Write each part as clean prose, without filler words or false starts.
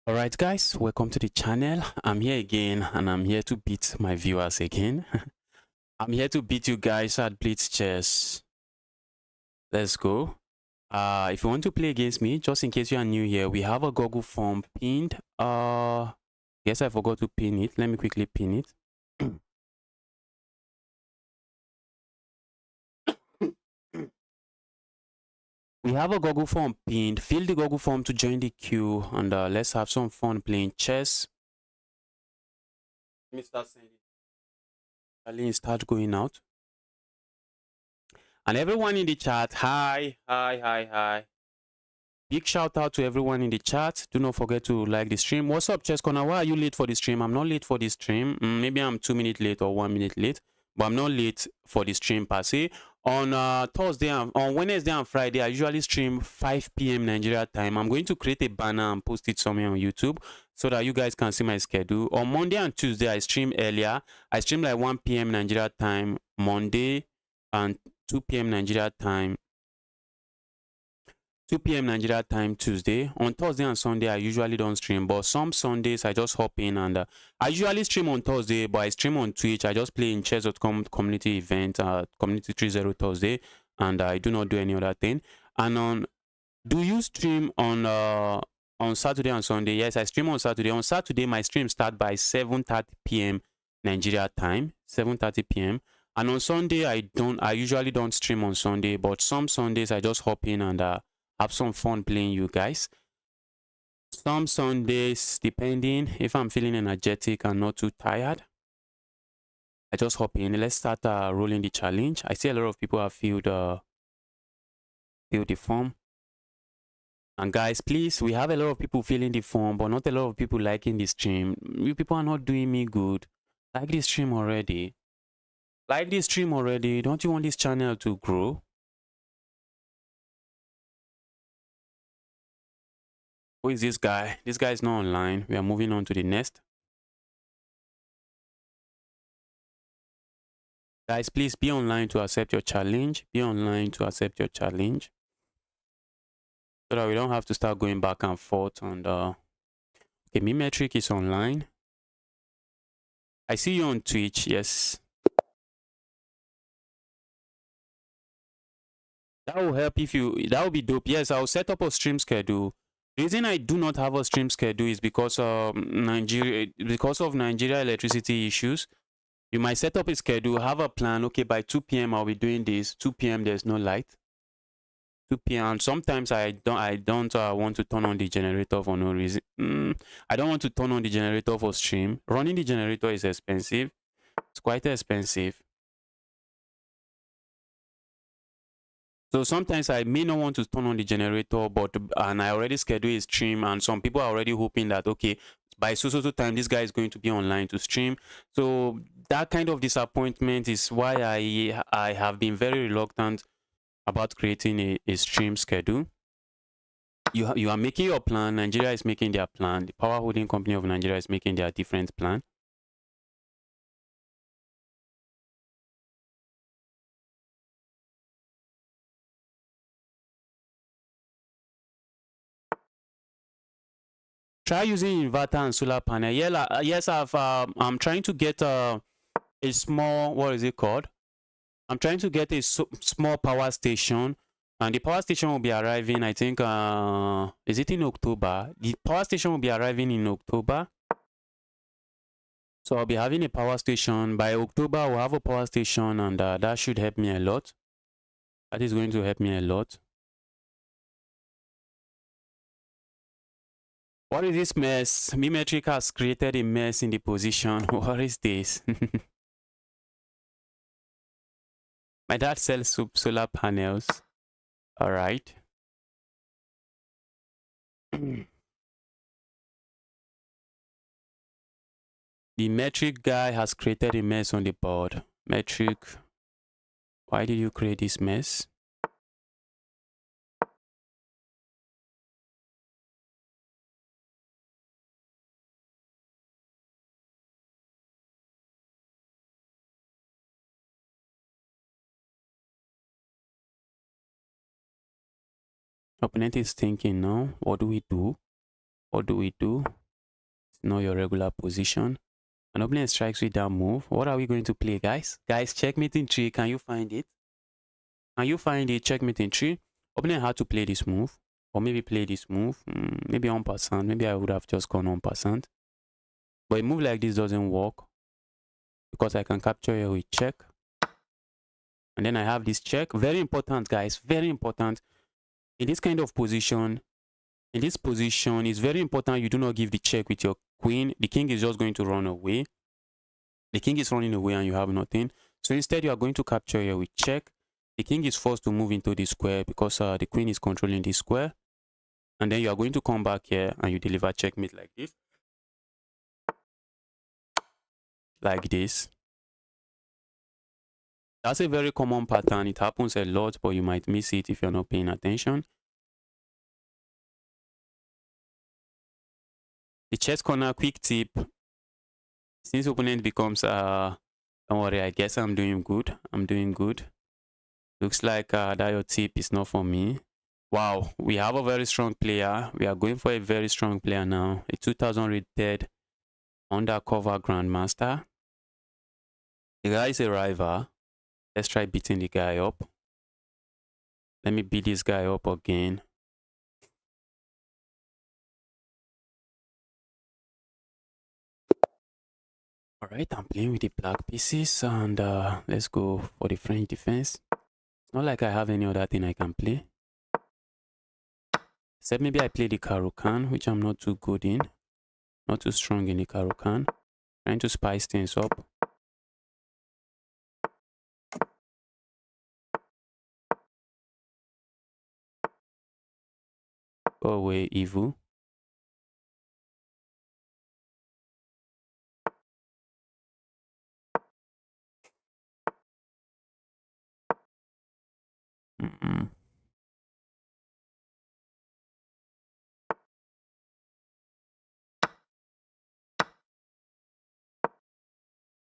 Alright guys, welcome to the channel. I'm here again and I'm here to beat my viewers again. I'm here to beat you guys at Blitz Chess. Let's go. If you want to play against me, just in case you are new here, we have a Google form pinned. Guess I forgot to pin it. Let me quickly pin it. We have a Google form pinned. Fill the Google form to join the queue and let's have some fun playing chess. Let me start sending. Start going out. And everyone in the chat, hi. Big shout out to everyone in the chat. Do not forget to like the stream. What's up, Chess Corner? Why are you late for the stream? I'm not late for the stream. Maybe I'm 2 minutes late or 1 minute late, but I'm not late for the stream per se. On Thursday, on Wednesday and Friday, I usually stream 5 p.m. Nigeria time. I'm going to create a banner and post it somewhere on YouTube so that you guys can see my schedule. On Monday and Tuesday, I stream earlier. I stream like 1 p.m. Nigeria time Monday and 2 p.m. Nigeria time 2 p.m. Nigeria time Tuesday. On Thursday and Sunday, I usually don't stream, but some Sundays I just hop in and I usually stream on Thursday, but I stream on Twitch. I just play in chess.com community event, community 30 Thursday, and I do not do any other thing. And do you stream on Saturday and Sunday? Yes, I stream on Saturday. On Saturday, my stream start by 7:30 p.m. Nigeria time, 7:30 p.m. And on Sunday, I usually don't stream on Sunday, but some Sundays I just hop in and have some fun playing you guys. Some Sundays, depending if I'm feeling energetic and not too tired, I just hop in. Let's start rolling the challenge. I see a lot of people have filled the form. And guys, please, we have a lot of people filling the form, but not a lot of people liking the stream. You people are not doing me good. Like this stream already. Like this stream already. Don't you want this channel to grow? Who is this guy? This guy is not online. We are moving on to the next. Guys, please be online to accept your challenge. Be online to accept your challenge. So that we don't have to start going back and forth on the... Okay, Metric is online. I see you on Twitch, yes. That will help if you... That will be dope. Yes, I'll set up a stream schedule. The reason I do not have a stream schedule is because of Nigeria electricity issues. You might set up a schedule, have a plan. Okay, by 2 p.m. I'll be doing this. 2 p.m. there's no light. 2 p.m. Sometimes I don't want to turn on the generator for no reason. I don't want to turn on the generator for stream. Running the generator is expensive. It's quite expensive. So sometimes I may not want to turn on the generator, and I already schedule a stream, and some people are already hoping that, okay, by so time this guy is going to be online to stream. So that kind of disappointment is why I have been very reluctant about creating a stream schedule. You are making your plan. Nigeria is making their plan. The power holding company of Nigeria is making their different plan. Try using inverter and solar panel. Yeah, yes, I'm trying to get a small, what is it called? I'm trying to get a small power station, and the power station will be arriving, I think, is it in October? The power station will be arriving in October. So I'll be having a power station. By October, I'll have a power station, and that should help me a lot. That is going to help me a lot. What is this mess? Metric has created a mess in the position. What is this? My dad sells solar panels. All right. The metric guy has created a mess on the board. Metric, why did you create this mess? Opponent is thinking now, what do we do? What do we do? It's not your regular position. And opponent strikes with that move. What are we going to play, guys? Guys, checkmate in 3. Can you find it? Can you find it? Checkmate in 3. Opponent had to play this move. Or maybe play this move. Maybe 1%. Maybe I would have just gone 1%. But a move like this doesn't work. Because I can capture here with check. And then I have this check. Very important, guys. Very important. In this kind of position, it's very important you do not give the check with your queen. The king is just going to run away. The king is running away and you have nothing. So instead, you are going to capture here with check. The king is forced to move into the square because the queen is controlling the square. And then you are going to come back here and you deliver checkmate like this. Like this. That's a very common pattern. It happens a lot, but you might miss it if you're not paying attention. The chess corner quick tip. Since opponent becomes don't worry, I guess I'm doing good. I'm doing good. Looks like that your tip is not for me. Wow, we have a very strong player. We are going for a very strong player now. A 2000 rated undercover grandmaster. The guy is a rival. Let's try beating the guy up. Let me beat this guy up again. All right, I'm playing with the black pieces and let's go for the French defense. It's not like I have any other thing I can play. Except maybe I play the Caro-Kann, which I'm not too good in. Not too strong in the Caro-Kann. Trying to spice things up. Go away, Evu.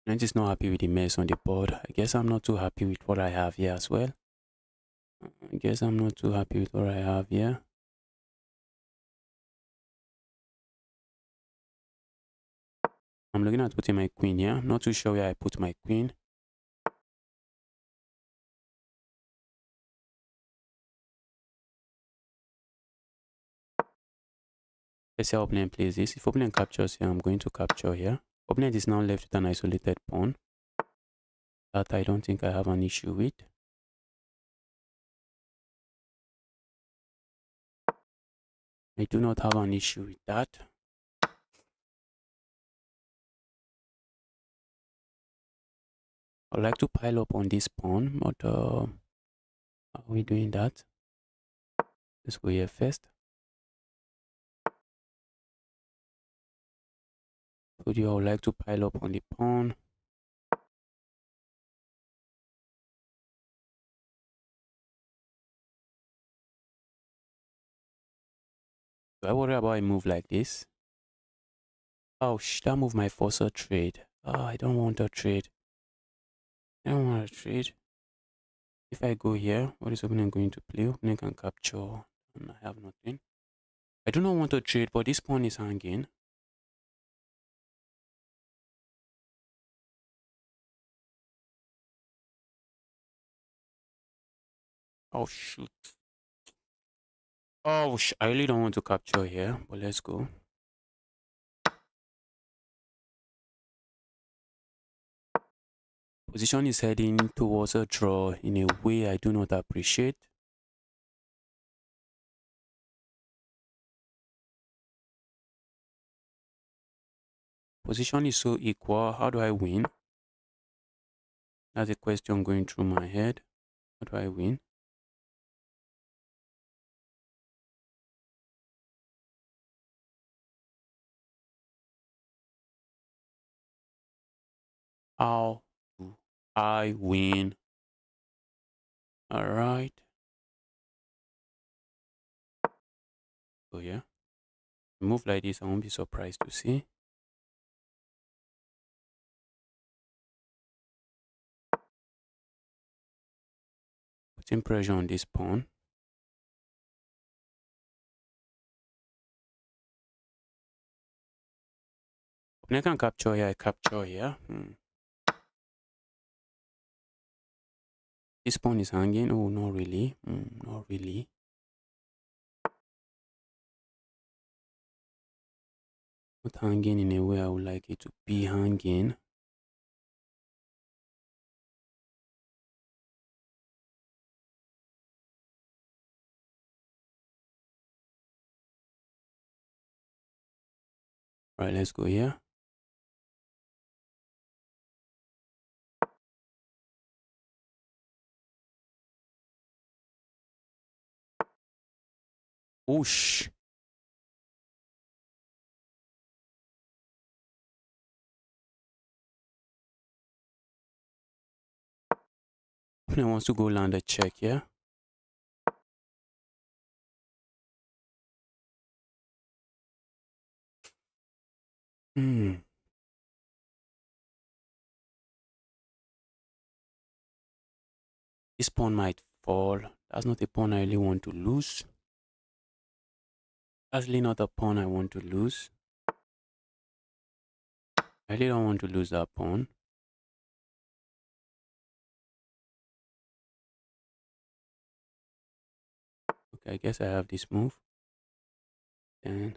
I'm just not happy with the mess on the board. I guess I'm not too happy with what I have here as well. I guess I'm not too happy with what I have here. I'm looking at putting my queen here. I'm not too sure where I put my queen. Let's see how opponent plays this. If opponent captures here, I'm going to capture here. Opponent is now left with an isolated pawn. That I don't think I have an issue with. I do not have an issue with that. I'd like to pile up on this pawn, but how are we doing that? Let's go here first. Told you I would like to pile up on the pawn. Do I worry about a move like this? Oh, that move might force a trade. Oh, I don't want a trade. I don't want a trade. If I go here, what is opponent going to play? Opponent can capture, and I have nothing. I do not want to trade, but this pawn is hanging. Oh, shoot. Oh, I really don't want to capture here, but let's go. Position is heading towards a draw in a way I do not appreciate. Position is so equal. How do I win? That's a question going through my head. How do I win? How do I win? All right. So yeah, move like this, I won't be surprised to see. Putting pressure on this pawn. I can capture here, I capture here. This pawn is hanging. Oh, not really. Not really. Not hanging in a way I would like it to be hanging. Right, let's go here. Whoosh. Opponent wants to go land a check, yeah? This pawn might fall. That's not a pawn I really want to lose. That's really not a pawn I want to lose. I really don't want to lose that pawn. Okay, I guess I have this move. Then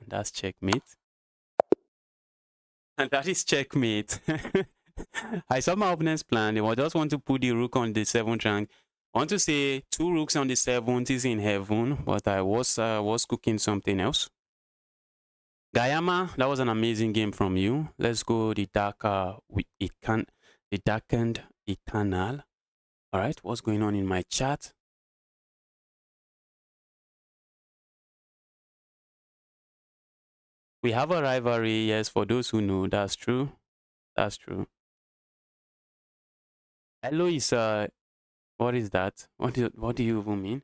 and that's checkmate. And that is checkmate. I saw my opponent's plan. They just want to put the rook on the 7th rank. I want to say 2 rooks on the 7th is in heaven, but I was cooking something else. Gayama, that was an amazing game from you. Let's go the darkened eternal. All right, what's going on in my chat? We have a rivalry, yes, for those who know, that's true. That's true. Hello is what is that? What do you even mean?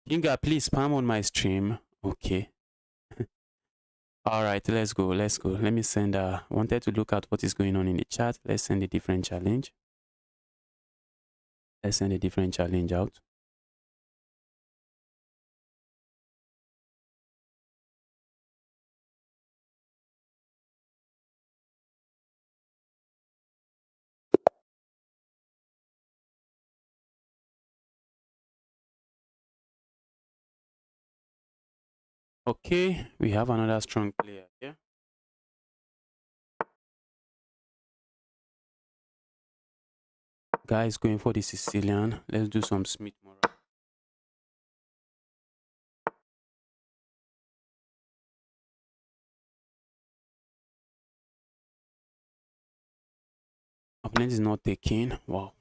Ginga, please spam on my stream. Okay. All right, let's go. Let's go. Let me send wanted to look at what is going on in the chat. Let's send a different challenge. Let's send a different challenge out. Okay, we have another strong player here. Guys going for the Sicilian. Let's do some Smith Morrow. Opponent is not taking. Wow.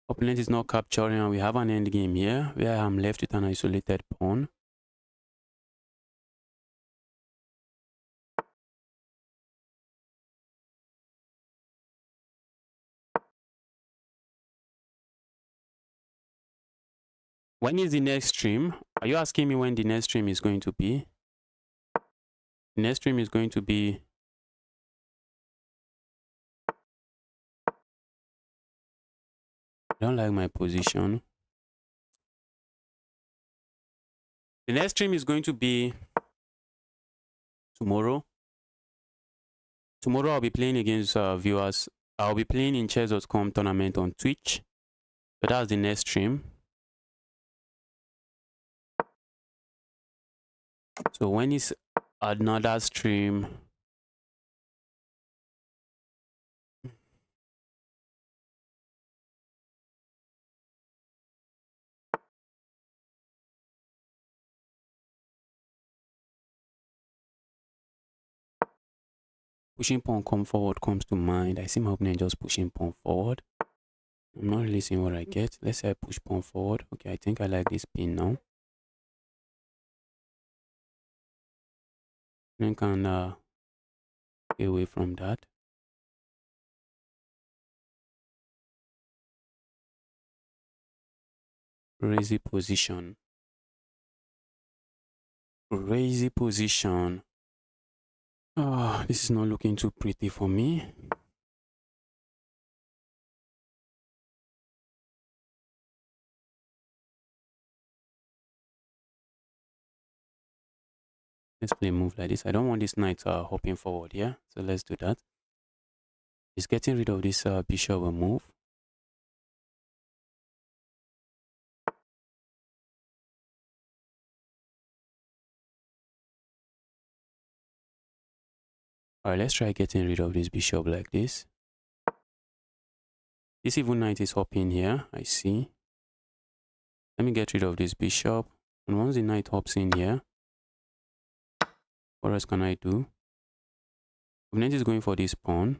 Opponent is not capturing, and we have an end game here where I'm left with an isolated pawn. When is the next stream? Are you asking me when the next stream is going to be? The next stream is going to be I don't like my position. The next stream is going to be tomorrow. Tomorrow I'll be playing against viewers. I'll be playing in chess.com tournament on Twitch. So that's the next stream. So when is another stream? Pushing pawn come forward comes to mind. I see my opponent just pushing pawn forward. I'm not really seeing what I get. Let's say I push pawn forward. Okay, I think I like this pin now. Then can get away from that. Crazy position. Crazy position. Ah, this is not looking too pretty for me. Let's play a move like this. I don't want this knight hopping forward, yeah? So let's do that. He's getting rid of this bishop move. Alright, let's try getting rid of this bishop like this. This even knight is hopping here, I see. Let me get rid of this bishop. And once the knight hops in here, what else can I do? Opponent is going for this pawn.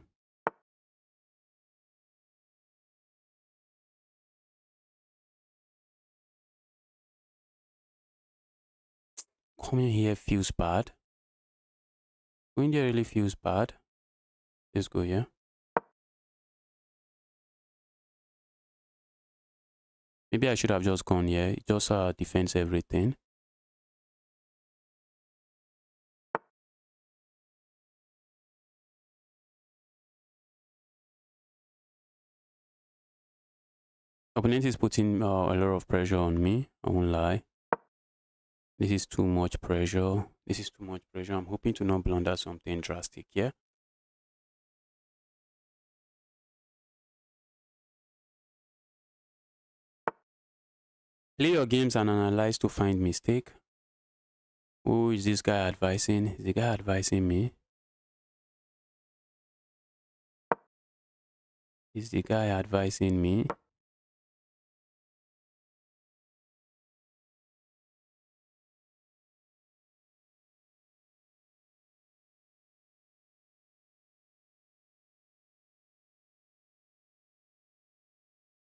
Coming here feels bad. Going there really feels bad. Let's go here. Maybe I should have just gone here. It just defends everything. Opponent is putting a lot of pressure on me. I won't lie. This is too much pressure. This is too much pressure. I'm hoping to not blunder something drastic here. Play your games and analyze to find mistake. Who is this guy advising? Is the guy advising me? Is the guy advising me?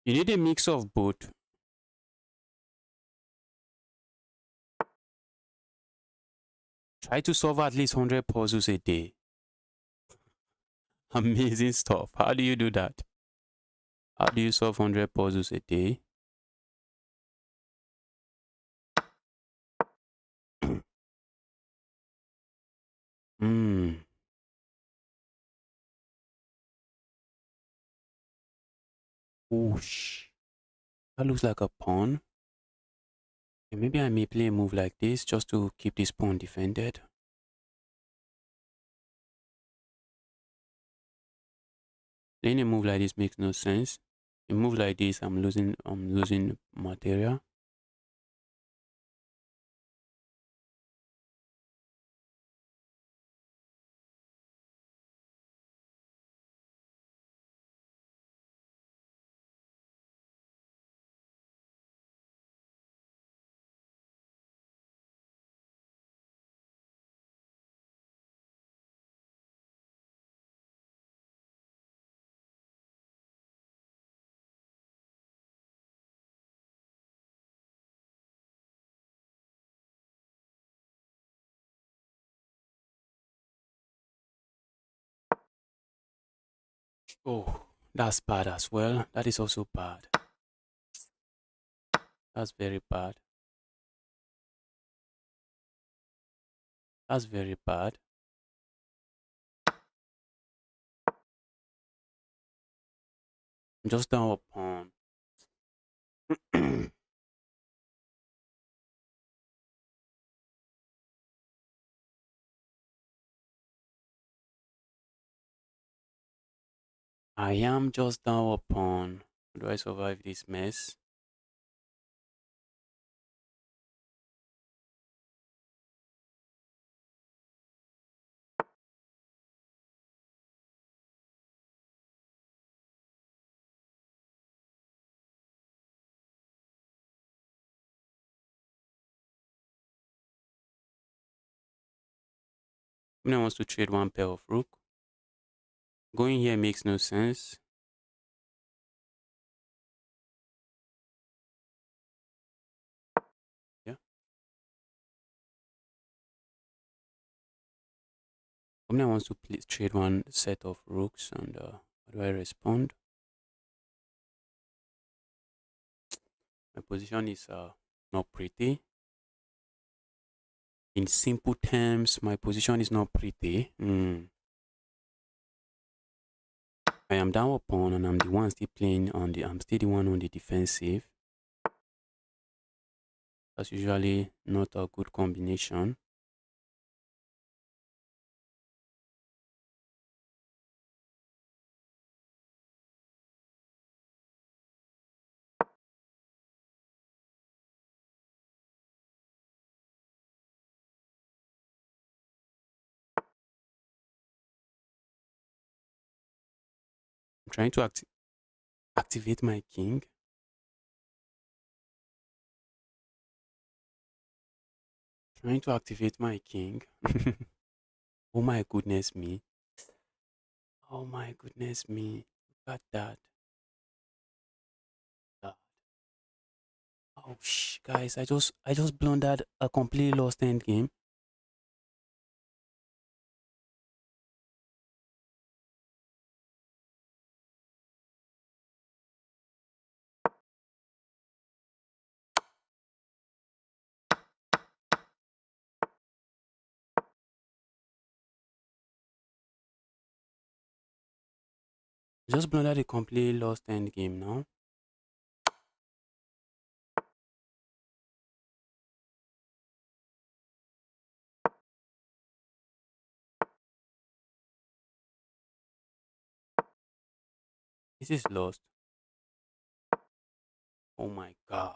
You need a mix of both. Try to solve at least 100 puzzles a day. Amazing stuff. How do you do that? How do you solve 100 puzzles a day? Hmm. Whoosh. That looks like a pawn. Okay, maybe I may play a move like this just to keep this pawn defended. Playing a move like this makes no sense. A move like this, I'm losing material. Oh, that's bad as well. That is also bad. That's very bad. That's very bad. I'm just down a pawn. I am just down a pawn. How do I survive this mess? Opponent wants to trade one pair of rook. Going here makes no sense. Yeah. Opponent wants to trade one set of rooks, and how do I respond? My position is not pretty. In simple terms, my position is not pretty. I am down a pawn, and I'm the one still playing on the. I'm still the one on the defensive. That's usually not a good combination. I'm trying to activate my king. Trying to activate my king. Oh my goodness me. Oh my goodness me. Look at that. God. Oh guys, I just blundered a completely lost end game. Just blundered a completely lost end game now. This is lost. Oh my god.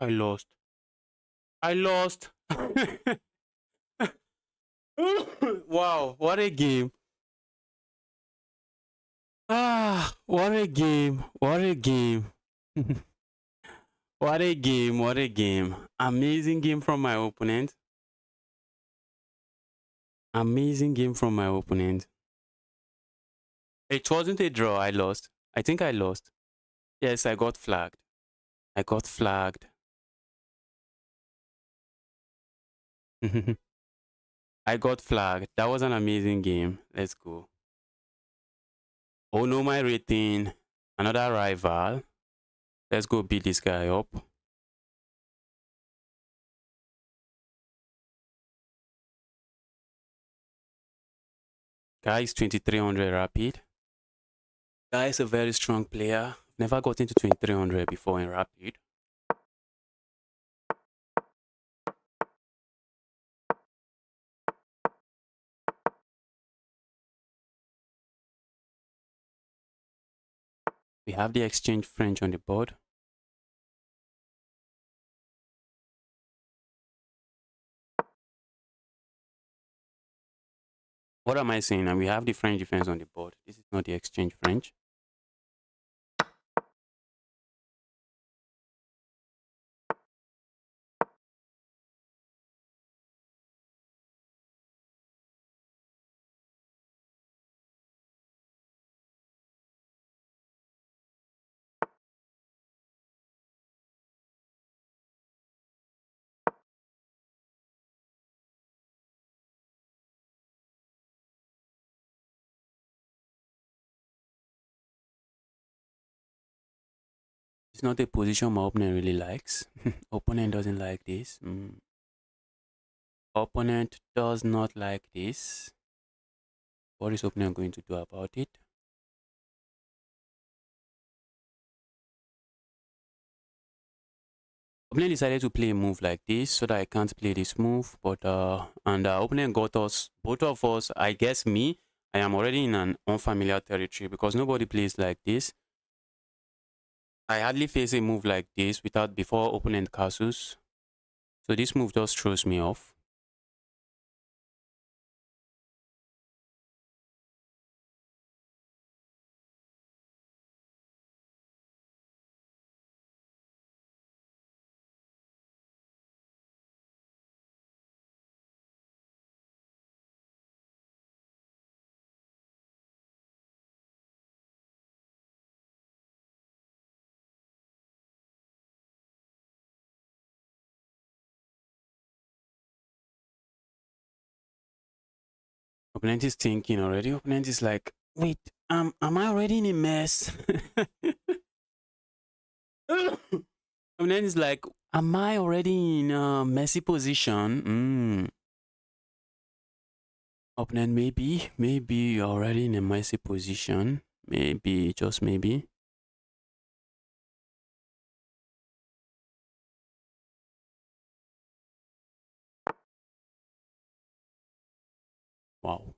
I lost. I lost. Wow, what a game. Ah, what a game. What a game. What a game. What a game. Amazing game from my opponent. Amazing game from my opponent. It wasn't a draw. I lost. I think I lost. Yes, I got flagged. I got flagged. I got flagged. That was an amazing game. Let's go. Oh no, my rating. Another rival. Let's go beat this guy up. Guy is 2300 rapid. Guy is a very strong player. Never got into 2300 before in rapid. We have the exchange French on the board. What am I saying? And we have the French defense on the board. This is not the exchange French. It's not a position my opponent really likes. Opponent doesn't like this. Opponent does not like this. What is opponent going to do about it? Opponent decided to play a move like this so that I can't play this move. But opponent got us, both of us, I guess me, I am already in an unfamiliar territory because nobody plays like this. I hardly face a move like this without before opponent castles. So this move just throws me off. Opponent is thinking already. Opponent is like, wait, am I already in a mess? Opponent is like, am I already in a messy position? Opponent, maybe you're already in a messy position. Maybe, just maybe. Wow.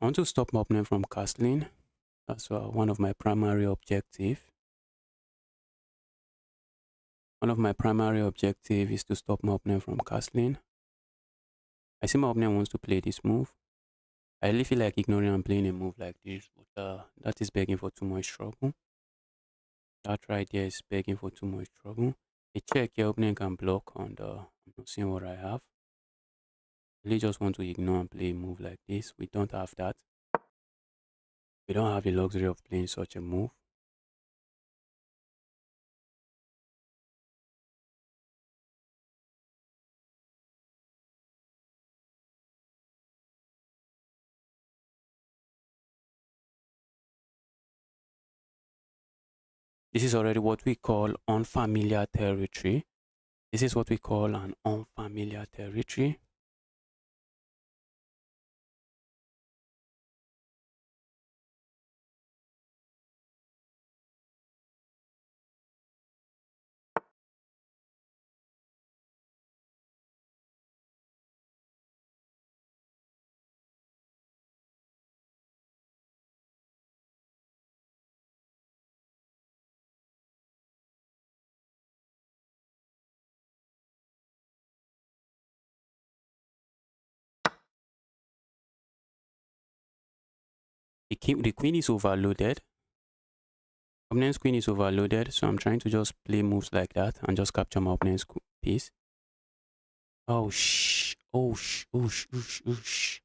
I want to stop my opponent from castling. That's one of my primary objective. One of my primary objective is to stop my opponent from castling. I see my opponent wants to play this move. I really feel like ignoring and playing a move like this, but that is begging for too much trouble. That right there is begging for too much trouble. A check your opponent can block, and I'm not seeing what I have. I really just want to ignore and play a move like this. We don't have that. We don't have the luxury of playing such a move. This is already what we call unfamiliar territory. This is what we call an unfamiliar territory. The queen is overloaded. Opponent's queen is overloaded, so I'm trying to just play moves like that and just capture my opponent's piece. Oh shh, oh shh, oosh, oosh, oosh.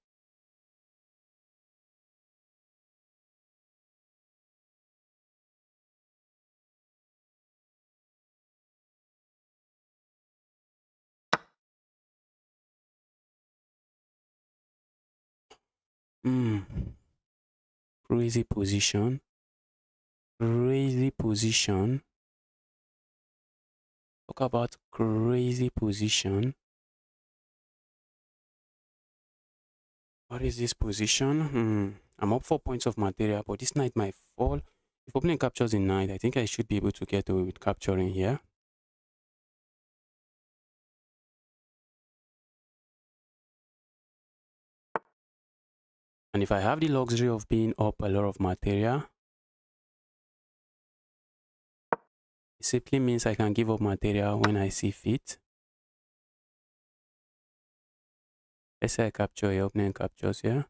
Crazy position. Crazy position. Talk about crazy position. What is this position? I'm up 4 points of material, but this knight might fall. If opponent captures the knight, I think I should be able to get away with capturing here. And if I have the luxury of being up a lot of material, it simply means I can give up material when I see fit. Let's say I capture here, opponent captures here.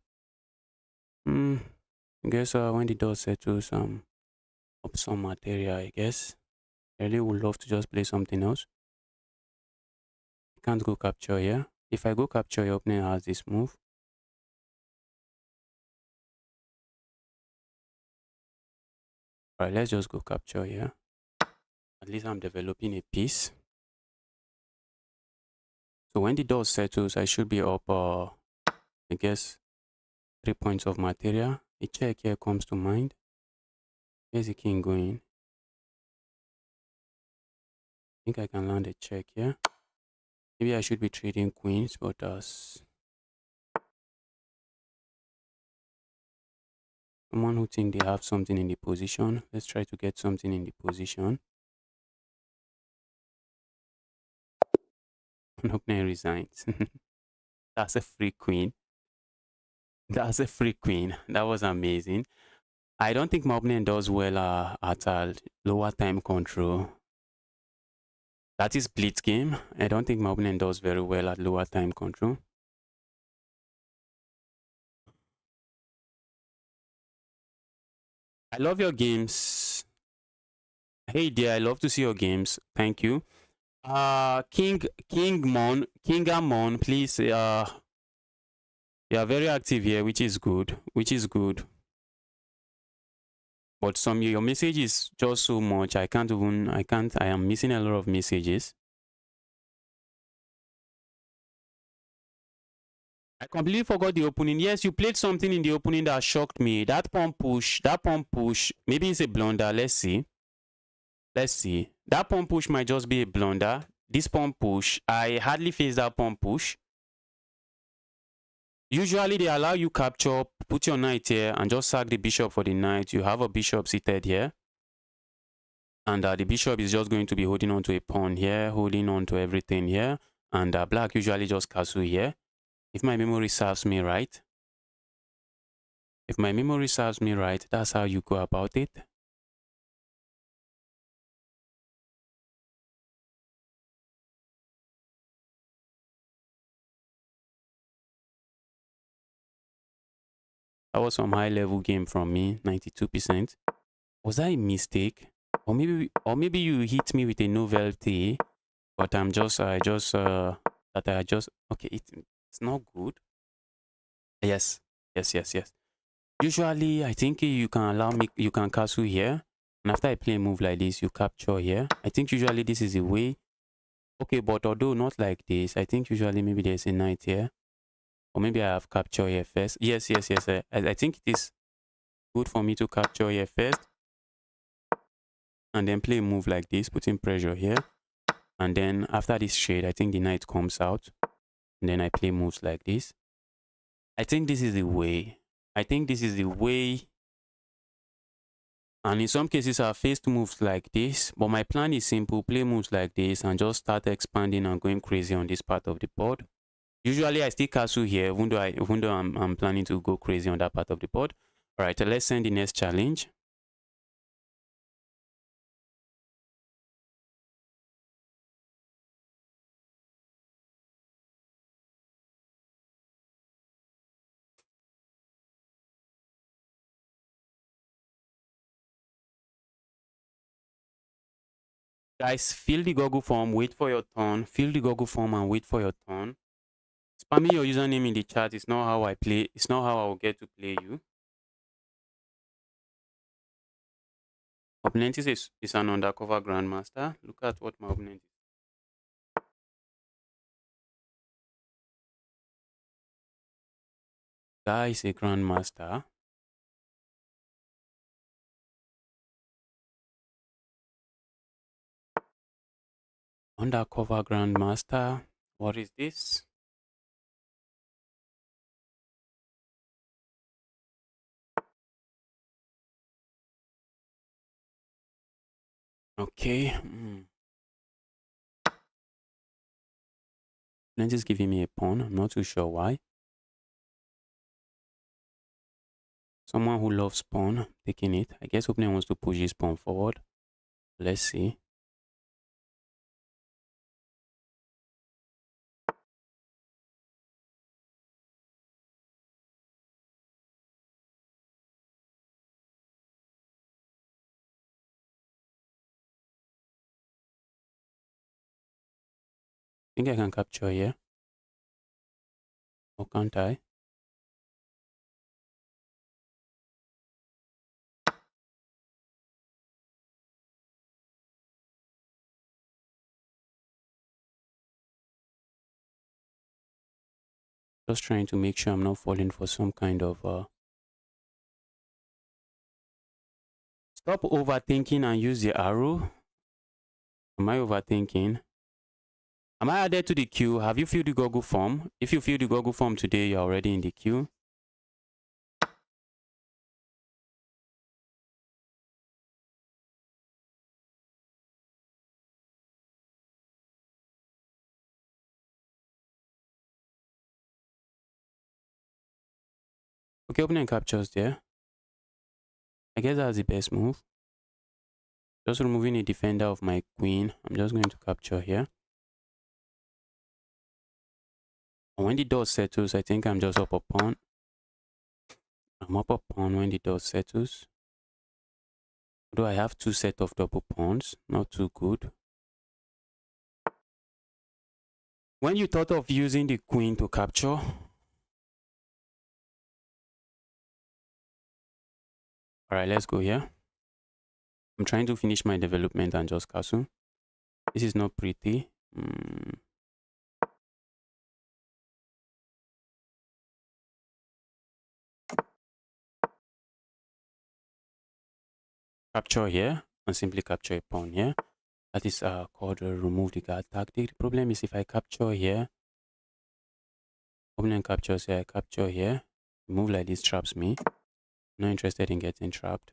I guess when the dust settles, up some material, I guess. I really would love to just play something else. I can't go capture here. If I go capture, your opponent has this move. Alright, let's just go capture here. At least I'm developing a piece. So when the dust settles, I should be up, I guess, 3 points of material. A check here comes to mind. Here's the king going. I think I can land a check here. Maybe I should be trading queens, but someone who think they have something in the position. Let's try to get something in the position. An opponent resigns. That's a free queen. That's a free queen. That was amazing. I don't think my opponent does well at a lower time control. That is blitz game. I don't think my opponent does very well at lower time control. I love your games. Hey dear, I love to see your games. Thank you. King Amon, please. You are very active here, which is good. Which is good. But your message is just so much. I am missing a lot of messages. I completely forgot the opening. Yes, you played something in the opening that shocked me. That pump push, maybe it's a blunder. Let's see. Let's see. That pump push might just be a blunder. This pump push, I hardly face that pump push. Usually they allow you capture, put your knight here and just sack the bishop for the knight. You have a bishop seated here. And the bishop is just going to be holding on to a pawn here, holding on to everything here. And black usually just castle here. If my memory serves me right. If my memory serves me right, that's how you go about it. That was some high level game from me, 92%. Was that a mistake? Or maybe you hit me with a novelty, but okay, it's not good. Yes. Usually, I think you can castle here. And after I play a move like this, you capture here. I think usually this is the way. Okay, but although not like this, I think usually maybe there's a knight here. Or maybe I have capture here first. Yes. I think it is good for me to capture here first. And then play a move like this, putting pressure here. And then after this shade, I think the knight comes out. And then I play moves like this. I think this is the way. And in some cases, I've faced moves like this. But my plan is simple. Play moves like this and just start expanding and going crazy on this part of the board. Usually, I still castle here, even though I'm planning to go crazy on that part of the board. All right, let's send the next challenge. Guys, fill the Google form, wait for your turn. Fill the Google form and wait for your turn. Spamming your username in the chat is not how I play. It's not how I will get to play you. Opponent is an undercover grandmaster. Look at what my opponent is. Guy is a grandmaster. Undercover grandmaster. What is this? Okay. Opponent is giving me a pawn. I'm not too sure why. Someone who loves pawn, taking it. I guess opponent wants to push his pawn forward. Let's see. Think I can capture here. Or can't I? Just trying to make sure I'm not falling for some kind of stop overthinking and use the arrow. Am I overthinking? Am I added to the queue? Have you filled the Google form? If you fill the Google form today, you're already in the queue. Okay, opening captures there. I guess that's the best move. Just removing a defender of my queen. I'm just going to capture here. And when the dust settles, I think I'm just up a pawn. I'm up a pawn when the dust settles. Although I have two sets of double pawns, not too good. When you thought of using the queen to capture, alright, let's go here. I'm trying to finish my development and just castle. This is not pretty. Capture here and simply capture a pawn here. That is called remove the guard tactic. The problem is if I capture here, opponent captures here, I capture here. Move like this traps me. Not interested in getting trapped.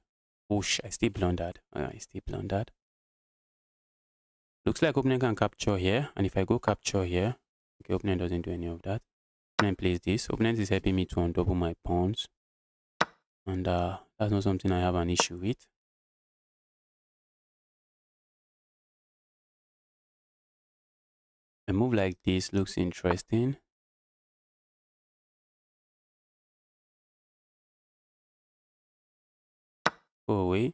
Whoosh, I still blundered. I still blundered. Looks like opponent can capture here. And if I go capture here, okay, opponent doesn't do any of that. Opponent plays this. Opponent is helping me to undouble my pawns. And that's not something I have an issue with. A move like this looks interesting. Go away.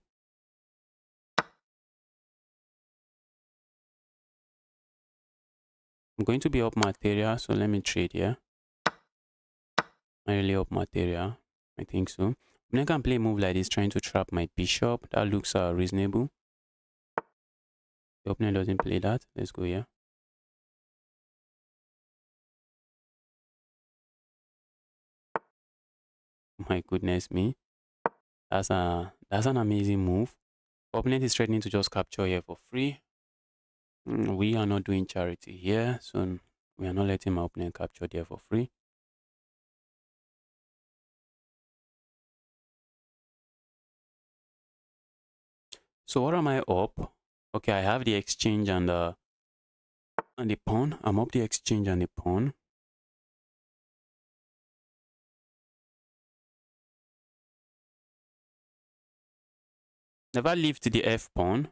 I'm going to be up material, so let me trade here. I really up material. I think so. When I can play a move like this, trying to trap my bishop, that looks reasonable. The opponent doesn't play that. Let's go here. My goodness me. That's an amazing move. Opponent is threatening to just capture here for free. We are not doing charity here, so we are not letting my opponent capture there for free. So what am I up? Okay, I have the exchange and the pawn. I'm up the exchange and the pawn. Never lift the f pawn.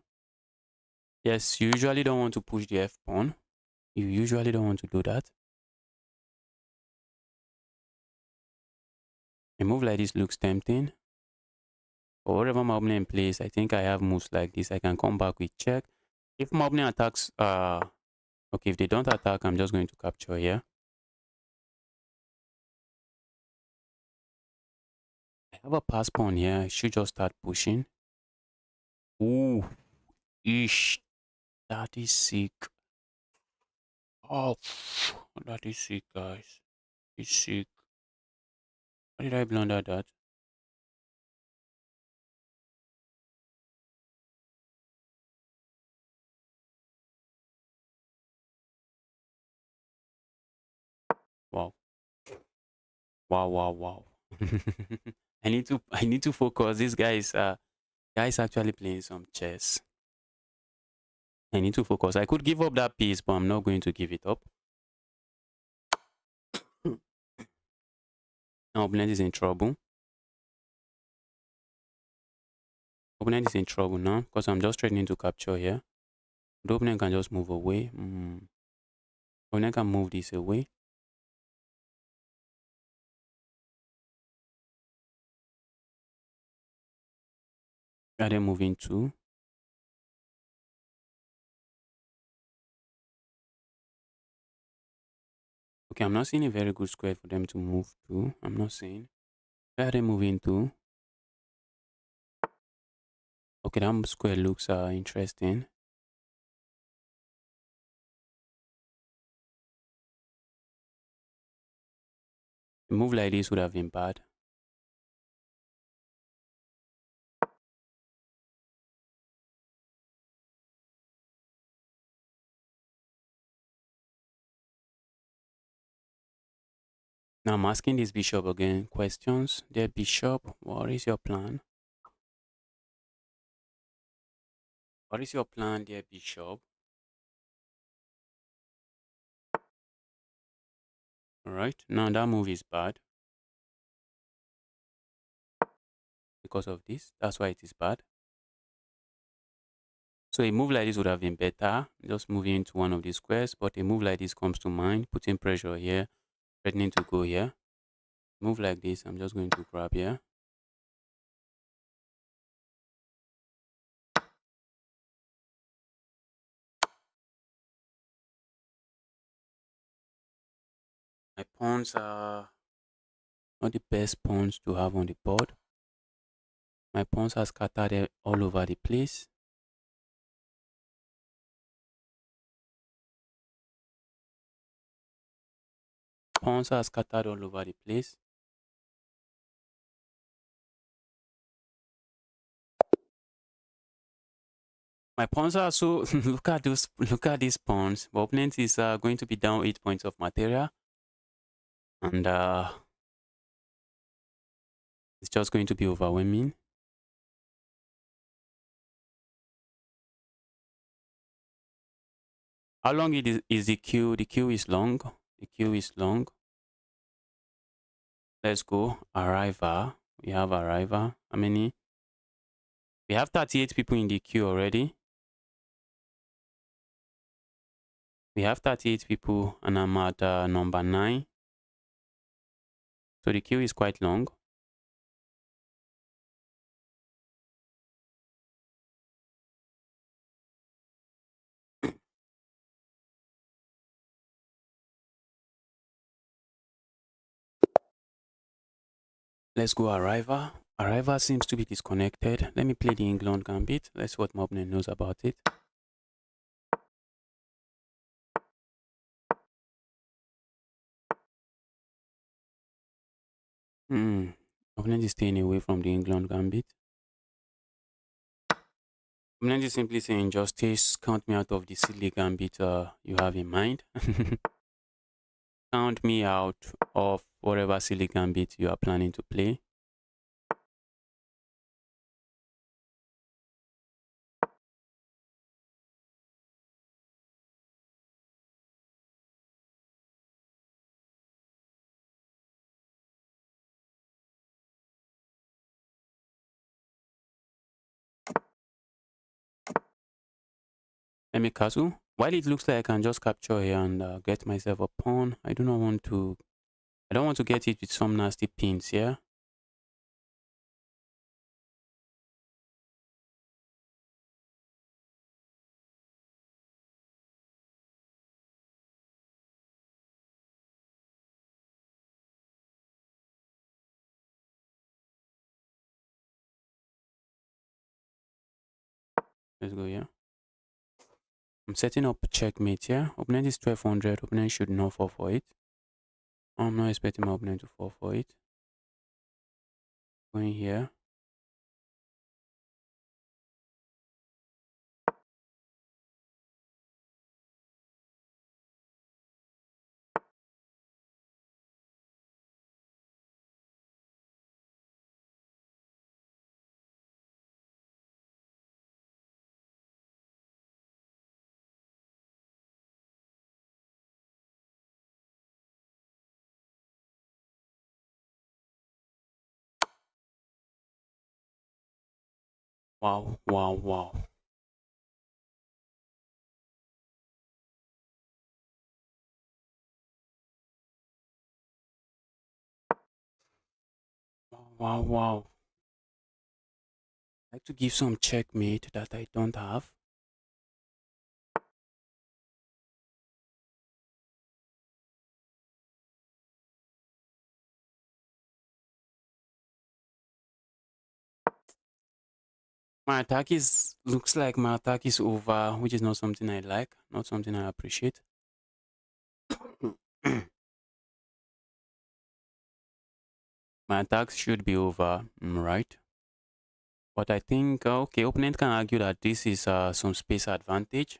Yes, you usually don't want to push the f pawn. You usually don't want to do that. A move like this looks tempting. But whatever my opponent plays, I think I have moves like this. I can come back with check. If my opponent attacks, okay, if they don't attack, I'm just going to capture here. I have a pass pawn here. I should just start pushing. Ooh, ish. That is sick. Oh, that is sick, guys. It's sick. Why did I blunder that? Wow. Wow, wow, wow. I need to focus. This guy is actually playing some chess. I need to focus. I could give up that piece, but I'm not going to give it up. Now opponent is in trouble. Opponent is in trouble now because I'm just threatening to capture here. The opponent can just move away. Opponent can move this away. Are they moving to? Okay, I'm not seeing a very good square for them to move to. I'm not seeing. Where are they moving to? Okay, that square looks interesting. A move like this would have been bad. Now I'm asking this bishop again questions. Dear bishop, what is your plan? What is your plan, dear bishop? Alright, now that move is bad. Because of this, that's why it is bad. So a move like this would have been better, just moving into one of these squares, but a move like this comes to mind, putting pressure here, threatening to go here. Move like this, I'm just going to grab here. My pawns are not the best pawns to have on the board. My pawns are scattered all over the place. Pawns are scattered all over the place. My pawns are so look at these pawns. My opponent is going to be down 8 points of material, and it's just going to be overwhelming. How long is the queue? The queue is long. The queue is long. Let's go. Arrival. We have arrival. How many? We have 38 people in the queue already. We have 38 people, and I'm at number 9. So the queue is quite long. Let's go arrival. Arrival seems to be disconnected. Let me play the England gambit. Let's see what my opponent knows about it. Opponent is staying away from the England gambit. Opponent is simply saying justice, count me out of the silly gambit you have in mind. Count me out of whatever silly gambit you are planning to play. Let me castle. While it looks like I can just capture here and get myself a pawn, I don't want to get it with some nasty pins here. Let's go here. I'm setting up checkmate here. Opponent is 1200. Opponent should not fall for it. I'm not expecting my opponent to fall for it. Going here. Wow, wow, wow. Wow, wow, wow. I like to give some checkmate that I don't have. My attack is looks like my attack is over, which is not something I like, not something I appreciate. My attack should be over, right? But I think okay, opponent can argue that this is some space advantage.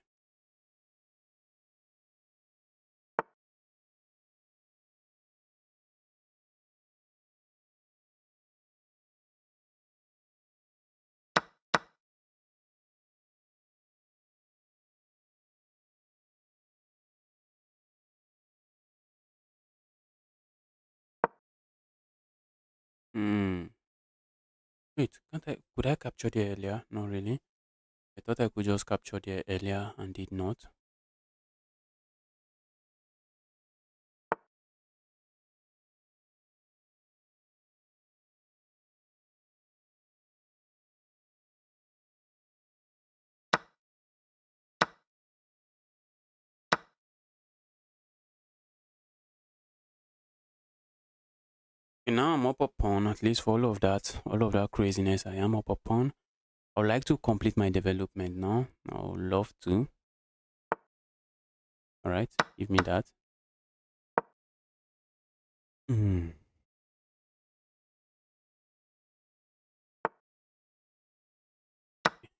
Hmm. Wait, can't I? Could I capture there earlier? Not really. I thought I could just capture there earlier and did not. Okay, now I'm up a pawn, at least for all of that craziness. I am up a pawn. I would like to complete my development now. I would love to. All right, give me that. Hmm.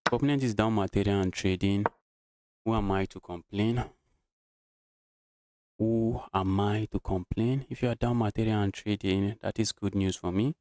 Opponent is down material and trading. Who am I to complain? Who am I to complain? If you are down material and trading, that is good news for me.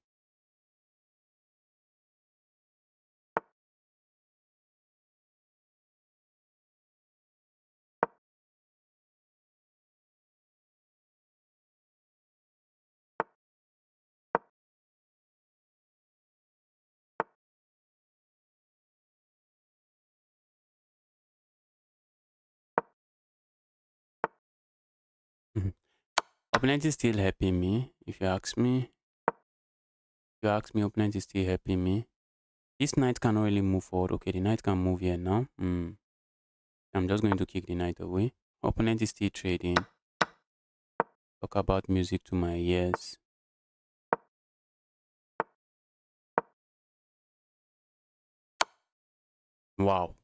Mhm. Opponent is still helping me. If you ask me, opponent is still helping me. This knight cannot really move forward. Okay, the knight can move here now. I'm just going to kick the knight away. Opponent is still trading. Talk about music to my ears. Wow.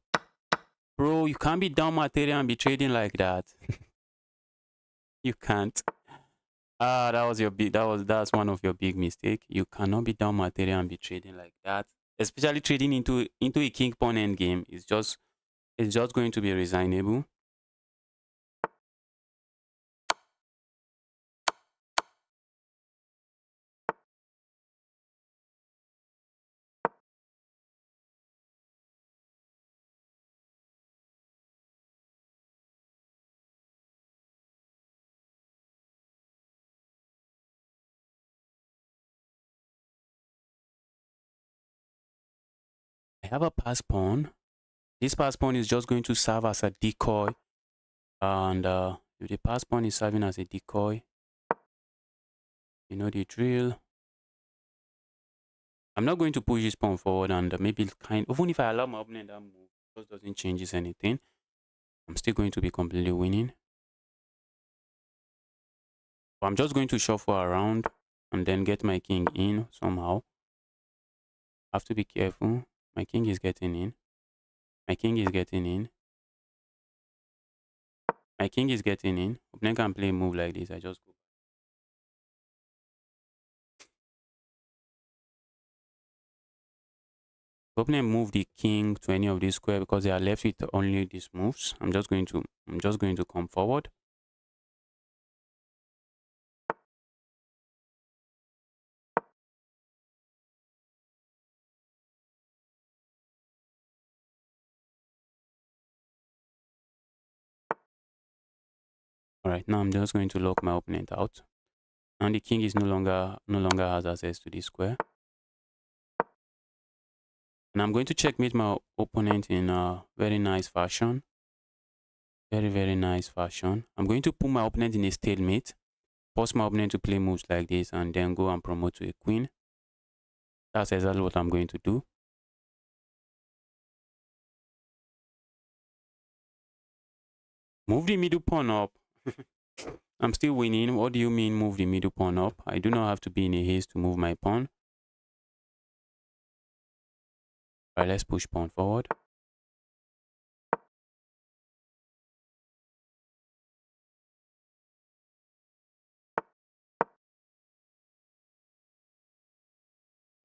Bro, you can't be down material and be trading like that. You can't. That was your big that's one of your big mistake. You cannot be down material and be trading like that. Especially trading into a king pawn end game. It's just going to be resignable. I have a pass pawn. This pass pawn is just going to serve as a decoy. And if the pass pawn is serving as a decoy, you know the drill. I'm not going to push this pawn forward and maybe even if I allow my opponent that move, it just doesn't change anything. I'm still going to be completely winning. But I'm just going to shuffle around and then get my king in somehow. I have to be careful. My king is getting in. My king is getting in. My king is getting in. Opponent can play a move like this. I just go. Opponent move the king to any of these square because they are left with only these moves. I'm just going to come forward. All right, now I'm just going to lock my opponent out. And the king is no longer has access to this square. And I'm going to checkmate my opponent in a very nice fashion. Very nice fashion. I'm going to put my opponent in a stalemate. Force my opponent to play moves like this and then go and promote to a queen. That's exactly what I'm going to do. Move the middle pawn up. I'm still winning. What do you mean move the middle pawn up? I do not have to be in a haste to move my pawn. Alright, let's push pawn forward.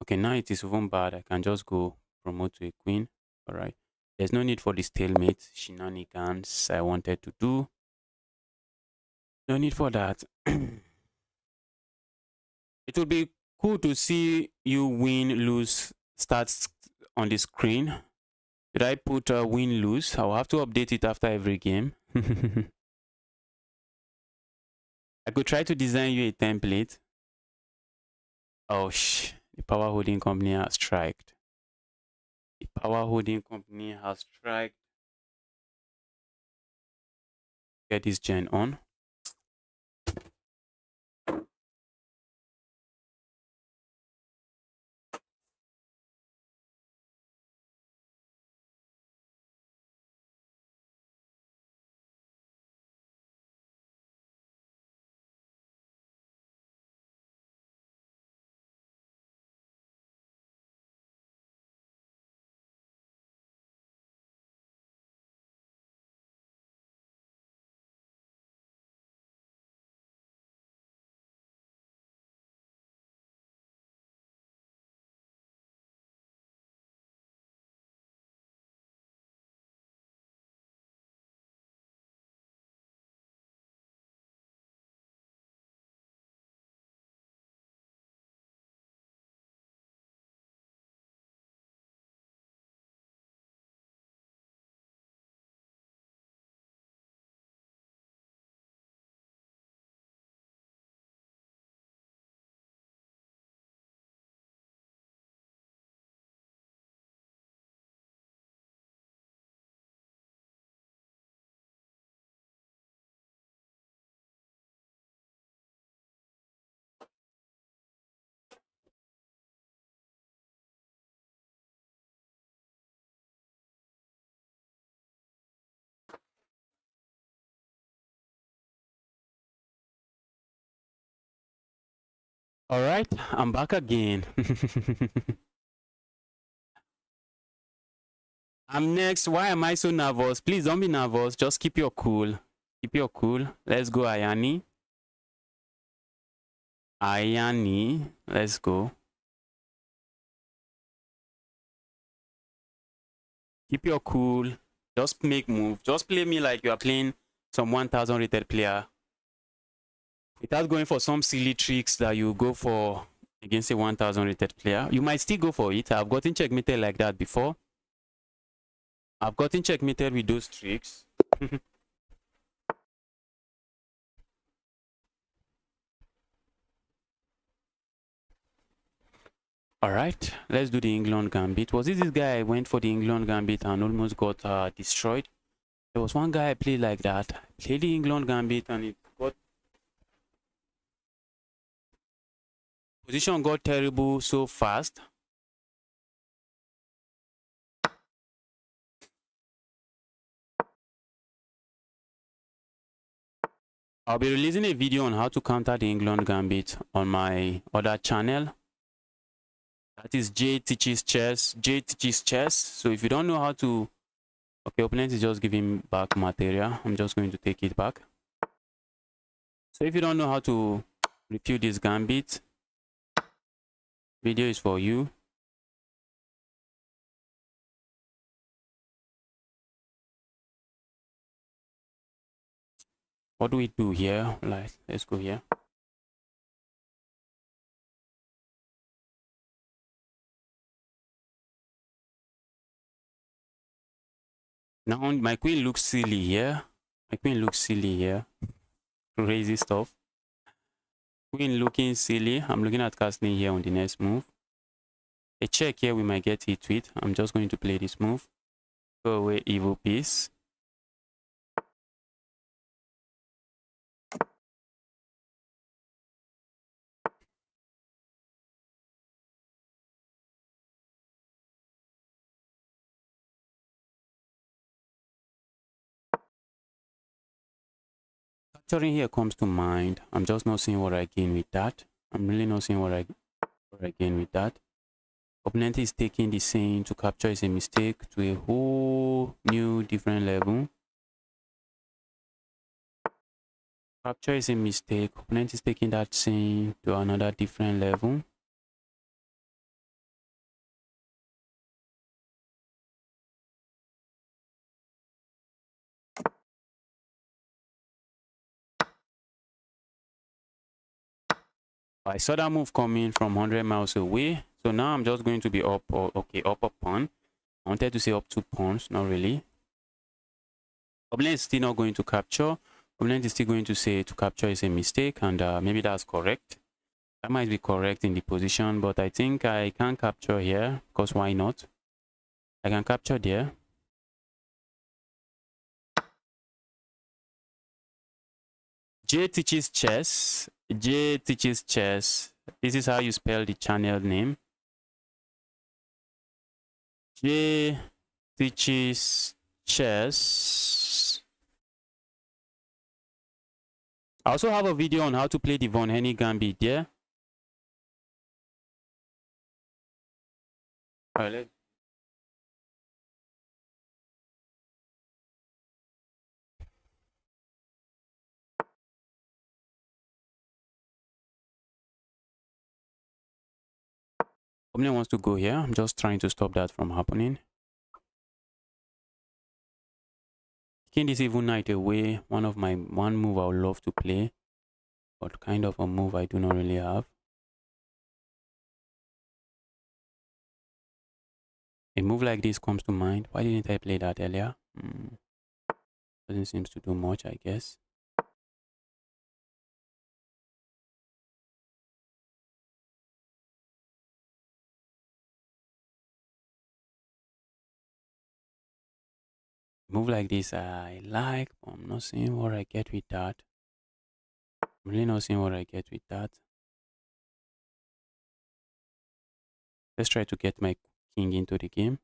Okay, now it is even bad. I can just go promote to a queen. Alright. There's no need for the stalemate shenanigans I wanted to do. No need for that. It would be cool to see you win, lose, stats on the screen. Did I put win, lose? I'll have to update it after every game. I could try to design you a template. Oh, the power holding company has striked. The power holding company has striked. Get this gen on. All right, I'm back again. I'm next. Why am I so nervous? Please don't be nervous. Just keep your cool. Keep your cool. Let's go, Ayani. Ayani. Let's go. Keep your cool. Just make move. Just play me like you are playing some 1000 rated player. Without going for some silly tricks that you go for against a 1000 rated player. You might still go for it. I've gotten checkmated like that before. I've gotten checkmated with those tricks. All right, let's do the England Gambit. Was it this guy I went for the England Gambit and almost got destroyed? There was one guy I played like that. I played the England Gambit and it got... Position got terrible so fast. I'll be releasing a video on how to counter the England Gambit on my other channel. That is J Teaches Chess. J Teaches Chess. So if you don't know how to... Okay, opponent is just giving back material. I'm just going to take it back. So if you don't know how to refute this gambit, video is for you. What do we do here? Let's go here. Now my queen looks silly here. My queen looks silly here. Crazy stuff. Queen looking silly. I'm looking at castling here on the next move. A check here, we might get hit with. I'm just going to play this move. Go away, evil piece. Capturing here comes to mind. I'm just not seeing what I gain with that. I'm really not seeing what I gain with that. Opponent is taking the scene to capture is a mistake to a whole new different level. Capture is a mistake. Opponent is taking that scene to another different level. I saw that move coming from 100 miles away. So now I'm just going to be up, or okay, up a pawn. I wanted to say up 2 pawns, not really. Opponent is still not going to capture. Opponent is still going to say to capture is a mistake, and maybe that's correct. That might be correct in the position, but I think I can capture here, because why not? I can capture there. J teaches chess. J teaches chess. This is how you spell the channel name. J teaches chess. I also have a video on how to play the Von Henny Gambit there. All right, opponent wants to go here. I'm just trying to stop that from happening. Taking this evil knight away, one move I would love to play, but kind of a move I do not really have. A move like this comes to mind. Why didn't I play that earlier? Doesn't seem to do much, I guess. Move like this I like, but I'm not seeing what I get with that. I'm really not seeing what I get with that. Let's try to get my king into the game.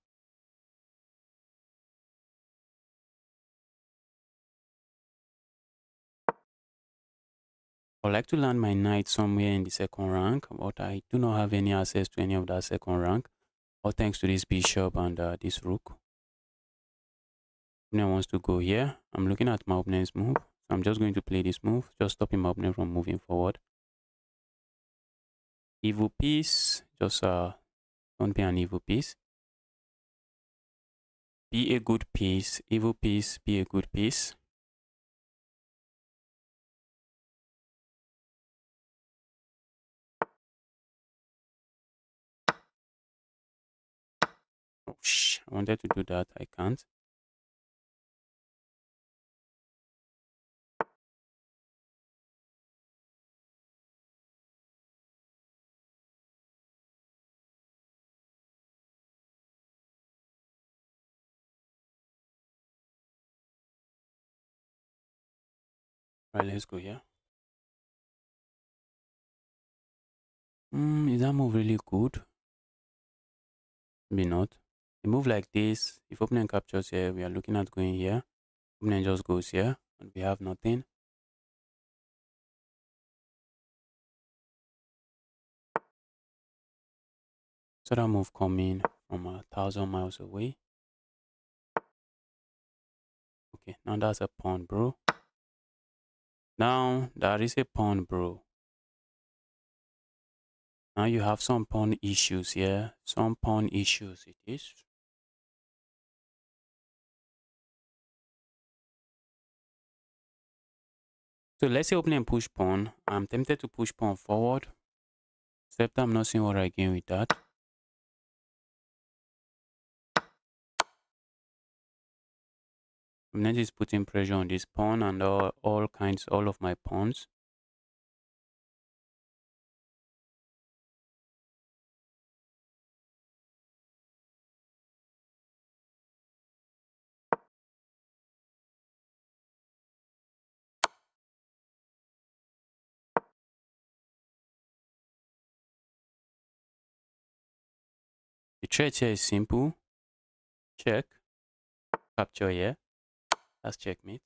I'd like to land my knight somewhere in the second rank, but I do not have any access to any of that second rank. All thanks to this bishop and this rook. Opponent wants to go here. I'm looking at my opponent's move. So I'm just going to play this move, just stopping my opponent from moving forward. Evil piece, just don't be an evil piece. Be a good piece. Evil piece, be a good piece. Oh, I wanted to do that. I can't. Right, let's go here. Is that move really good? Maybe not. A move like this, if opponent captures here, we are looking at going here. Opponent just goes here, and we have nothing. So that move coming from 1,000 miles away. Okay, now that's a pawn, bro. Now that is a pawn, bro. Now you have some pawn issues here. Some pawn issues it is. So let's say opponent push pawn. I'm tempted to push pawn forward. Except I'm not seeing what I gain with that. Opponent is putting pressure on this pawn and all of my pawns. threat here is simple. Check. Capture here. That's checkmate.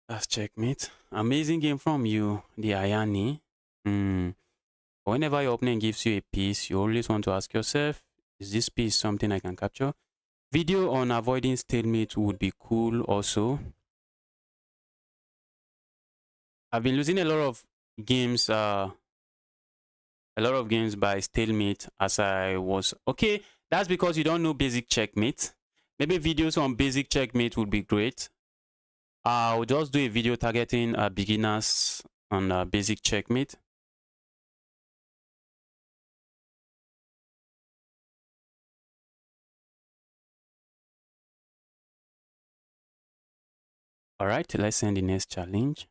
That's checkmate. Amazing game from you, the Ayani. Whenever your opponent gives you a piece, you always want to ask yourself, is this piece something I can capture? Video on avoiding stalemate would be cool also. I've been losing a lot of games by stalemate as I was. Okay, that's because you don't know basic checkmate. Maybe videos on basic checkmate would be great. I'll just do a video targeting beginners on basic checkmate. All right, let's send the next challenge.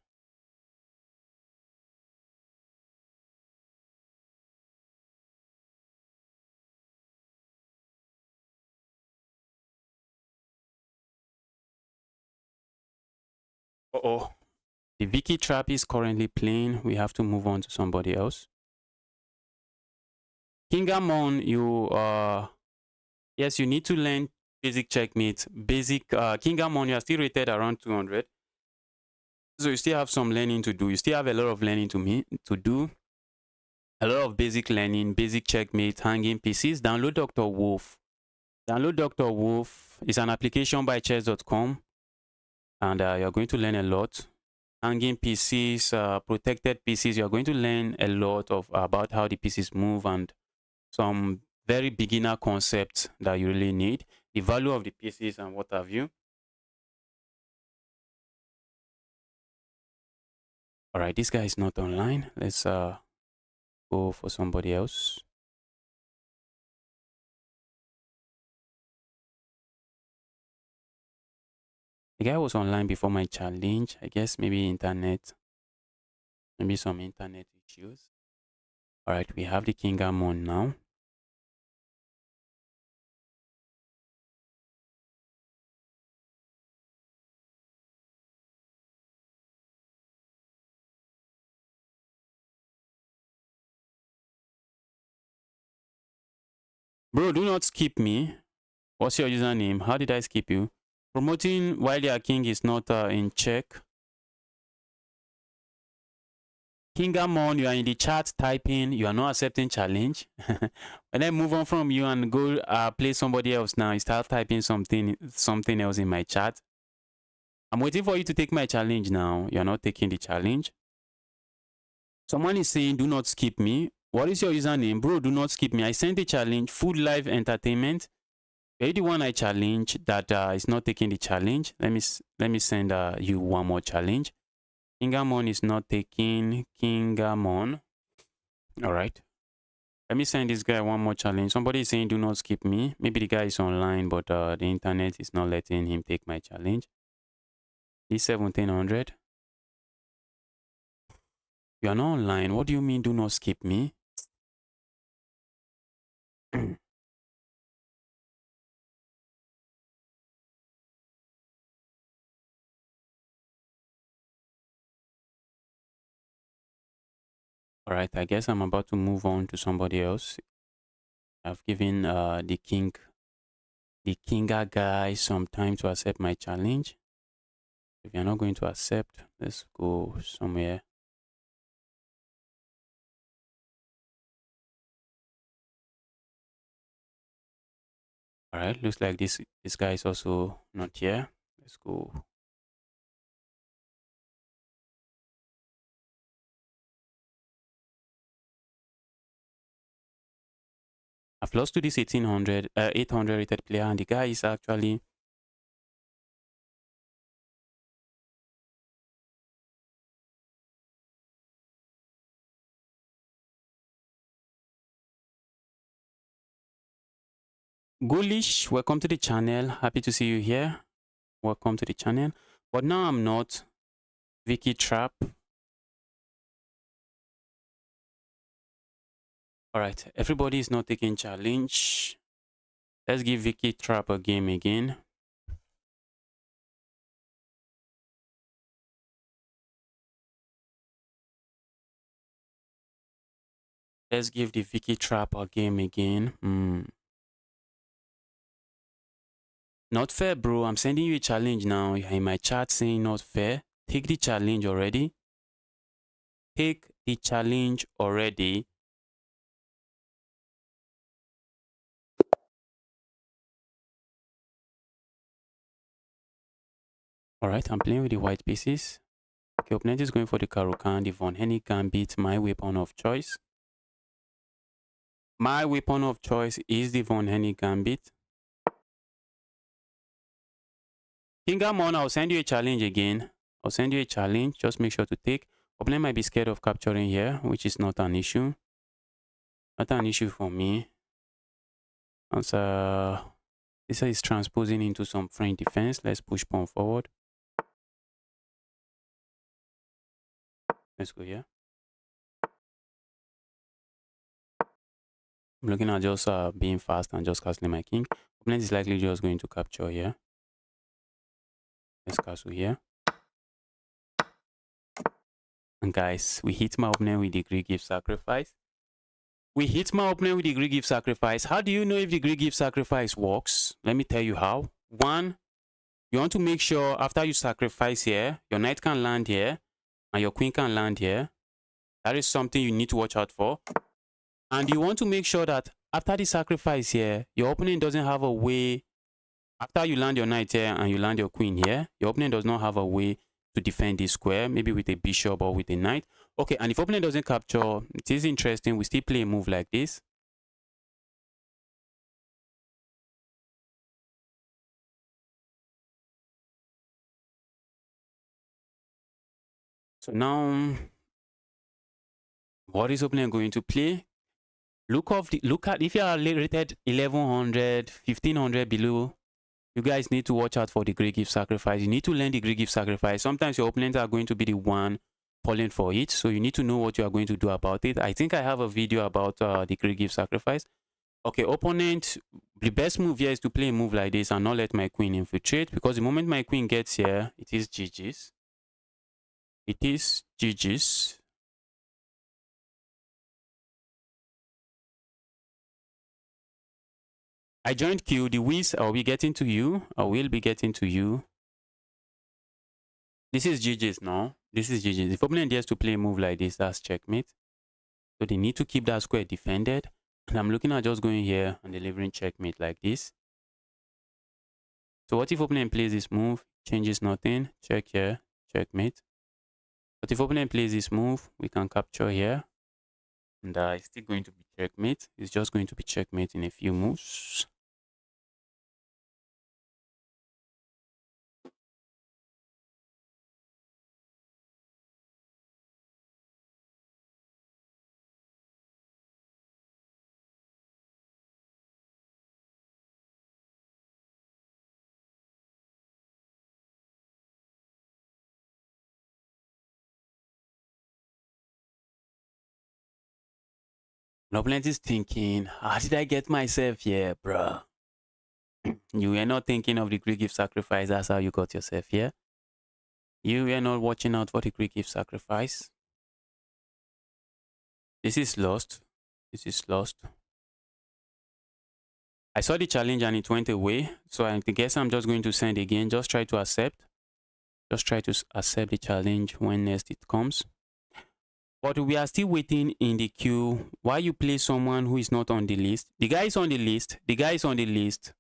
Uh-oh. The Vicky trap is currently playing. We have to move on to somebody else. Kingamon, yes, you need to learn basic checkmate. Basic Kingamon, you are still rated around 200. So you still have some learning to do. You still have a lot of learning to do. A lot of basic learning, basic checkmate, hanging pieces. Download Dr. Wolf. Download Dr. Wolf. It's an application by chess.com. And you're going to learn a lot. Hanging pieces, protected pieces. You're going to learn a lot about how the pieces move and some very beginner concepts that you really need. The value of the pieces and what have you. All right, this guy is not online. Let's go for somebody else. The guy was online before my challenge. I guess maybe internet, maybe some internet issues. All right, we have the Kingamon now. Bro, do not skip me. What's your username? How did I skip you? Promoting while their king is not in check. Kingamon, you are in the chat typing. You are not accepting challenge. When I move on from you and go play somebody else now, you start typing something else in my chat. I'm waiting for you to take my challenge now. You are not taking the challenge. Someone is saying, do not skip me. What is your username? Bro, do not skip me. I sent a challenge, Food Live Entertainment. You're the one I challenge that is not taking the challenge. Let me send you one more challenge. Kingamon is not taking Kingamon. All right. Let me send this guy one more challenge. Somebody is saying, do not skip me. Maybe the guy is online, but the internet is not letting him take my challenge. This 1700. You are not online. What do you mean, do not skip me? All right, I guess I'm about to move on to somebody else. I've given the Kinga guy some time to accept my challenge. If you're not going to accept, let's go somewhere. All right, looks like this guy is also not here. Let's go. I've lost to this 800 rated player, and the guy is actually Ghoulish. Welcome to the channel. Happy to see you here. Welcome to the channel. But now I'm not. Vicky Trap. All right, everybody is not taking challenge. Let's give Vicky Trap a game again. Let's give the Vicky Trap a game again. Not fair, bro. I'm sending you a challenge now. You're in my chat saying not fair. Take the challenge already. Take the challenge already. All right, I'm playing with the white pieces. Okay, opponent is going for the Caro-Kann, the Von Hennig Gambit, my weapon of choice. My weapon of choice is the Von Hennig Gambit. King Amon, I'll send you a challenge again. I'll send you a challenge. Just make sure to take. Opponent might be scared of capturing here, which is not an issue. Not an issue for me. As this is transposing into some French defense. Let's push pawn forward. Let's go here. I'm looking at just being fast and just castling my king. Opponent is likely just going to capture here. Let's castle here. And guys, we hit my opponent with the Greek gift sacrifice. We hit my opponent with the Greek gift sacrifice. How do you know if the Greek gift sacrifice works? Let me tell you how. One, you want to make sure after you sacrifice here, your knight can land here and your queen can land here. That is something you need to watch out for. And you want to make sure that after the sacrifice here, your opponent doesn't have a way. After you land your knight here and you land your queen here, your opponent does not have a way to defend this square, maybe with a bishop or with a knight. Okay, and if opponent doesn't capture, it is interesting. We still play a move like this. So now, what is opponent going to play? Look at if you are rated 1100, 1500 below, you guys need to watch out for the Greek gift sacrifice. You need to learn the Greek gift sacrifice. Sometimes your opponents are going to be the one falling for it. So you need to know what you are going to do about it. I think I have a video about the Greek gift sacrifice. Okay, opponent, the best move here is to play a move like this and not let my queen infiltrate, because the moment my queen gets here, it is GG's. It is GG's. I joined Q. The whiz, I'll be getting to you. I will be getting to you. This is GG's now. This is GG's. If opponent dares to play a move like this, that's checkmate. So they need to keep that square defended. And I'm looking at just going here and delivering checkmate like this. So what if opponent plays this move? Changes nothing. Check here. Checkmate. But if opponent plays this move, we can capture here. And it's still going to be checkmate. It's just going to be checkmate in a few moves. And opponent is thinking, how did I get myself here, bruh? You were not thinking of the Greek gift sacrifice. That's how you got yourself here. You were not watching out for the Greek gift sacrifice. This is lost. This is lost. I saw the challenge and it went away. So I guess I'm just going to send again. Just try to accept. Just try to accept the challenge when next it comes. But we are still waiting in the queue. Why you play someone who is not on the list? The guy is on the list. The guy is on the list.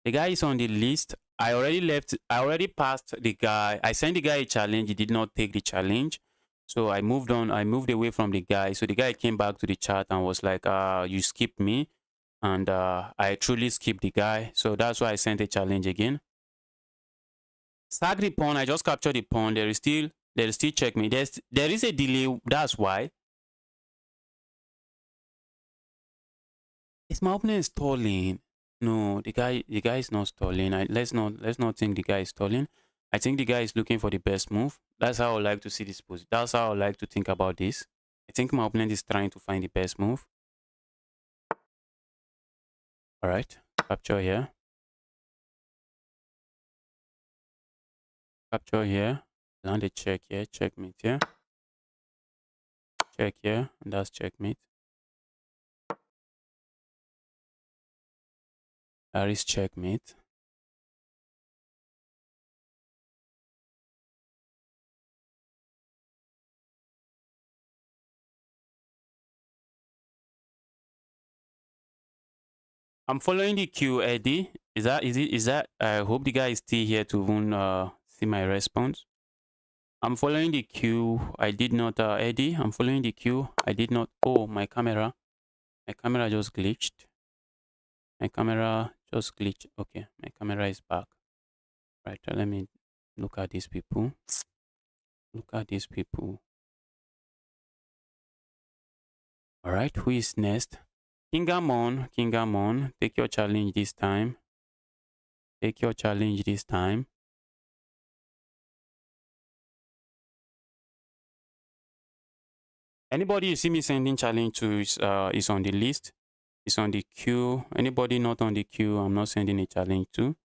The guy is on the list. I already passed the guy. I sent the guy a challenge. He did not take the challenge. So I moved on. I moved away from the guy. So the guy came back to the chat and was like, you skipped me. And I truly skipped the guy. So that's why I sent a challenge again. Sack the pawn. I just captured the pawn. There is still checkmate. There is a delay. That's why. Is my opponent stalling? No, the guy is not stalling. Let's not think the guy is stalling. I think the guy is looking for the best move. That's how I like to see this position. That's how I like to think about this. I think my opponent is trying to find the best move. All right, capture here. Capture here. Land a check here. Checkmate here. Check here. And that's checkmate. That is checkmate. I'm following the queue, Eddie. Is that I hope the guy is still here to even see my response. I'm following the queue. I did not Eddie, I'm following the queue. I did not. Oh, my camera. My camera just glitched. My camera just glitched. Okay, my camera is back. Right, let me look at these people. Look at these people. All right, who is next? Kingamon, Kingamon, take your challenge this time. Take your challenge this time. Anybody you see me sending challenge to is on the list. Is on the queue. Anybody not on the queue, I'm not sending a challenge to.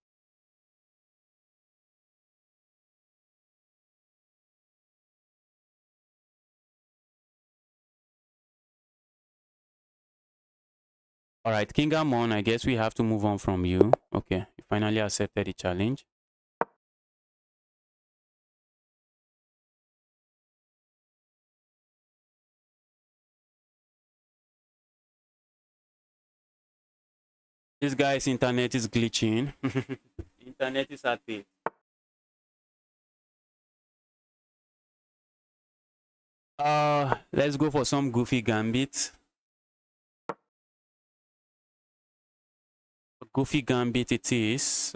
All right, Kingamon, I guess we have to move on from you. Okay, you finally accepted the challenge. This guy's internet is glitching. Internet is at it. Let's go for some goofy gambit. Goofy gambit it is.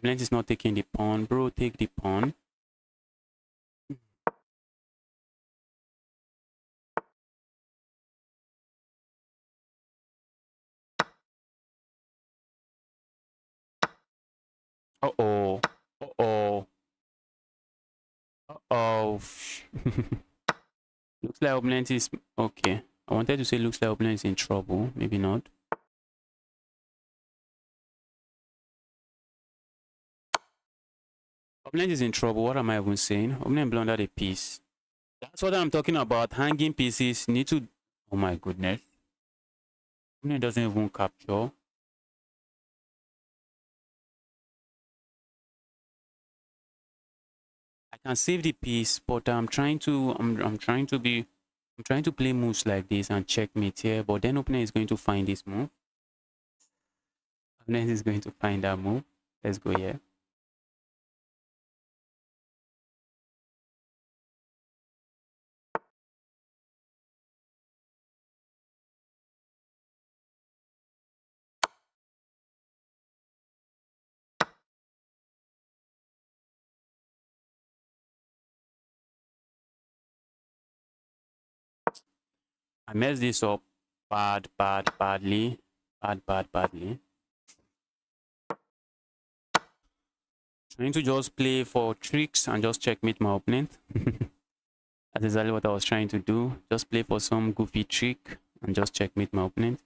Blend is not taking the pawn. Bro, take the pawn. Uh-oh. Uh-oh. Uh-oh. Looks like Oblenz is... Okay. I wanted to say looks like Oblenz is in trouble. Maybe not. Oblenz is in trouble. What am I even saying? Oblenz blundered a piece. That's what I'm talking about. Hanging pieces need to... Oh my goodness. Oblenz doesn't even capture. I can save the piece, but I'm trying to play moves like this and checkmate here, but then opener is going to find this move. Opener is going to find that move. Let's go here. I messed this up badly. Badly. Trying to just play for tricks and just checkmate my opponent. That's exactly what I was trying to do. Just play for some goofy trick and just checkmate my opponent.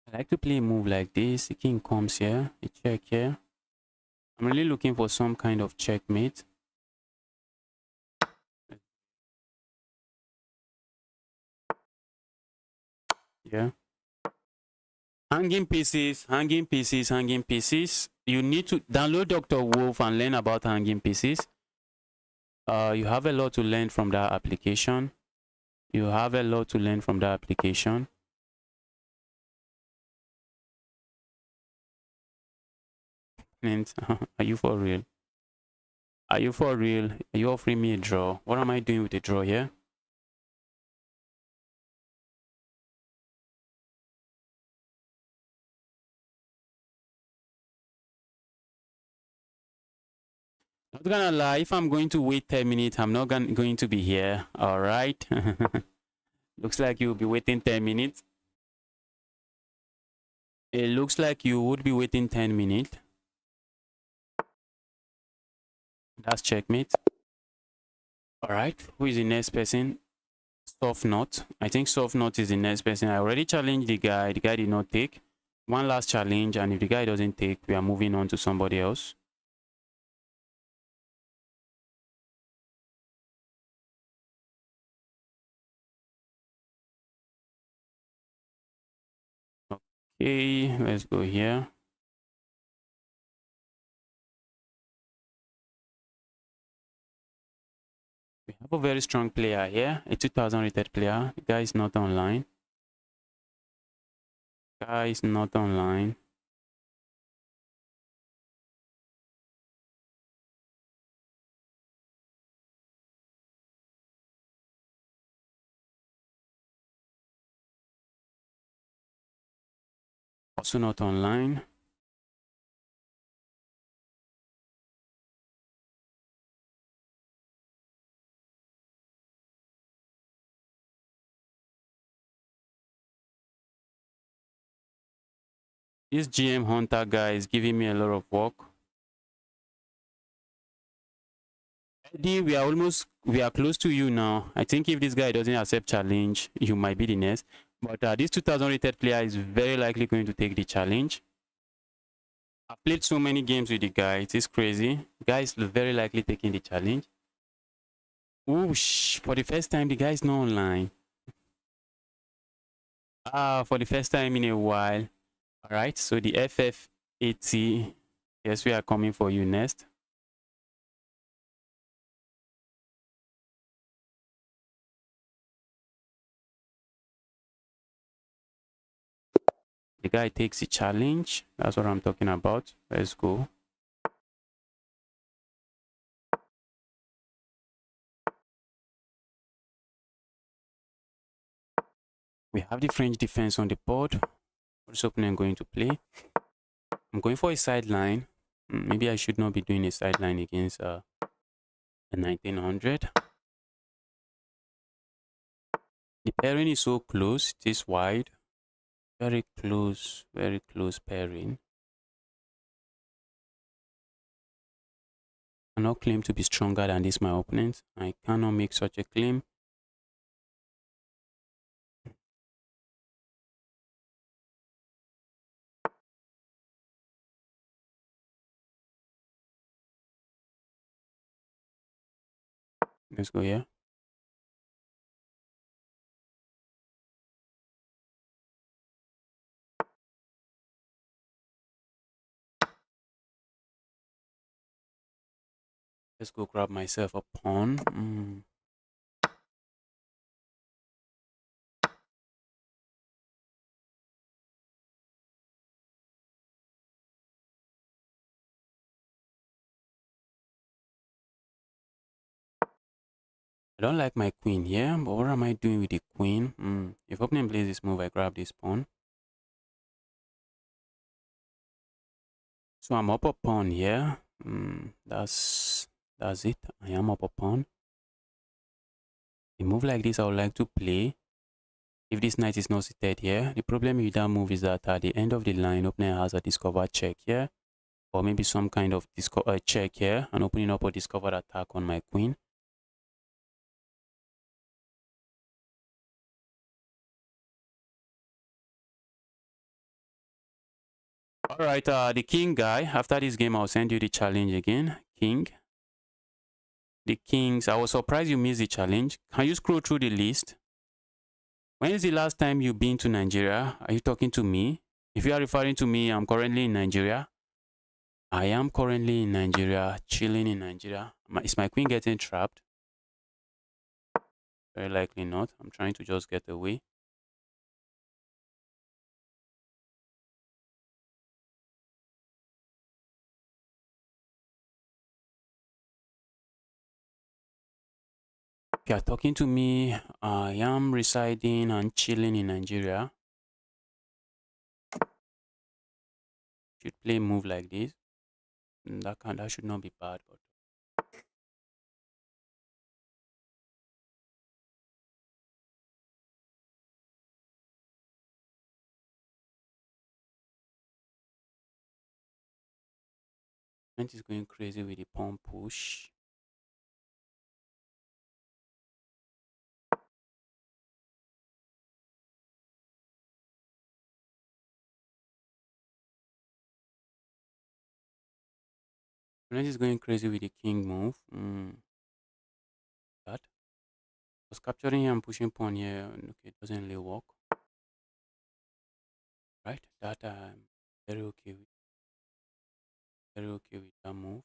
I like to play a move like this. The king comes here, a check here. I'm really looking for some kind of checkmate. Yeah. Hanging pieces. You need to download Dr. Wolf and learn about hanging pieces. You have a lot to learn from that application. And are you for real? Are you offering me a draw? What am I doing with the draw here? Not gonna lie, if I'm going to wait 10 minutes, I'm not going to be here. All right. Looks like you'll be waiting 10 minutes. It looks like you would be waiting 10 minutes. That's checkmate. All right. Who is the next person? Soft Knot. I think Soft Knot is the next person. I already challenged the guy. The guy did not take. One last challenge, and if the guy doesn't take, we are moving on to somebody else. Okay, let's go here. We have a very strong player here, a 2000 rated player. The guy is not online. Guy is not online. Also not online. This GM Hunter guy is giving me a lot of work. Eddie, we are close to you now. I think if this guy doesn't accept challenge, you might be the next. But this 2000 rated player is very likely going to take the challenge. I've played so many games with the guy. It is crazy. The guy is very likely taking the challenge. Whoosh, for the first time, the guy is not online. For the first time in a while. All right, so the FF80. Yes, we are coming for you next. The guy takes the challenge. That's what I'm talking about. Let's go. We have the French defense on the board. What is opponent going to play? I'm going for a sideline. Maybe I should not be doing a sideline against a 1900. The pairing is so close. It is wide. Very close pairing. I cannot claim to be stronger than this, my opponent. I cannot make such a claim. Let's go here. Let's go grab myself a pawn. I don't like my queen here, but what am I doing with the queen? If opponent plays this move, I grab this pawn. So I'm up a pawn here. That's it. I am up a pawn. A move like this, I would like to play. If this knight is not seated here, the problem with that move is that at the end of the line, opponent has a discovered check here, or maybe some kind of check here, and opening up a discovered attack on my queen. All right, the king guy. After this game, I'll send you the challenge again. King. The kings. I was surprised you missed the challenge. Can you scroll through the list? When is the last time you've been to Nigeria? Are you talking to me? If you are referring to me, I'm currently in Nigeria. I am currently in Nigeria, chilling in Nigeria. Is my queen getting trapped? Very likely not. I'm trying to just get away. If you are talking to me, I am residing and chilling in Nigeria. Should play a move like this. That should not be bad, but opponent is going crazy with the pawn push. Opponent is going crazy with the king move. That was capturing here and pushing pawn here. Okay, it doesn't really work. Right? That I'm very okay with. Very okay with that move.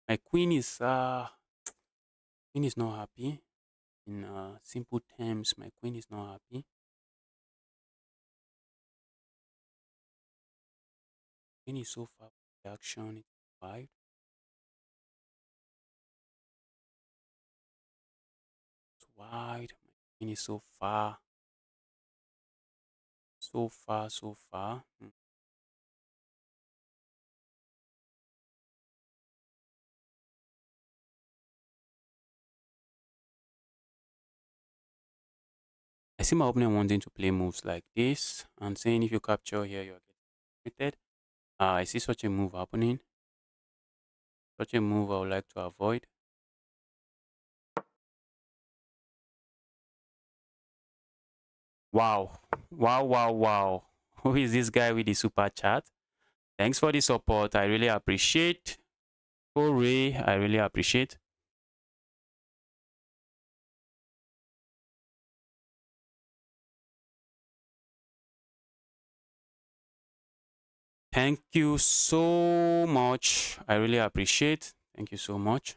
My queen is not happy. In simple terms, my queen is not happy. Queen is so far from the action. It's wide. It's wide. My queen is so far. So far, so far. I see my opponent wanting to play moves like this and saying if you capture here, you're getting defeated. I see such a move happening. Such a move I would like to avoid. Wow. Wow, wow, wow. Who is this guy with the super chat? Thanks for the support. I really appreciate. Hooray. I really appreciate. Thank you so much. I really appreciate. Thank you so much.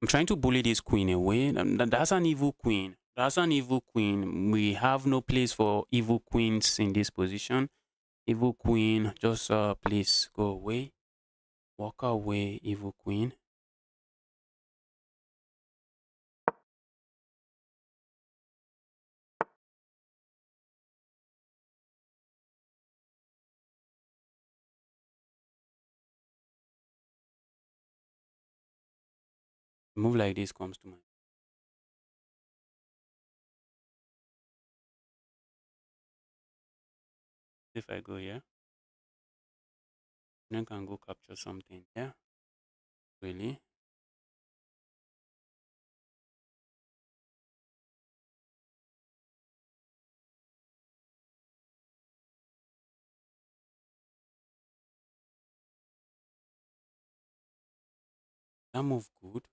I'm trying to bully this queen away. That's an evil queen. That's an evil queen. We have no place for evil queens in this position. Evil queen, just please go away. Walk away, evil queen. Move like this comes to mind. If I go here, then can go capture something. Yeah, really. That move good.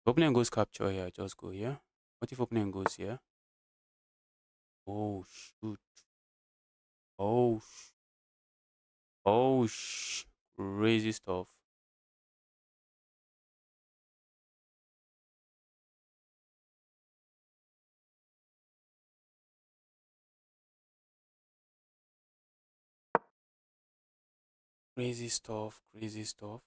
Opponent goes capture here. Just go here. What if opponent goes here? Oh shoot. Oh crazy stuff. Crazy stuff. Crazy stuff.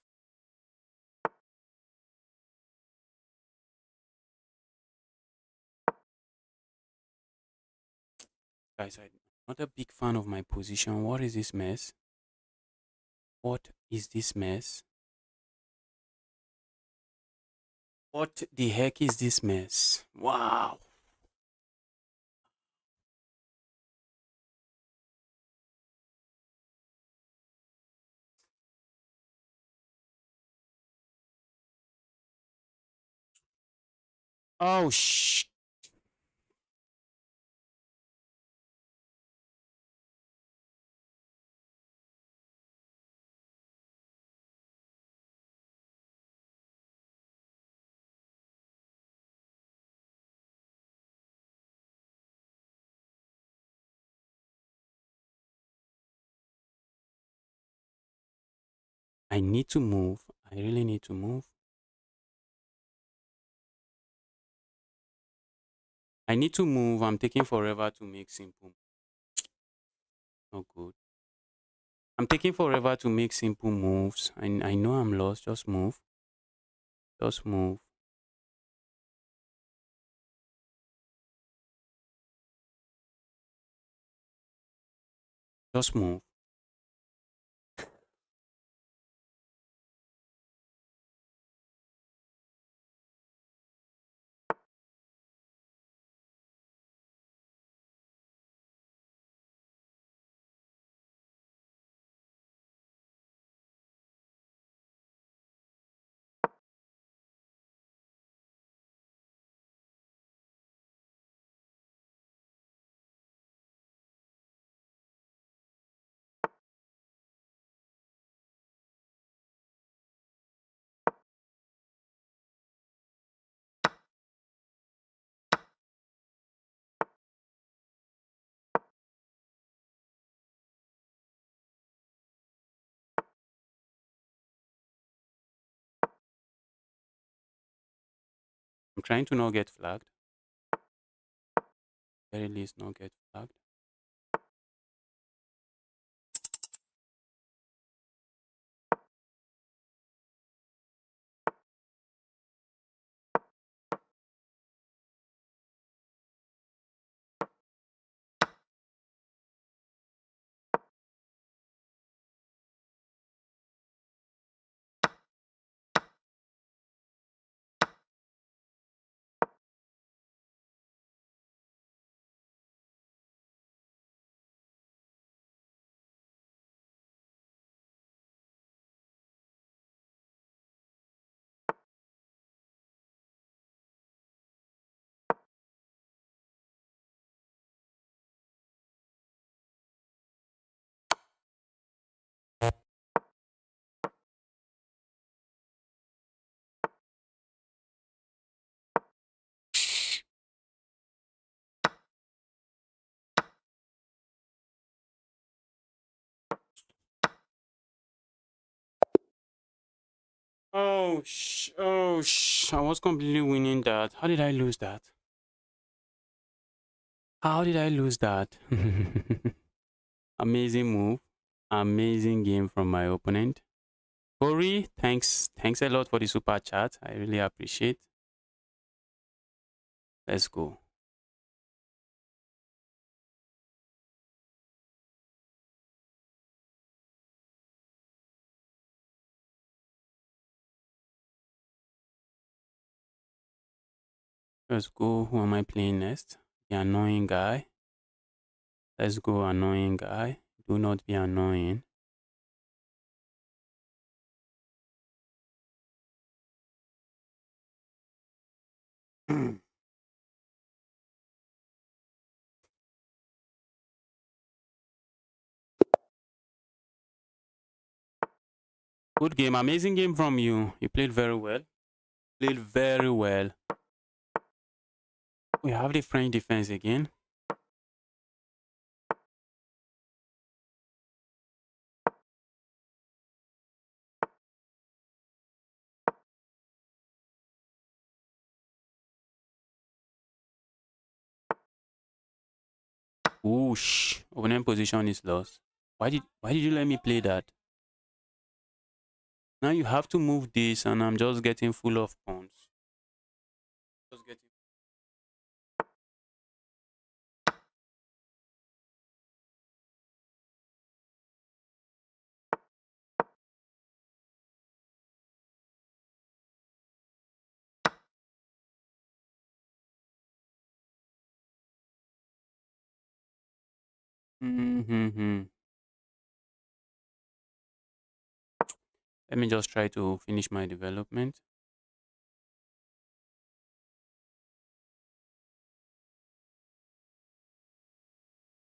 Guys, I'm not a big fan of my position. What is this mess? What is this mess? What the heck is this mess? Wow. Oh I need to move. I really need to move. I need to move. I'm taking forever to make simple. Not good. I'm taking forever to make simple moves. I know I'm lost. Just move. Just move. Just move. I'm trying to not get flagged. Very least not get flagged. I was completely winning that. How did I lose that? How did I lose that? Amazing move. Amazing game from my opponent. Corey, thanks a lot for the super chat. I really appreciate. Let's go. Let's go. Who am I playing next? The annoying guy. Let's go, annoying guy. Do not be annoying. Good game. Amazing game from you. You played very well. Played very well. We have the French defense again. Whoosh. Opponent position is lost. Why did you let me play that? Now you have to move this and I'm just getting full of pawns. Just getting mm-hmm. Let me just try to finish my development.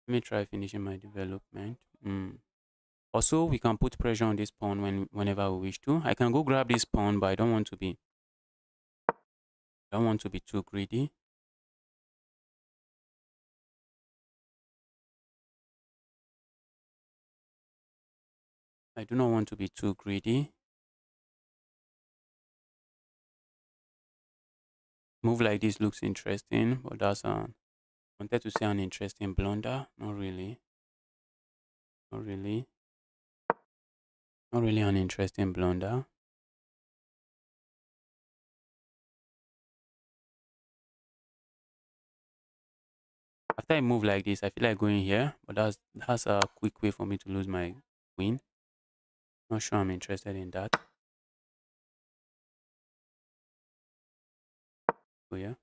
Let me try finishing my development. Also, we can put pressure on this pawn whenever we wish to. I can go grab this pawn, but I don't want to be too greedy. I do not want to be too greedy. Move like this looks interesting, but that's wanted to say an interesting blunder. Not really. Not really. Not really an interesting blunder. After I move like this, I feel like going here, but that's a quick way for me to lose my queen. Not sure I'm interested in that. So yeah.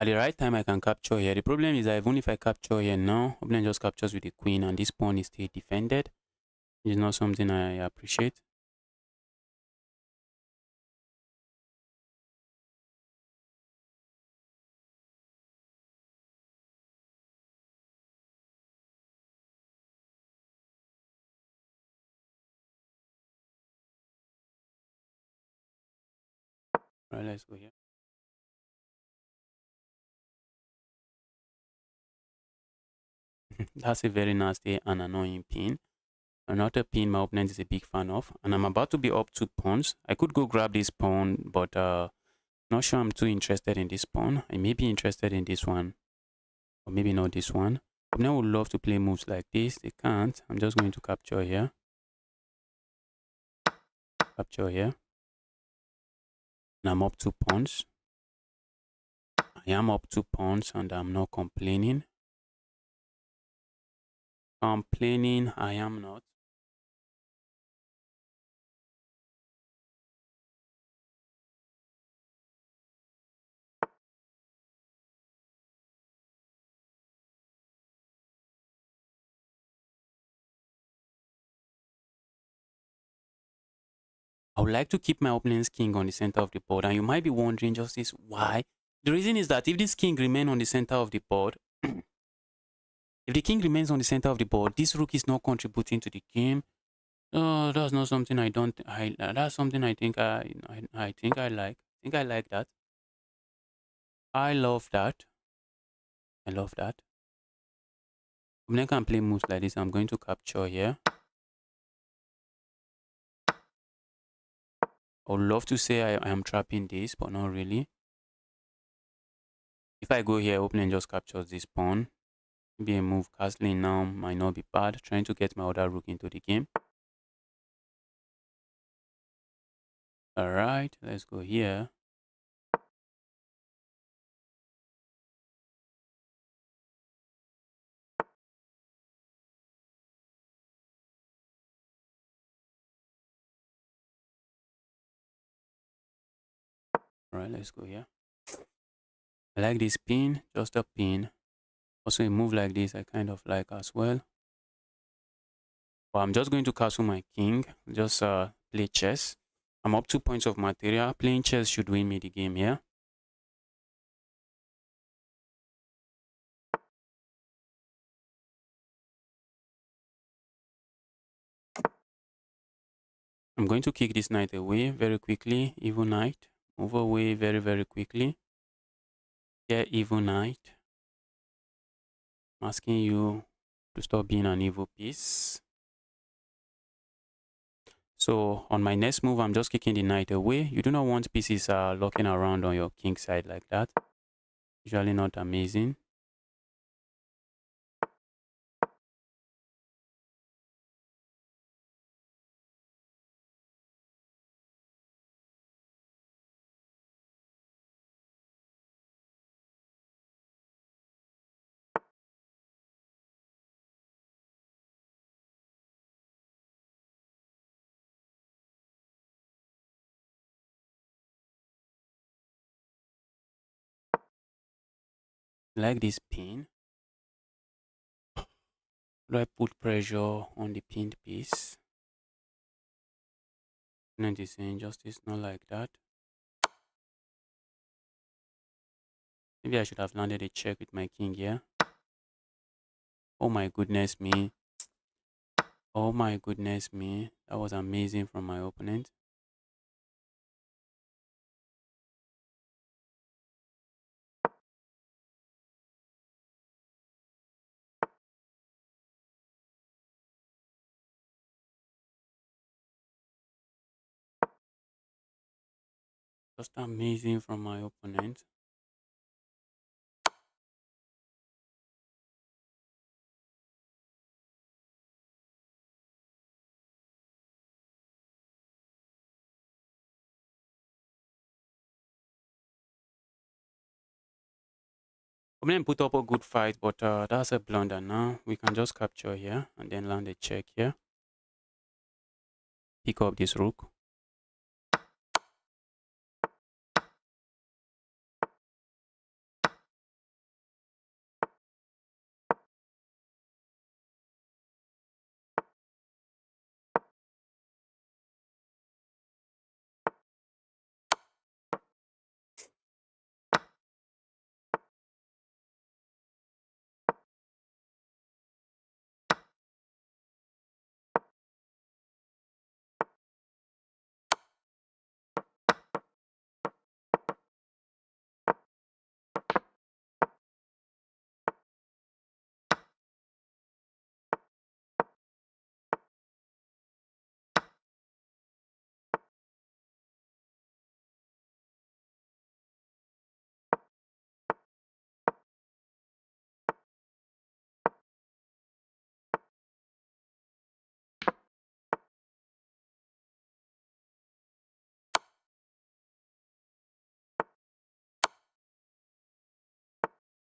At the right time, I can capture here. The problem is that even if I capture here now, opponent just captures with the queen and this pawn is still defended. It's not something I appreciate. All right, let's go here. That's a very nasty and annoying pin. Another pin my opponent is a big fan of. And I'm about to be up 2 pawns. I could go grab this pawn, but not sure I'm too interested in this pawn. I may be interested in this one, or maybe not this one. Opponent would love to play moves like this. They can't. I'm just going to capture here. Capture here. And I'm up 2 pawns. I am up 2 pawns and I'm not complaining. Complaining, I am not. I would like to keep my opponent's king on the center of the board. And you might be wondering, Justice, why? The reason is that if this king remains on the center of the board, if the king remains on the center of the board, this rook is not contributing to the game. Oh, that's not something I don't. That's something I think I think I like. I think I like that. I love that. I love that. When I can play moves like this, I'm going to capture here. I would love to say I am trapping this, but not really. If I go here, opponent just captures this pawn. Maybe a move castling now might not be bad. Trying to get my other rook into the game. Alright, let's go here. Alright, let's go here. I like this pin, just a pin. Also a move like this I kind of like as well. But I'm just going to castle my king. Just play chess. I'm up 2 points of material. Playing chess should win me the game here. I'm going to kick this knight away very quickly. Evil knight. Move away very, very quickly. Yeah, evil knight. I'm asking you to stop being an evil piece. So on my next move, I'm just kicking the knight away. You do not want pieces locking around on your king side like that. Usually not amazing. Like this pin. Do I put pressure on the pinned piece? Opponent is saying justice, not like that. Maybe I should have landed a check with my king here. Oh my goodness me. Oh my goodness me. That was amazing from my opponent. Just amazing from my opponent. Opponent put up a good fight, but that's a blunder. Now we can just capture here and then land a check here. Pick up this rook.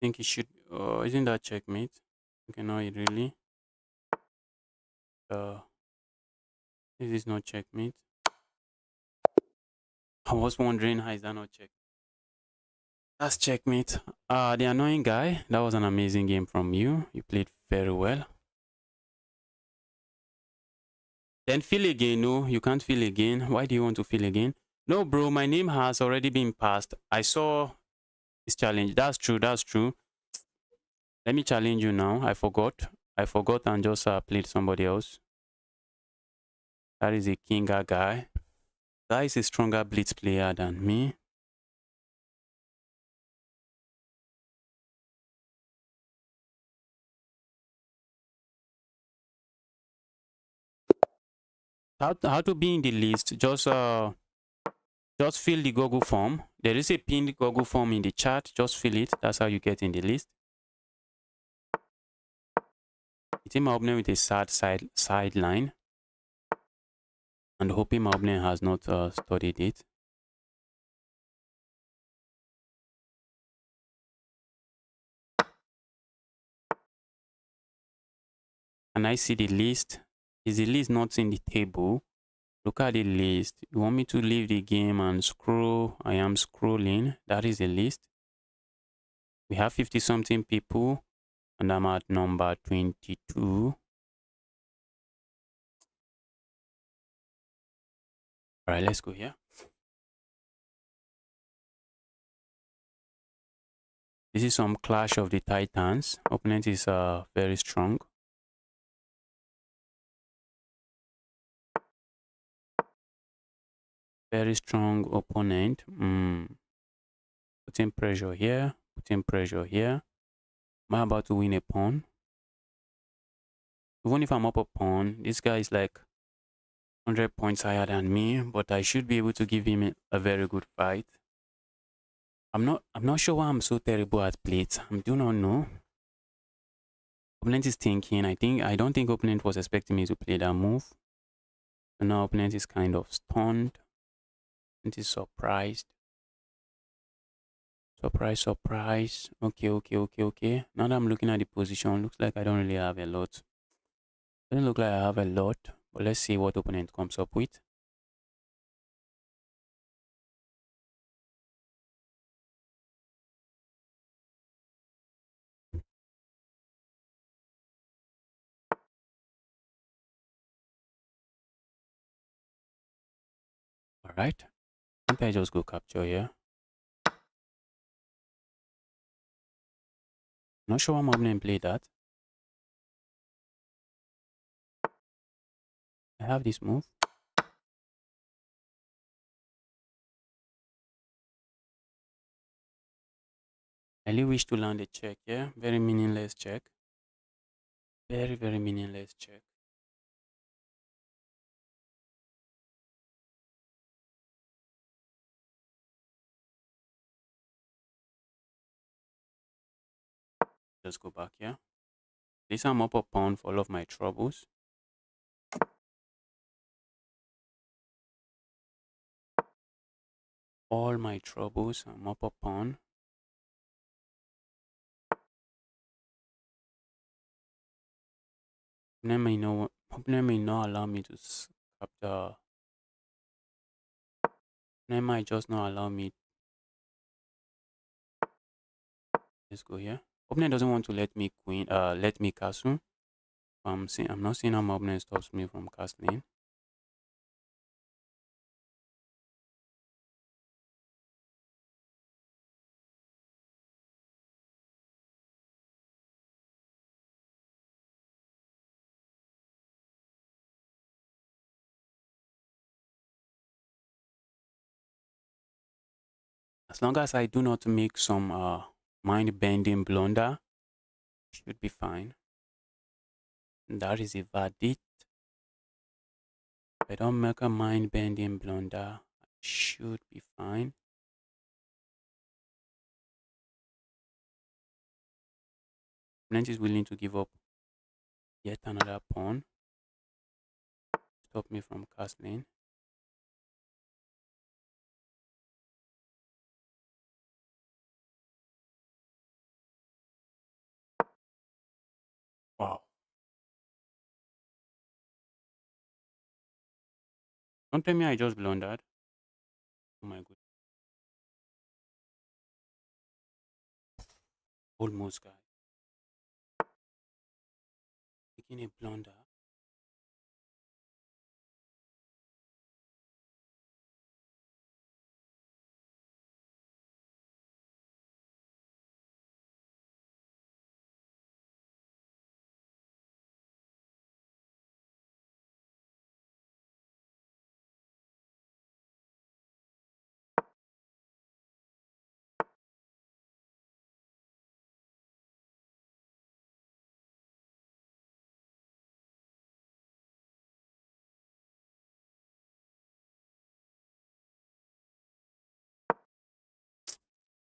Think it should. Isn't that checkmate? Okay, no, it really. Uh, this is not checkmate. I was wondering how is that not check. That's checkmate. The annoying guy. That was an amazing game from you. You played very well. Then feel again. No, you can't feel again. Why do you want to feel again? No, bro, my name has already been passed. I saw this challenge. That's true. That's true. Let me challenge you now. I forgot. I forgot and just played somebody else. That is a Kinga guy. Guy is a stronger blitz player than me. How to be in the list? Just fill the Google form. There is a pinned Google form in the chat. Just fill it. That's how you get in the list. It's my opening with a sad sideline. And hoping my opening has not studied it. And I see the list. Is the list not in the table? Look at the list. You want me to leave the game and scroll? I am scrolling. That is the list. We have 50 something people and I'm at number 22. All right, let's go here. This is some Clash of the Titans. Opponent is very strong. Very strong opponent. Putting pressure here. Putting pressure here. Am I about to win a pawn? Even if I'm up a pawn, this guy is like 100 points higher than me, but I should be able to give him a very good fight. I'm not sure why I'm so terrible at plates. I do not know. Opponent is thinking. I don't think opponent was expecting me to play that move. So now opponent is kind of stunned. Opponent is surprised. Surprise. Okay. Now that I'm looking at the position, looks like I don't really have a lot. Doesn't look like I have a lot, but let's see what opponent comes up with. All right. I think I just go capture here. Not sure why my opponent played that. I have this move. I really wish to land a check, yeah? Very meaningless check. Very meaningless check. Just go back here. This I'm up a pawn for all of my troubles. All my troubles, I'm up a pawn. Opponent may not allow me to capture. Opponent might just not allow me. Let's go here. Opponent doesn't want to let me let me castle. I'm not seeing how my opponent stops me from castling. As long as I do not make some mind-bending blunder, should be fine. That is a verdict. If I don't make a mind-bending blunder, I should be fine. Opponent is willing to give up yet another pawn. Stop me from castling. Wow. Don't tell me I just blundered. Oh my god. Almost, guys. Making a blunder.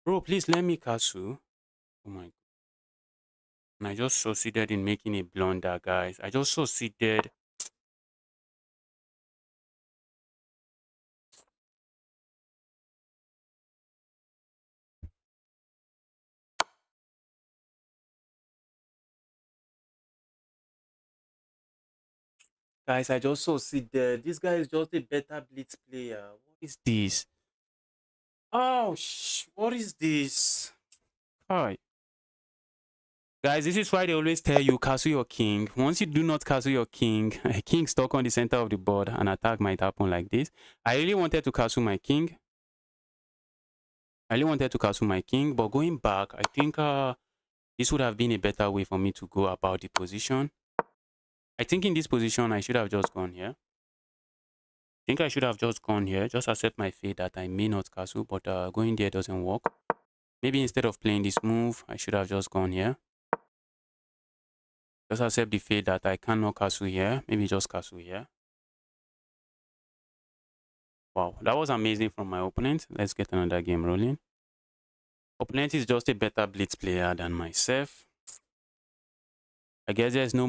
Bro, please let me castle. Oh my god. And I just succeeded in making a blunder, guys. I just succeeded. Guys, I just succeeded. This guy is just a better blitz player. What is this? Oh, what is this? Hi. Guys, this is why they always tell you castle your king. Once you do not castle your king, a king stuck on the center of the board, an attack might happen like this. I really wanted to castle my king. But going back, I think this would have been a better way for me to go about the position. I think in this position, I should have just gone here. Just accept my fate that I may not castle, but going there doesn't work. Maybe instead of playing this move, I should have just gone here. Just accept the fate that I cannot castle here. Maybe just castle here. Wow, that was amazing from my opponent. Let's get another game rolling. Opponent is just a better blitz player than myself. I guess there's no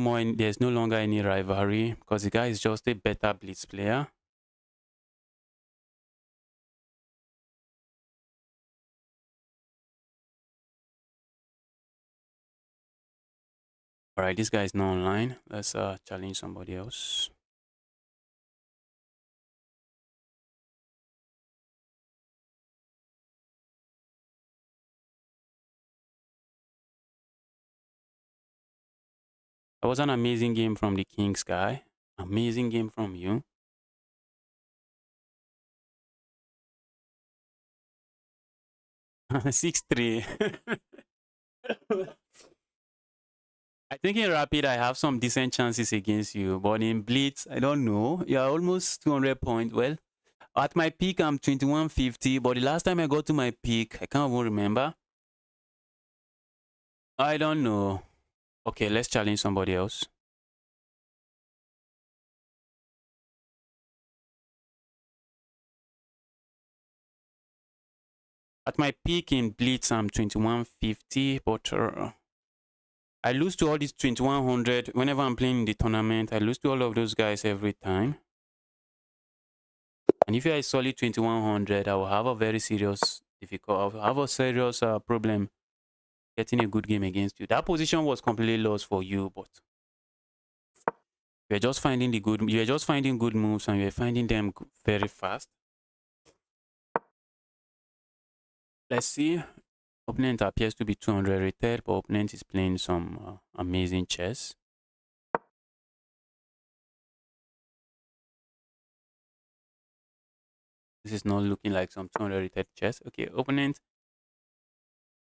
longer any rivalry because the guy is just a better blitz player. All right, this guy is not online. Let's challenge somebody else. That was an amazing game from the Kings guy. Amazing game from you. Six three. I think in Rapid, I have some decent chances against you. But in Blitz, I don't know. You're almost 200 points. Well, at my peak, I'm 2150. But the last time I got to my peak, I can't even remember. I don't know. Okay, let's challenge somebody else. At my peak in Blitz, I'm 2150. But I lose to all these 2100. Whenever I'm playing in the tournament, I lose to all of those guys every time. And if you're a solid 2100, I will have a very serious problem getting a good game against you. That position was completely lost for you, but you're just finding good moves and you're finding them very fast. Let's see. Opponent appears to be 200 rated, but opponent is playing some amazing chess. This is not looking like some 200 rated chess. Okay, opponent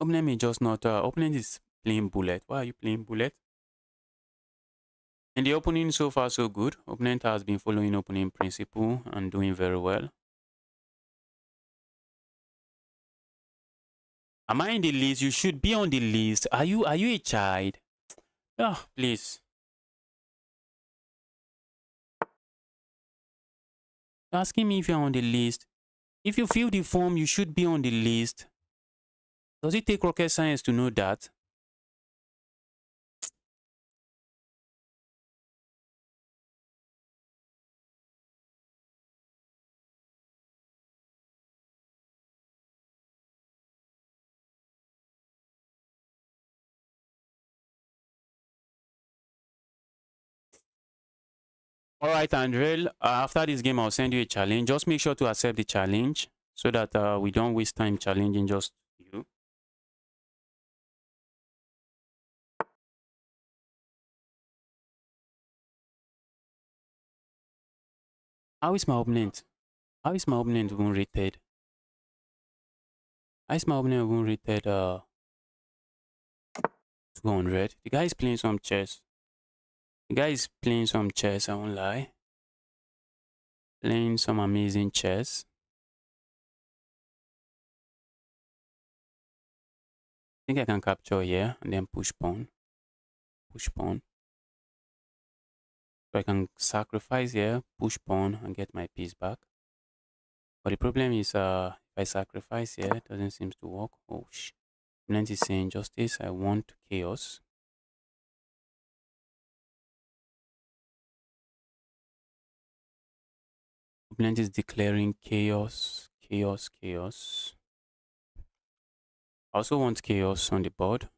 may just not. Opponent is playing bullet. Why are you playing bullet? And the opening so far so good. Opponent has been following opening principle and doing very well. Am I in the list? You should be on the list. Are you a child? Oh, please. You're asking me if you're on the list. If you fill the form, you should be on the list. Does it take rocket science to know that? All right, Andrel. After this game, I'll send you a challenge. Just make sure to accept the challenge so that we don't waste time challenging just you. How is my opponent? How is my opponent even rated? How is my opponent even rated 200? The guy is playing some chess. The guy is playing some chess, I won't lie. Playing some amazing chess. I think I can capture here and then push pawn. Push pawn. So I can sacrifice here, push pawn and get my piece back. But the problem is if I sacrifice here, it doesn't seem to work. Oh sh. Opponent is saying justice, I want chaos. Opponent is declaring chaos, chaos, chaos. I also want chaos on the board.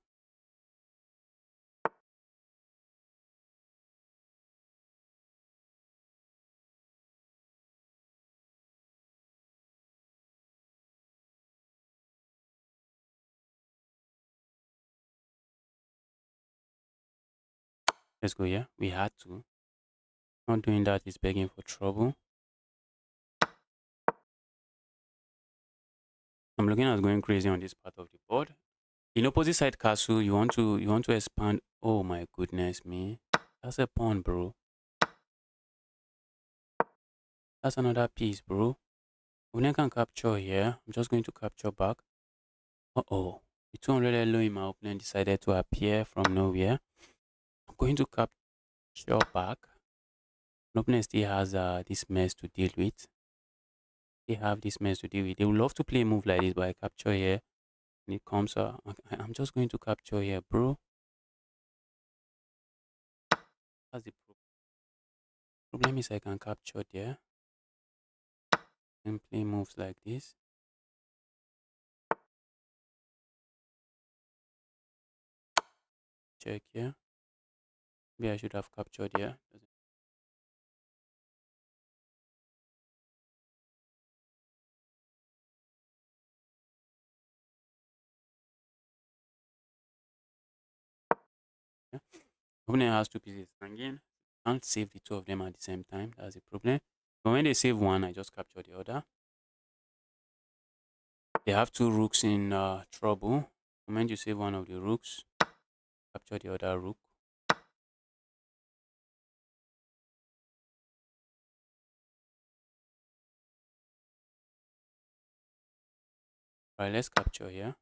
Let's go here. We had to. Not doing that is begging for trouble. I'm looking at going crazy on this part of the board. In opposite side castle, you want to expand. Oh my goodness me. That's a pawn, bro. That's another piece, bro. When I can capture here, I'm just going to capture back. Uh-oh. The 200 yellow in my opponent decided to appear from nowhere. I'm going to capture back. My opponent still has this mess to deal with. They have this mess to deal with. They would love to play a move like this, but I capture here. And it comes, I'm just going to capture here, bro. That's the problem is I can capture there. And play moves like this. Check here. Maybe I should have captured here. Yeah. Opponent has two pieces hanging. Can't save the two of them at the same time. That's the problem. But when they save one, I just capture the other. They have two rooks in trouble. The moment you save one of the rooks, capture the other rook. Alright, let's capture here.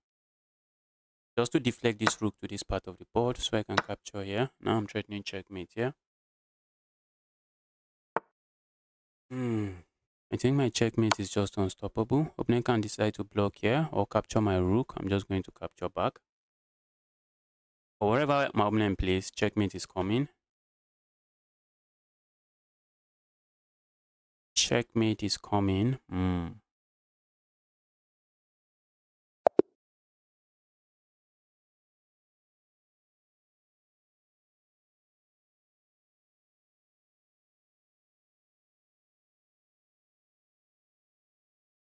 Just to deflect this rook to this part of the board so I can capture here. Now I'm threatening checkmate here. I think my checkmate is just unstoppable. Opponent can decide to block here or capture my rook. I'm just going to capture back. Or wherever my opponent plays, checkmate is coming. Checkmate is coming.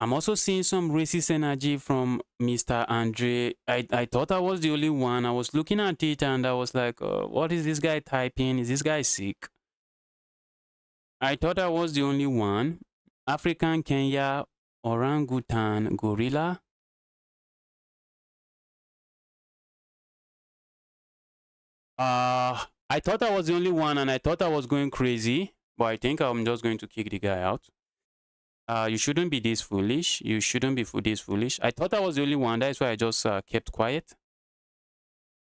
I'm also seeing some racist energy from Mr. Andre. I thought I was the only one. I was looking at it and I was like, what is this guy typing? Is this guy sick? I thought I was the only one. African Kenya, orangutan, gorilla. I thought I was the only one and I thought I was going crazy, but I think I'm just going to kick the guy out. You shouldn't be this foolish. You shouldn't be this foolish. I thought I was the only one. That's why I just kept quiet.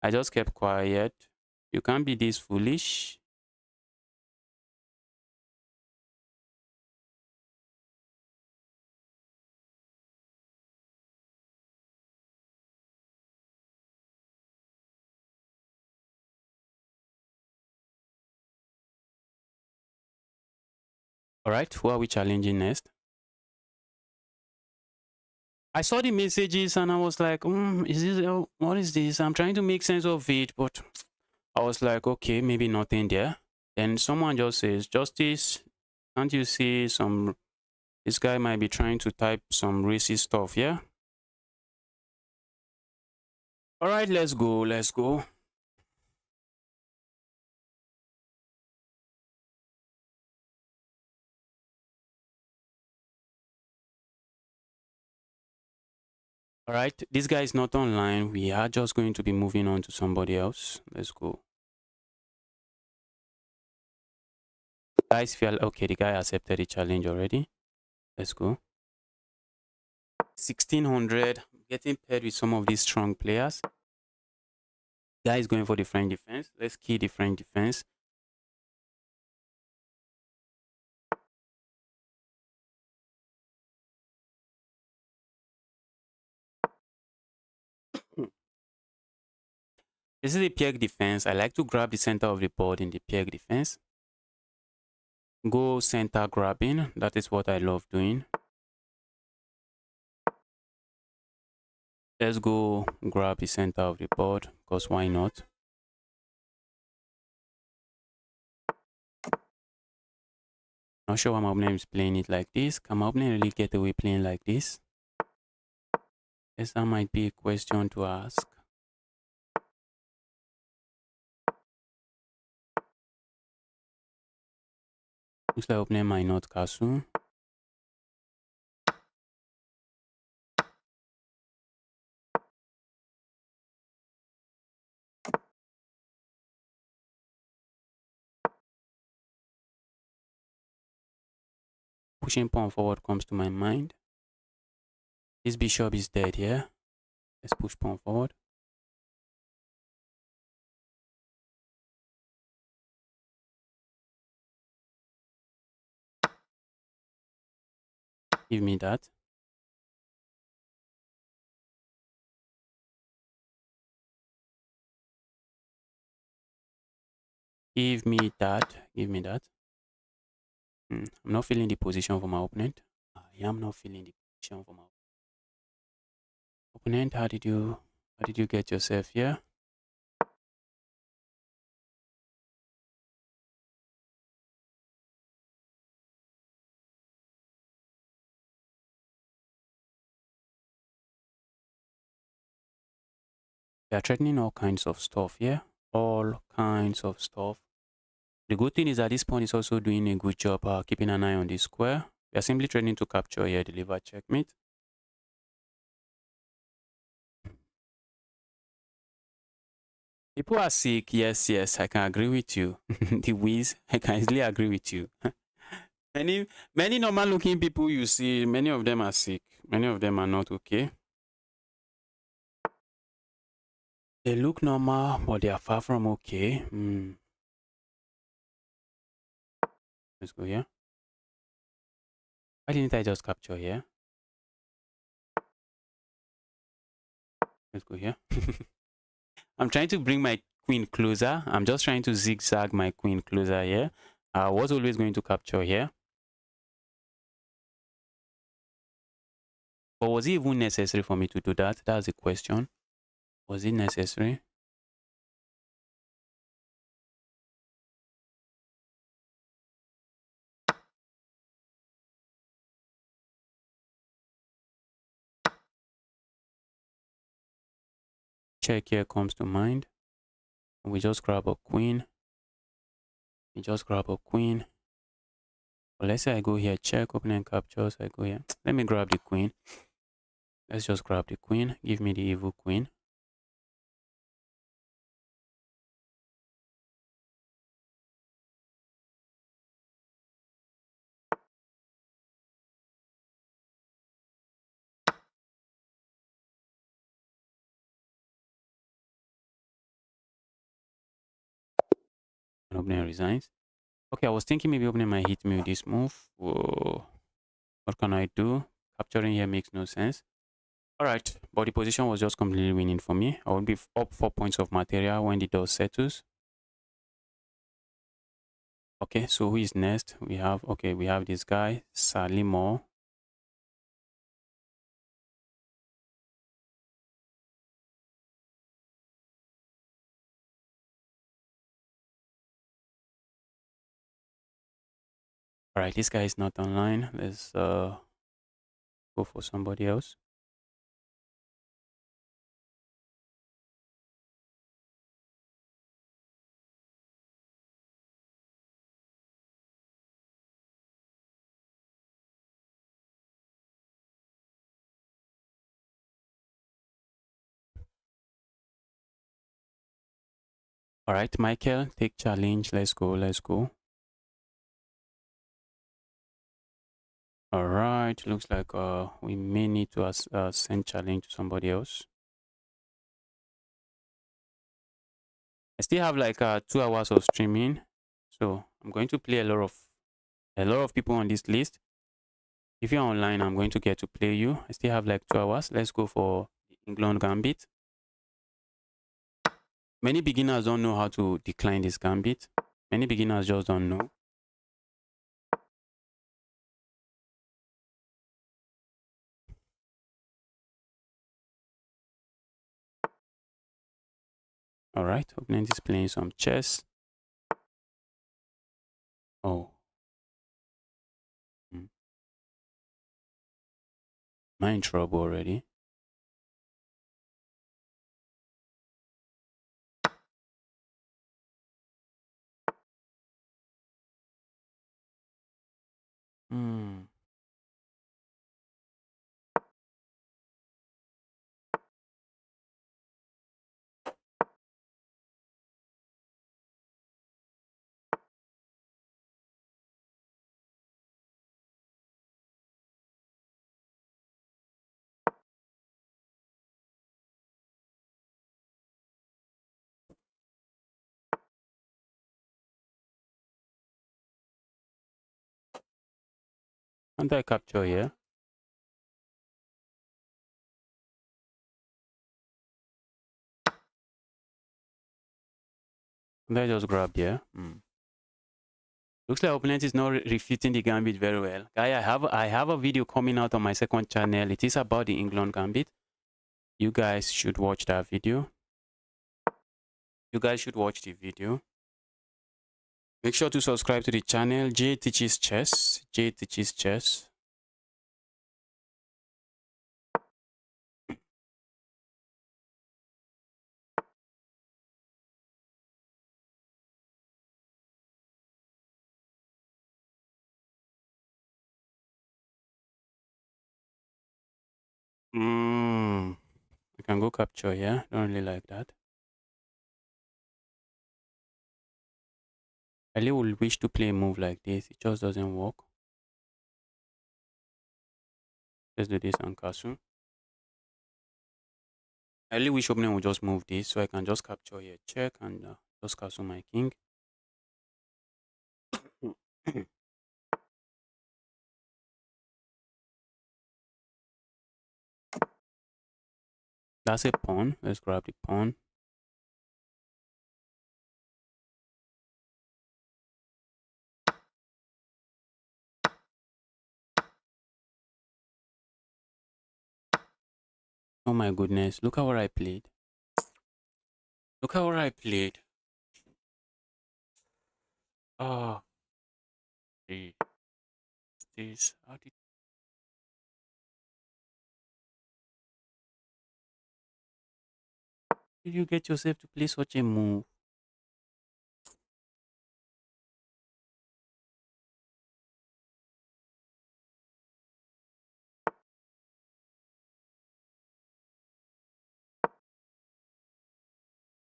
I just kept quiet. You can't be this foolish. All right, who are we challenging next? I saw the messages and I was like, is this, what is this? I'm trying to make sense of it, but I was like, okay, maybe nothing there. Then someone just says, Justice, can't you see this guy might be trying to type some racist stuff, yeah? All right, let's go, let's go. All right, this guy is not online. We are just going to be moving on to somebody else. Let's go. Guys feel okay, the guy accepted the challenge already. Let's go. 1600, getting paired with some of these strong players. Guy is going for the French defense. Let's key the French defense. This is the Pieg defense. I like to grab the center of the board in the Pieg defense. Go center grabbing. That is what I love doing. Let's go grab the center of the board, because why not? Not sure why my opponent is playing it like this. Can my opponent really get away playing like this? Yes, that might be a question to ask. Looks like opponent might not castle. Pushing pawn forward comes to my mind. This bishop is dead here. Let's push pawn forward. Give me that. Give me that. Give me that. I'm not feeling the position for my opponent. I am not feeling the position for my opponent. How did you get yourself here? They are threatening all kinds of stuff here. All kinds of stuff. The good thing is that this pawn is also doing a good job keeping an eye on the square. We are simply threatening to capture here, deliver checkmate. People are sick. Yes, yes, I can agree with you. The Wiz, I can easily agree with you. Many normal looking people you see, many of them are sick. Many of them are not okay. They look normal, but they are far from okay. Let's go here. Why didn't I just capture here? Let's go here. I'm trying to bring my queen closer. I'm just trying to zigzag my queen closer here. I was always going to capture here. But was it even necessary for me to do that? That's the question. Was it necessary? check here comes to mind. We just grab a queen. We just grab a queen. But let's say I go here, check, open and captures. I go here. Let me grab the queen. Let's just grab the queen. Give me the evil queen. And opening resigns. Okay, I was thinking maybe opening might hit me with this move. Whoa. What can I do? Capturing here makes no sense. Alright, but the position was just completely winning for me. I will be up 4 points of material when the dust settles. Okay, so who is next? We have this guy, Salimo. Alright, this guy is not online. Let's go for somebody else. Alright, Michael, take challenge. Let's go, let's go. Alright, looks like we may need to send challenge to somebody else. I still have like 2 hours of streaming, so I'm going to play a lot of people on this list. If you're online, I'm going to get to play you. I still have like 2 hours. Let's go for the England Gambit. Many beginners don't know how to decline this gambit. Many beginners just don't know. All right, opponent is playing some chess. Oh. Am I in trouble already? Hmm. Can't I capture here? Can't I just grab here? Looks like opponent is not refuting the gambit very well. Guy, I have a video coming out on my second channel. It is about the England gambit. You guys should watch that video. You guys should watch the video. Make sure to subscribe to the channel. Jay teaches chess. Jay teaches chess. I can go capture here. Don't really like that. I really would wish to play a move like this. It just doesn't work. Let's do this on castle. I really wish opponent would just move this so I can just capture here, check, and just castle my king. That's a pawn. Let's grab the pawn. Oh my goodness, look at what I played. Look at what I played. Oh, this. How did did you get yourself to play such a move?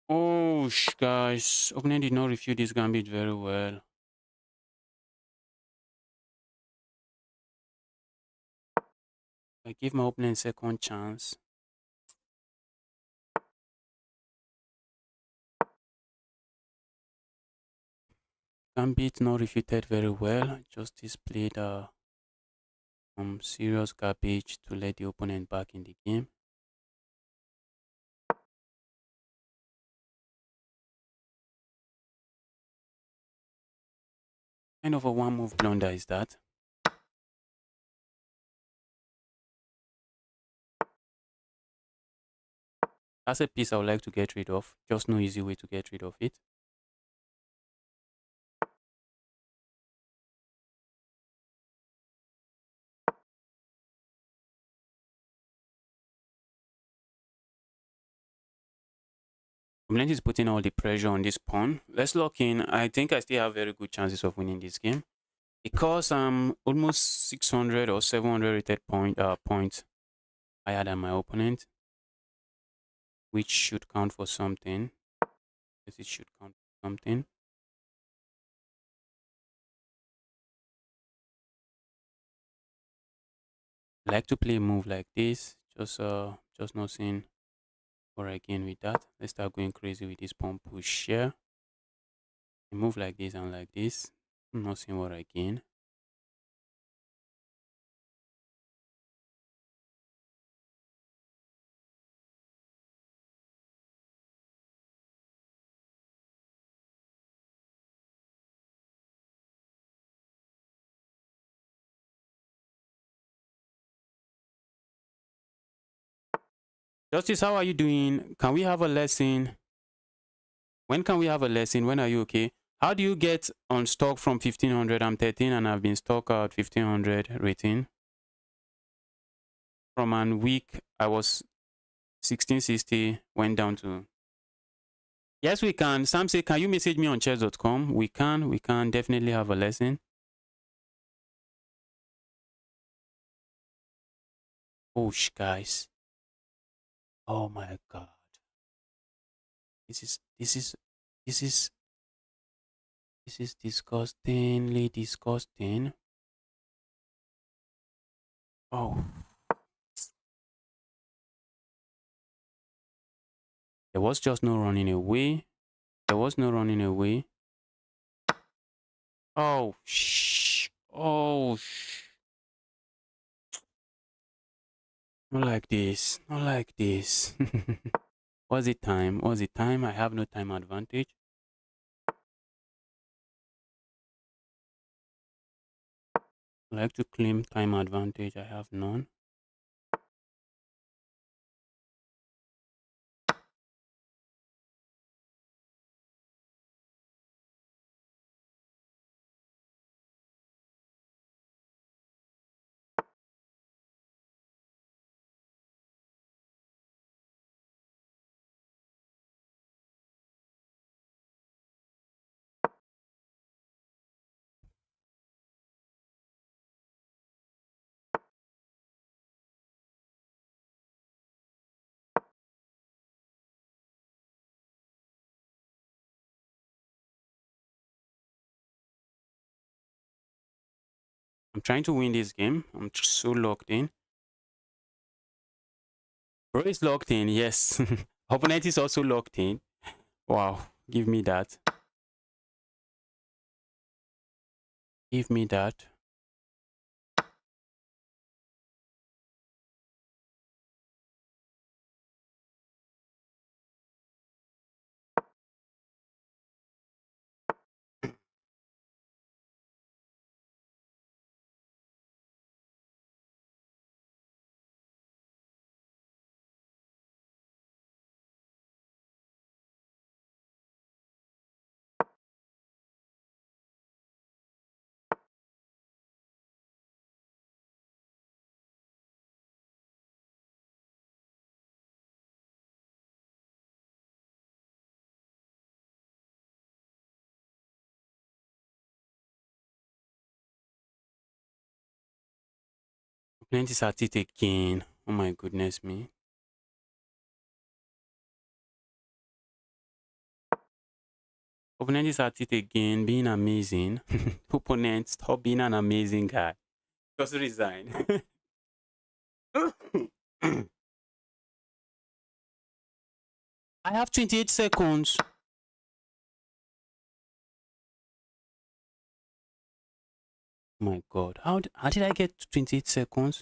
Oh, guys, opponent did not refute this gambit very well. I give my opponent second chance. Gambit not refuted very well. Just displayed serious garbage to let the opponent back in the game. Kind of a one move blunder is that. That's a piece I would like to get rid of. Just no easy way to get rid of it. Opponent is putting all the pressure on this pawn. Let's lock in. I think I still have very good chances of winning this game because I'm almost 600 or 700 rated points higher than my opponent, which should count for something. Yes, it should count for something. I like to play a move like this. Just not seeing what I gain with that. Let's start going crazy with this pawn push here. A move like this and like this. I'm not seeing what I gain. Justice, how are you doing? Can we have a lesson? When can we have a lesson? When are you okay? How do you get on stock from 1500? I'm 13 and I've been stuck at 1500 rating. From a week, I was 1660, went down to. Yes, we can. Sam say, can you message me on chess.com? We can definitely have a lesson. Oh, guys. Oh my God. This is, this is, this is, this is disgustingly disgusting. Oh. There was just no running away. There was no running away. Oh, shh. Oh, shh. Not like this. Not like this. What's the time? What's the time? I have no time advantage. I like to claim time advantage. I have none. I'm trying to win this game. I'm so locked in. Bro is locked in, yes. Opponent is also locked in. Wow, give me that. Give me that. Opponent is at it again. Oh my goodness me. Opponent is at it again, being amazing. Opponent, stop being an amazing guy. Just resign. I have 28 seconds. Oh my god. How did I get 28 seconds?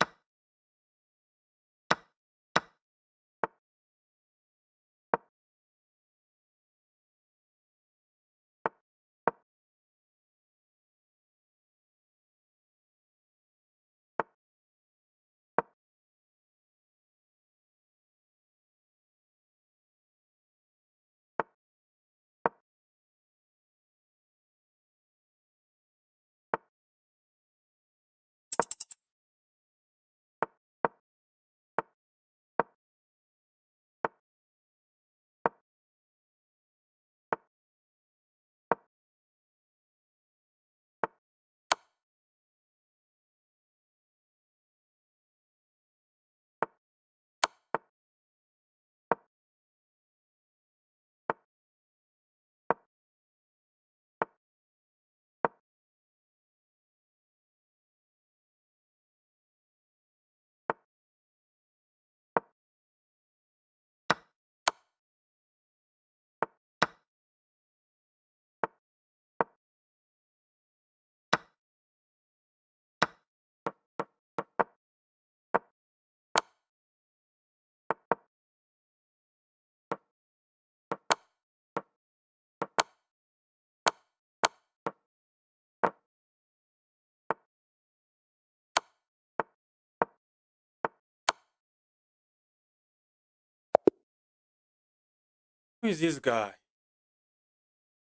Who is this guy?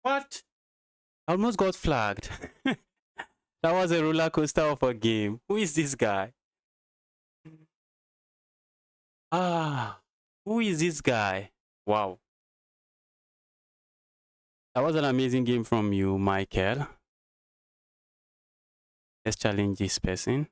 What? I almost got flagged. That was a roller coaster of a game. Who is this guy? Ah, who is this guy? Wow. That was an amazing game from you, Michael. Let's challenge this person.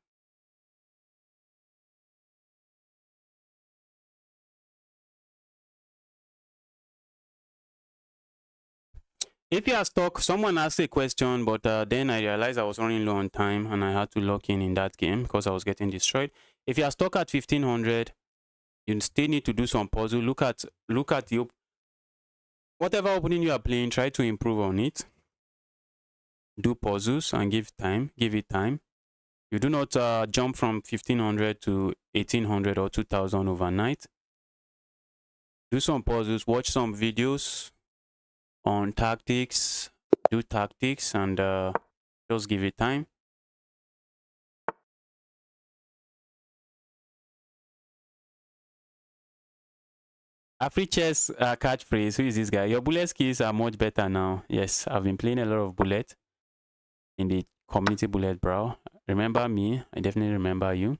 If you are stuck, someone asked a question, but then I realized I was running low on time and I had to lock in that game because I was getting destroyed. If you are stuck at 1500, you still need to do some puzzle. Look at the whatever opening you are playing. Try to improve on it. Do puzzles and give it time. You do not jump from 1500 to 1800 or 2000 overnight. Do some puzzles. Watch some videos on tactics. Do tactics and just give it time. Afri chess catchphrase. Who is this guy? Your bullet skills are much better now. Yes, I've been playing a lot of bullet in the community bullet brawl. Remember me? I definitely remember you.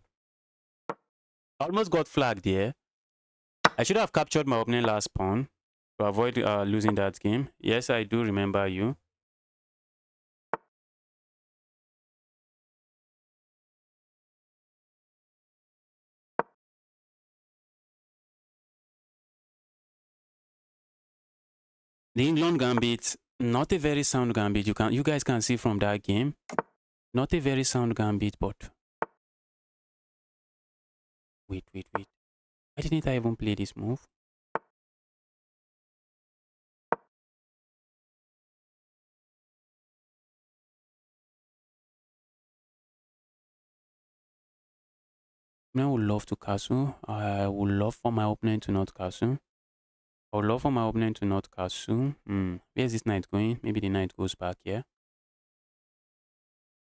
I almost got flagged here. I should have captured my opening last pawn to avoid losing that game. Yes, I do remember you. The England gambit, not a very sound gambit. You guys can see from that game, not a very sound gambit. But wait. Why didn't I even play this move? I would love to castle. I would love for my opponent to not castle. I would love for my opponent to not castle. Where's this knight going? Maybe the knight goes back here.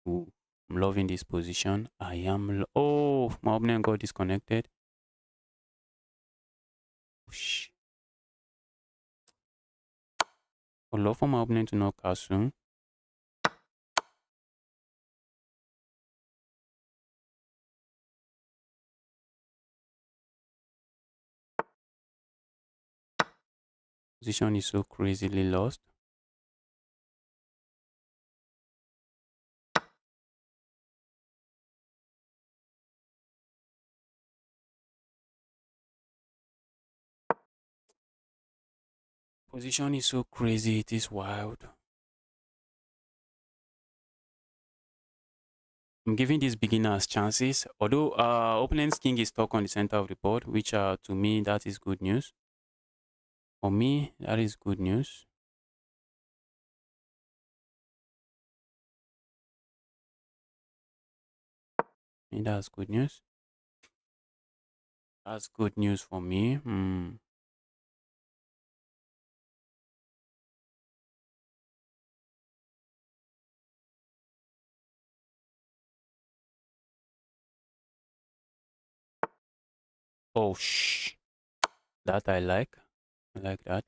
Ooh, I'm loving this position. Oh, my opponent got disconnected. Shh. I would love for my opponent to not castle. Position is so crazily lost. Position is so crazy, it is wild. I'm giving these beginners chances. Although opponent's king is stuck on the center of the board, which to me that is good news. For me, that is good news. And that's good news. That's good news for me. Oh, that I like. I like that.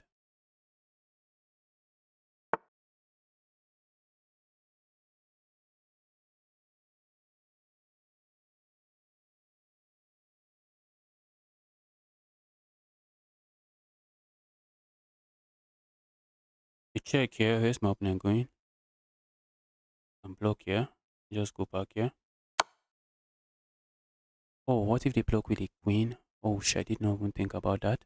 You check here. Where's my opponent going? I'm block here. Just go back here. Oh, what if they block with a queen? Oh, I did not even think about that.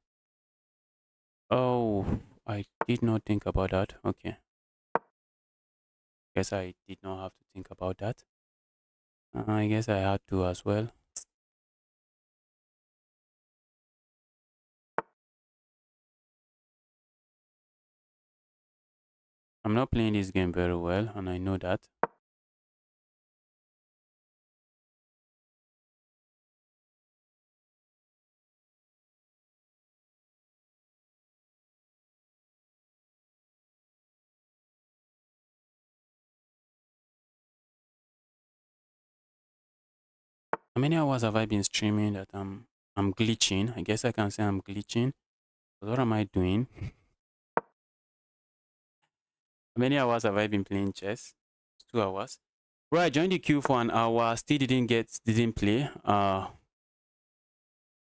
Oh, I did not think about that. Okay. Guess I did not have to think about that. I guess I had to as well. I'm not playing this game very well, and I know that. How many hours have I been streaming that I'm glitching? I guess I can say I'm glitching. But what am I doing? How many hours have I been playing chess? 2 hours. Bro, I joined the queue for an hour, still didn't play.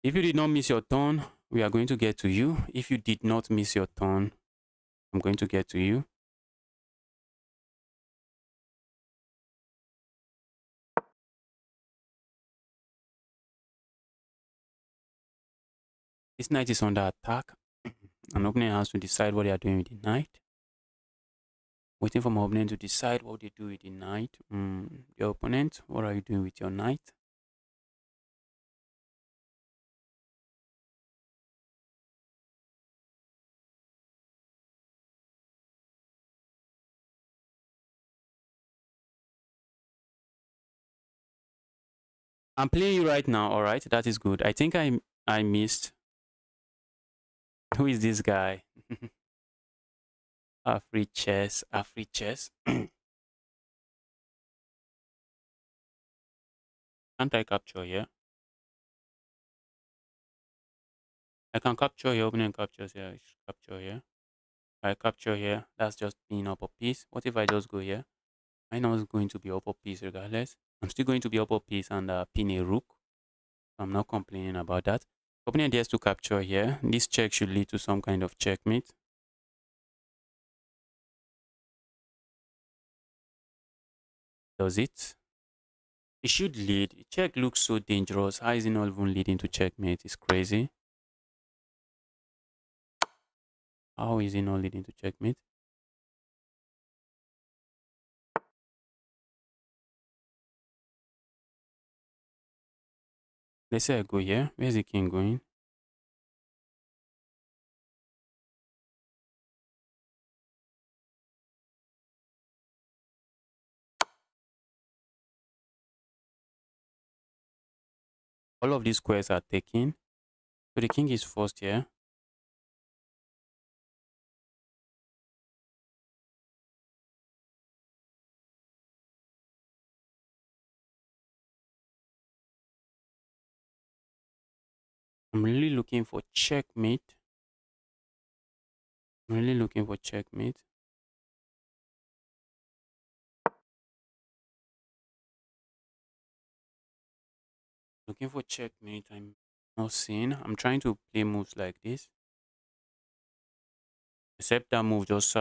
If you did not miss your turn, we are going to get to you. If you did not miss your turn, I'm going to get to you. This knight is under attack. An opponent has to decide what they are doing with the knight. Waiting for my opponent to decide what they do with the knight. Your opponent, what are you doing with your knight? I'm playing you right now, alright? That is good. I think I missed. Who is this guy? Free chess, free chess. Can't I capture here? I can capture here, opening captures here. Capture here. I capture here. That's just being up a piece. What if I just go here? I know it's going to be up a piece regardless. I'm still going to be up a piece and pin a rook. I'm not complaining about that. Opening dares to capture here. This check should lead to some kind of checkmate. Does it? It should lead. Check looks so dangerous. How is it not even leading to checkmate? It's crazy. How is it not leading to checkmate? Let's say I go here. Where's the king going? All of these squares are taken. So the king is first here. I'm really looking for checkmate. I'm really looking for checkmate. Looking for checkmate. I'm not seeing. I'm trying to play moves like this. Except that move just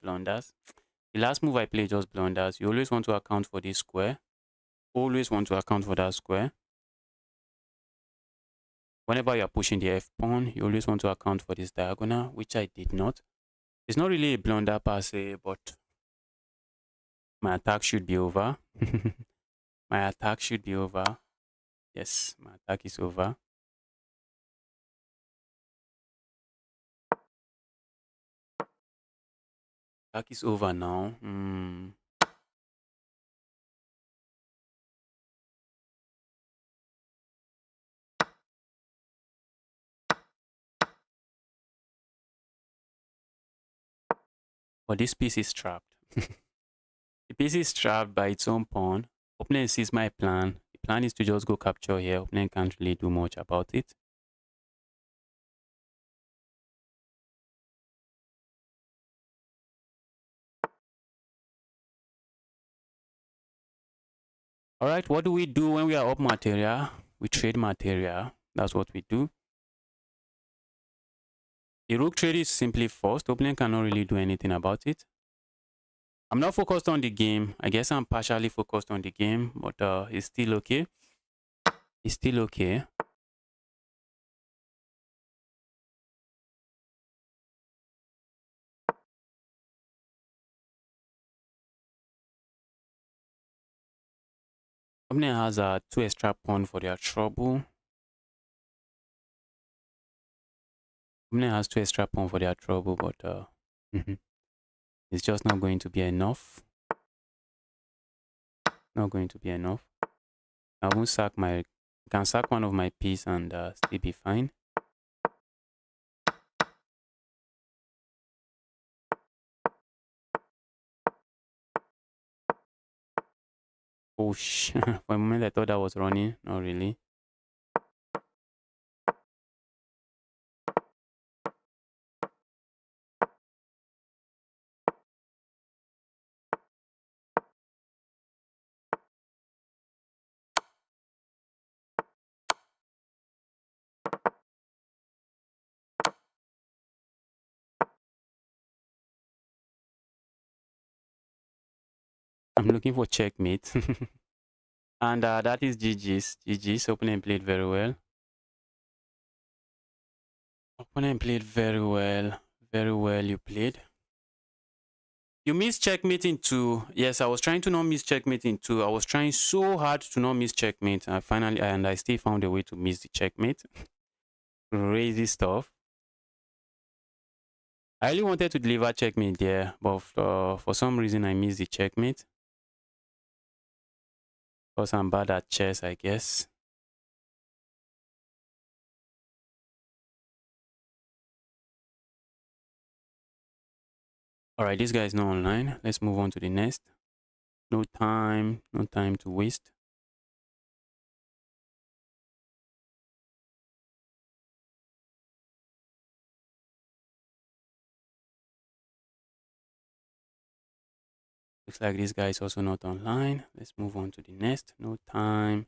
blunders. The last move I played just blunders. You always want to account for this square. Always want to account for that square. Whenever you are pushing the f pawn, you always want to account for this diagonal, which I did not. It's not really a blunder per se, but my attack should be over. My attack should be over. Yes, my attack is over. Attack is over now. But this piece is trapped. The piece is trapped by its own pawn. Opponent sees my plan. The plan is to just go capture here. Opponent can't really do much about it. All right, what do we do when we are up material? We trade material. That's what we do. The rook trade is simply forced. Opponent cannot really do anything about it. I'm not focused on the game. I guess I'm partially focused on the game, but it's still okay. It's still okay. Opponent has 2 extra pawn for their trouble. Opponent has 2 extra pawn for their trouble, but it's just not going to be enough. Not going to be enough. I won't sack my. Can sack one of my piece and still be fine. Oh for a moment I thought that was running. Not really. I'm looking for checkmate. And that is GG's. GG's. Opponent played very well. Opponent played very well. Very well you played. You missed checkmate in 2. Yes, I was trying to not miss checkmate in 2. I was trying so hard to not miss checkmate. I still found a way to miss the checkmate. Crazy stuff. I really wanted to deliver checkmate there, but for some reason I missed the checkmate. Because I'm bad at chess, I guess. Alright, this guy is not online. Let's move on to the next. No time to waste. Looks like this guy is also not online. Let's move on to the next. No time.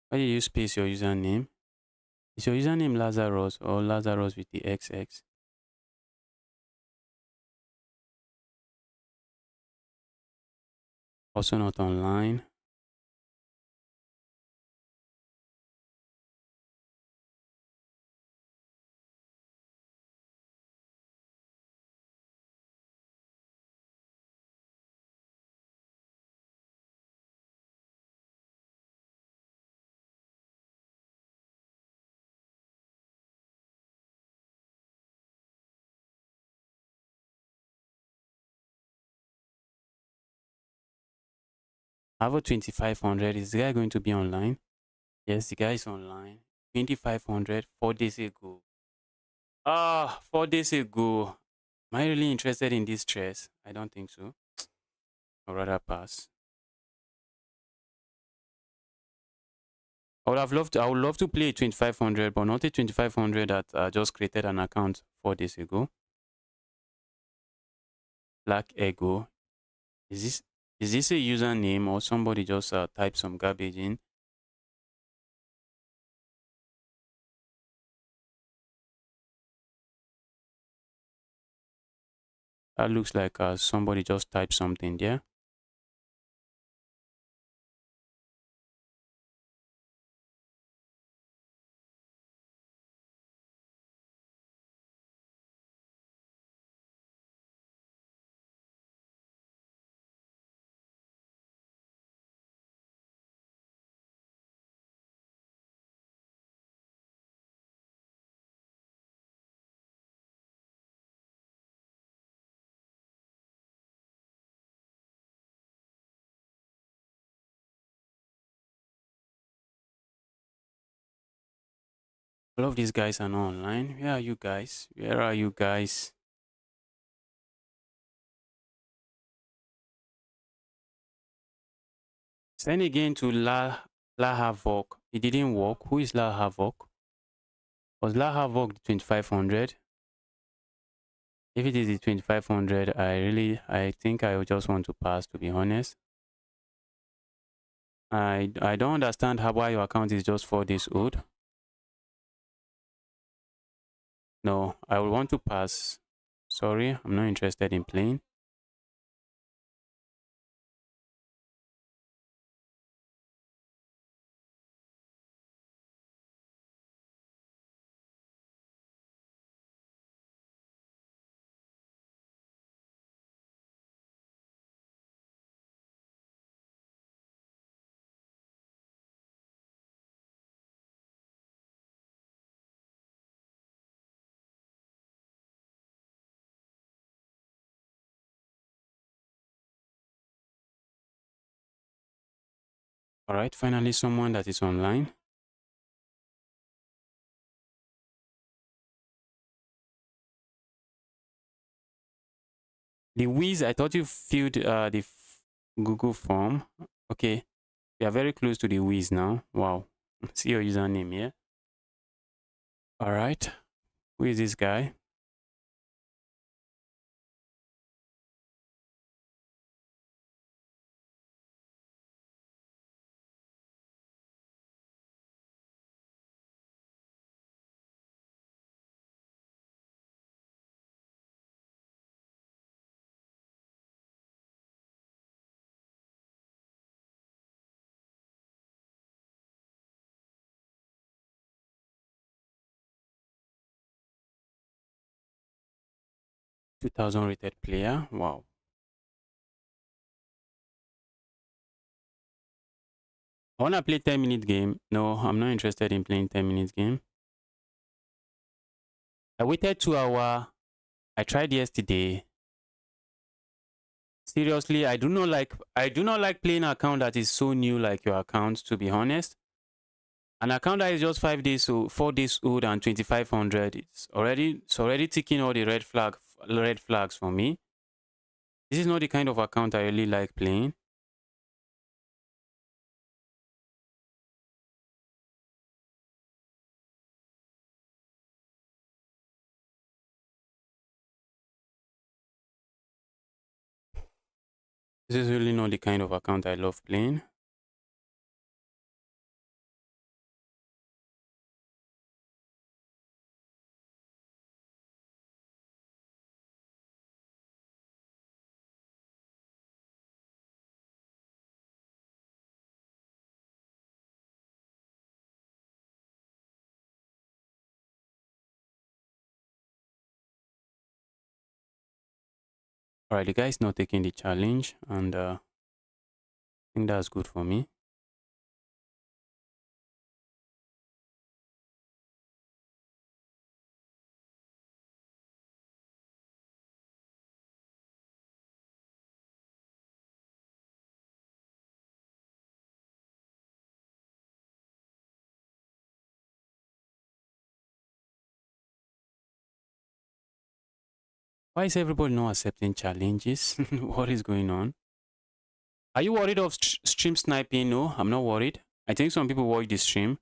Why did you space your username? Is your username Lazarus or Lazarus with the XX? Also not online. I have a 2500. Is the guy going to be online? Yes, the guy is online. 2500 4 days ago. 4 days ago. Am I really interested in this chess? I don't think so. I'd rather pass. I would love to play 2500, but not a 2500 that just created an account 4 days ago. Black Ego. Is this a username or somebody just typed some garbage in? That looks like somebody just typed something there. All of these guys are not online. Where are you guys? Where are you guys? Send again to La Havoc. It didn't work. Who is La Havoc? Was La Havoc the 2500? If it is the 2500, I think I would just want to pass, to be honest. I don't understand why your account is just 4 days old. No, I would want to pass. Sorry, I'm not interested in playing. All right, finally someone that is online. The Wiz, I thought you filled the Google form. Okay, we are very close to the Wiz now. Wow, see your username here. All right, who is this guy? $2,000 rated player. Wow. I want to play 10-minute game. No, I'm not interested in playing 10-minute game. I waited 2 hours. I tried yesterday. Seriously, I do not like playing an account that is so new like your account, to be honest. An account that is just 5 days old, 4 days old and 2,500. It's already ticking all the red flags for me. This is not the kind of account I really like playing. This is really not the kind of account I love playing. Alright, the guy is not taking the challenge, and I think that's good for me. Why is everybody not accepting challenges? What is going on? Are you worried of stream sniping? No, I'm not worried. I think some people watch the stream.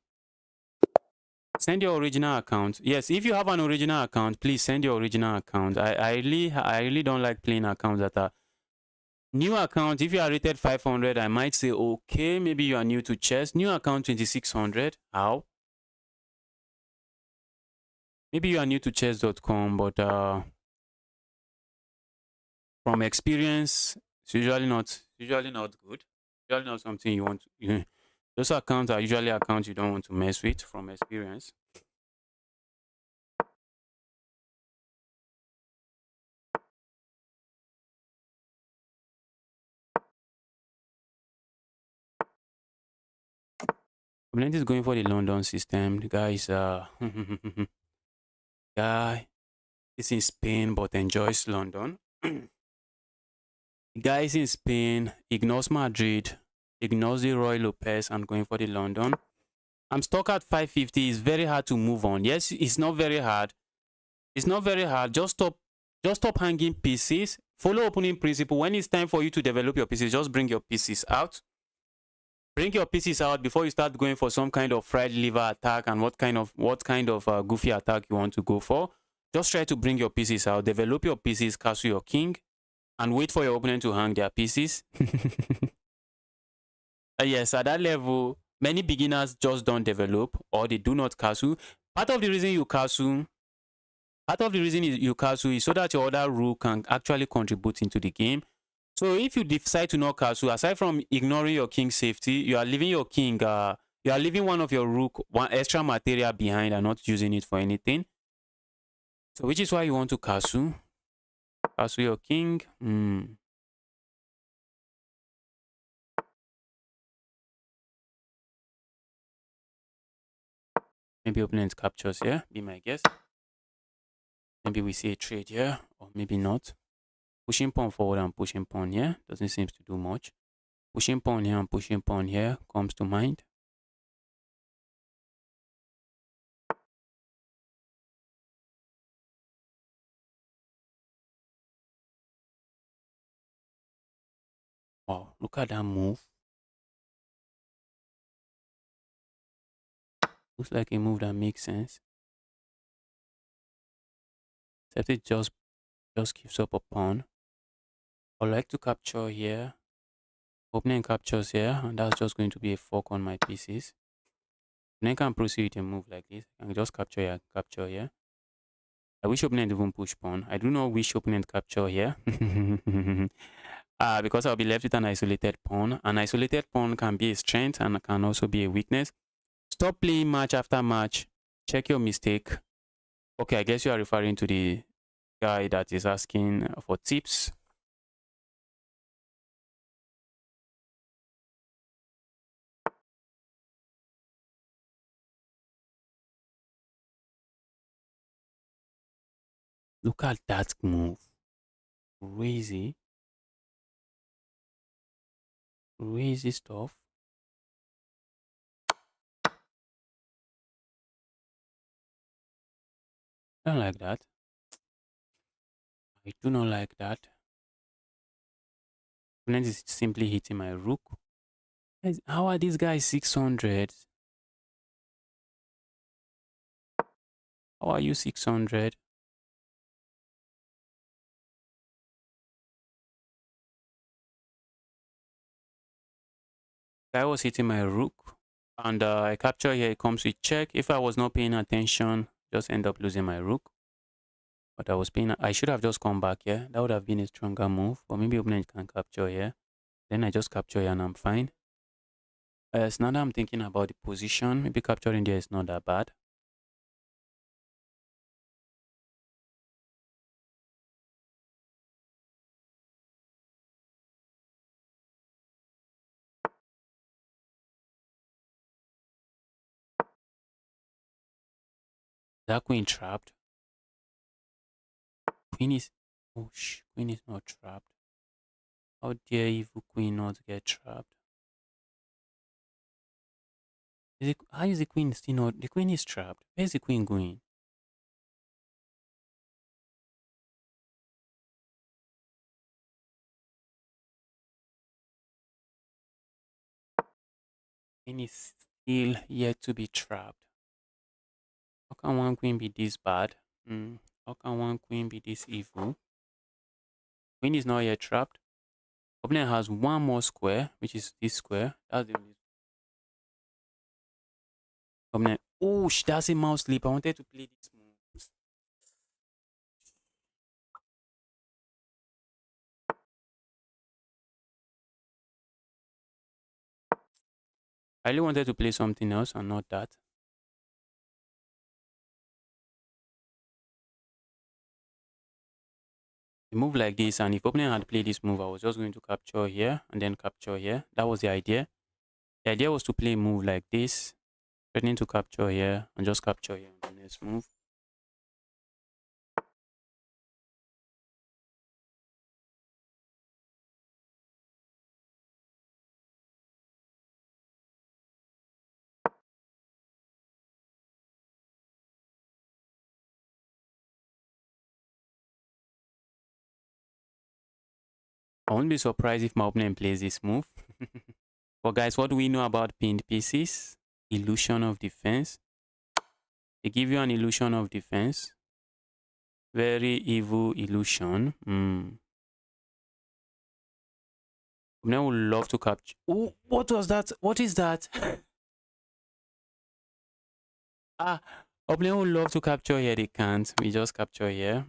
Send your original account. Yes, if you have an original account, please send your original account. I really don't like playing accounts that are new account. If you are rated 500, I might say, okay, maybe you are new to chess. New account 2600. How? Maybe you are new to chess.com, but from experience, it's usually not good. Usually not something you want to those accounts are usually accounts you don't want to mess with from experience. Opponent is going for the London system. The guy is guy is in Spain but enjoys London. The guy is in Spain, ignores Madrid, ignores the Roy Lopez and going for the London. I'm stuck at 550. It's very hard to move on. Yes, it's not very hard. It's not very hard. Just stop hanging pieces. Follow opening principle. When it's time for you to develop your pieces, just bring your pieces out. Bring your pieces out before you start going for some kind of fried liver attack and what kind of goofy attack you want to go for. Just try to bring your pieces out, develop your pieces, castle your king, and wait for your opponent to hang their pieces. Yes, at that level, many beginners just don't develop or they do not castle. Part of the reason you castle is so that your other rule can actually contribute into the game. So if you decide to not castle, aside from ignoring your king's safety, you are leaving your king, you are leaving one of your rook, one extra material behind and not using it for anything. So which is why you want to castle. Castle your king. Maybe opponent captures here, be my guess. Maybe we see a trade here, or maybe not. Pushing pawn forward and pushing pawn here doesn't seem to do much. Pushing pawn here and pushing pawn here comes to mind. Wow, look at that move. Looks like a move that makes sense. Except it just gives up a pawn. I'd like to capture here. Opening captures here, and that's just going to be a fork on my pieces. And then I can proceed with a move like this. I can just capture here, capture here. I wish opponent even push pawn. I do not wish opponent capture here. Because I'll be left with an isolated pawn. An isolated pawn can be a strength and can also be a weakness. Stop playing match after match. Check your mistake. Okay, I guess you are referring to the guy that is asking for tips. Look at that move. Crazy. Crazy stuff. I don't like that. I do not like that. Opponent is simply hitting my rook. How are these guys 600? How are you 600? Guy was hitting my rook. And I capture here, it comes with check. If I was not paying attention, just end up losing my rook. But I should have just come back here. That would have been a stronger move. But maybe opponent can capture here. Then I just capture here and I'm fine. Yes, now that I'm thinking about the position, maybe capturing there is not that bad. That queen trapped. Queen is... Oh, queen is not trapped. How dare evil queen not get trapped? How is the queen still not... The queen is trapped. Where's the queen going? Queen is still yet to be trapped. How can one queen be this bad? How can one queen be this evil? Queen is not yet trapped. Opponent has one more square, which is this square. That's the only opponent. Oh, that's a mouse sleep. I wanted to play this move. I really wanted to play something else and not that. A move like this, and if opponent had played this move, I was just going to capture here and then capture here. That was the idea. The idea was to play a move like this, threatening to capture here and just capture here on the next move. I won't be surprised if my opponent plays this move. But guys, what do we know about pinned pieces? Illusion of defense. They give you an illusion of defense. Very evil illusion. Opponent would love to capture. Oh, what was that? What is that? Opponent would love to capture here. They can't. We just capture here.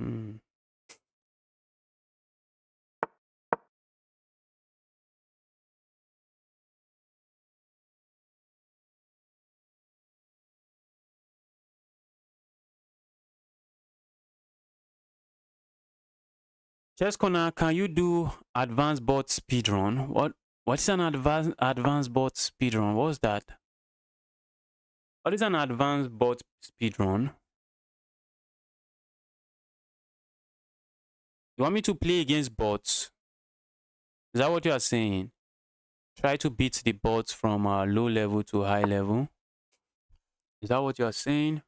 Chess Corner, can you do advanced bot speedrun? What is an advanced bot speedrun? What's that? What is an advanced bot speedrun? You want me to play against bots? Is that what you are saying? Try to beat the bots from low level to high level. Is that what you are saying?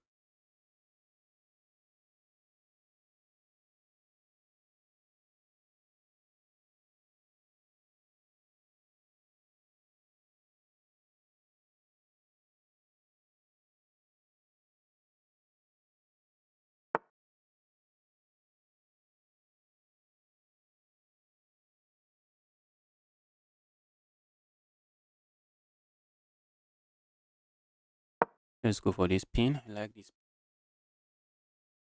Let's go for this pin. I like this.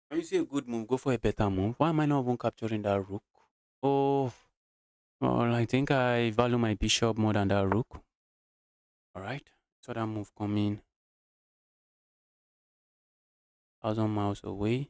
When you see a good move, go for a better move. Why am I not even capturing that rook? Oh, well, I think I value my bishop more than that rook. All right, so that move coming 1,000 miles away.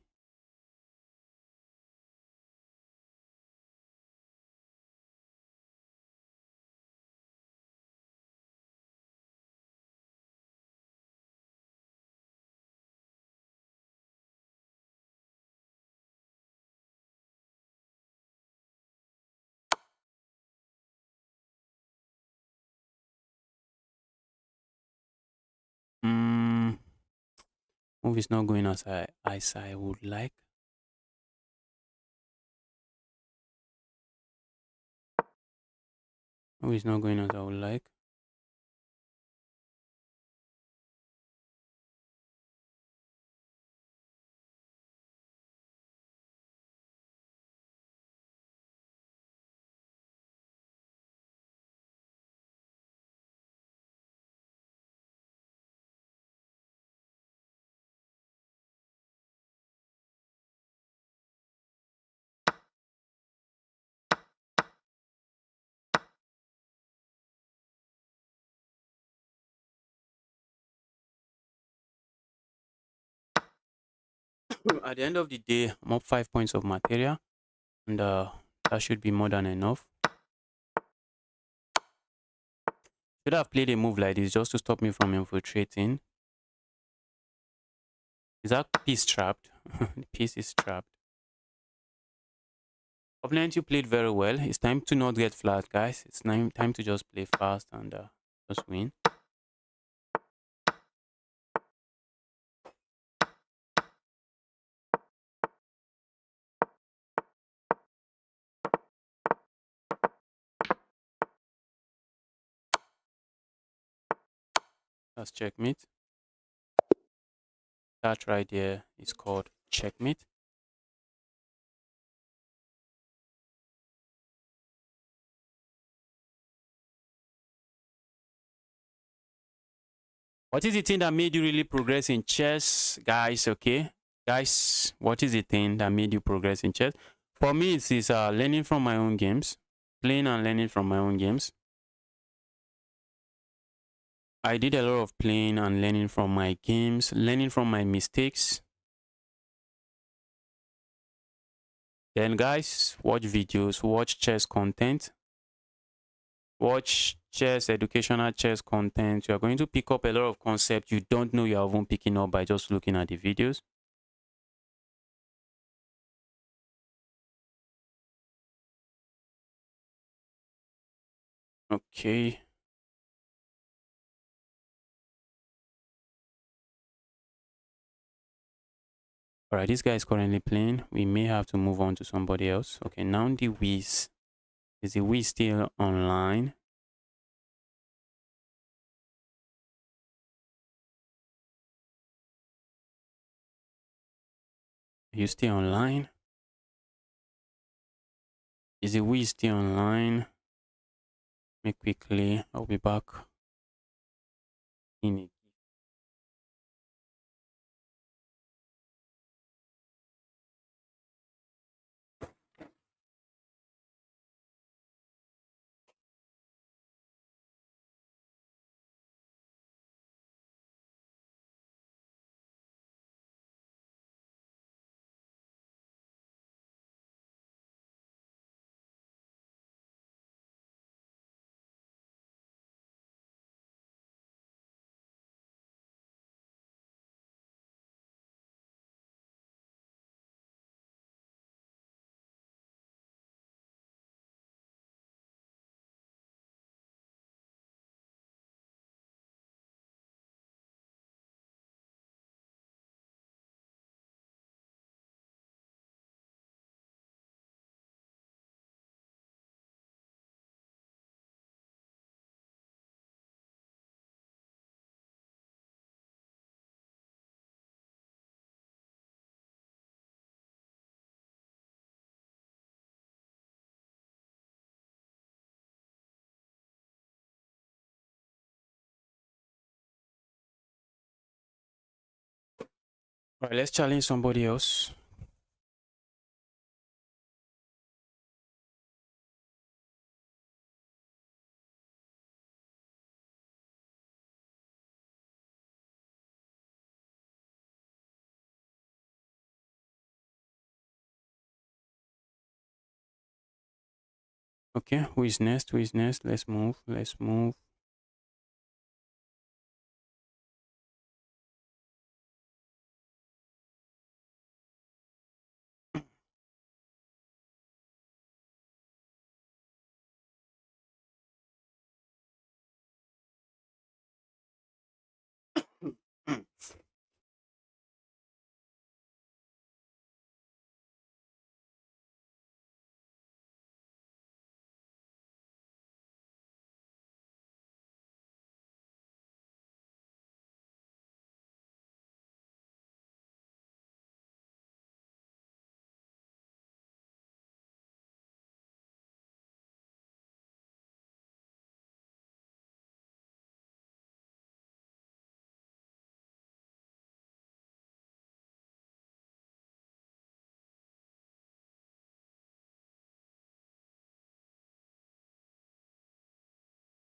Move is not going as I would like. Move is not going as I would like. At the end of the day, I'm up 5 points of material, and that should be more than enough. Should have played a move like this just to stop me from infiltrating. Is that piece trapped? The piece is trapped. Opponent, you played very well. It's time to not get flat, guys. It's time to just play fast and just win. That's checkmate. That right there is called checkmate. What is the thing that made you really progress in chess, guys? Okay, guys, what is the thing that made you progress in chess? For me, it is learning from my own games, playing and learning from my own games. I did a lot of playing and learning from my games, learning from my mistakes. Then guys, watch videos, watch chess content, watch chess, educational chess content. You are going to pick up a lot of concepts you don't know you are even picking up by just looking at the videos. Okay. All right, this guy is currently playing. We may have to move on to somebody else. Okay, now the Wiz. Is the Wiz still online? Are you still online? Is the Wiz still online? Me quickly. I'll be back in it. All right, let's challenge somebody else. Okay, who is next? Who is next? Let's move. Let's move.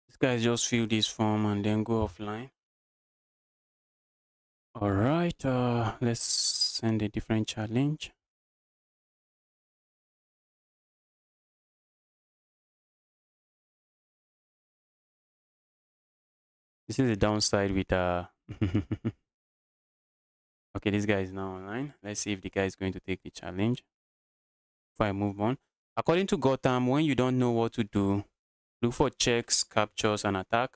This guys just fill this form and then go offline. All right, let's send a different challenge. This is the downside with okay, this guy is now online. Let's see if the guy is going to take the challenge. Before I move on, according to Gotham, when you don't know what to do, look for checks, captures, and attack.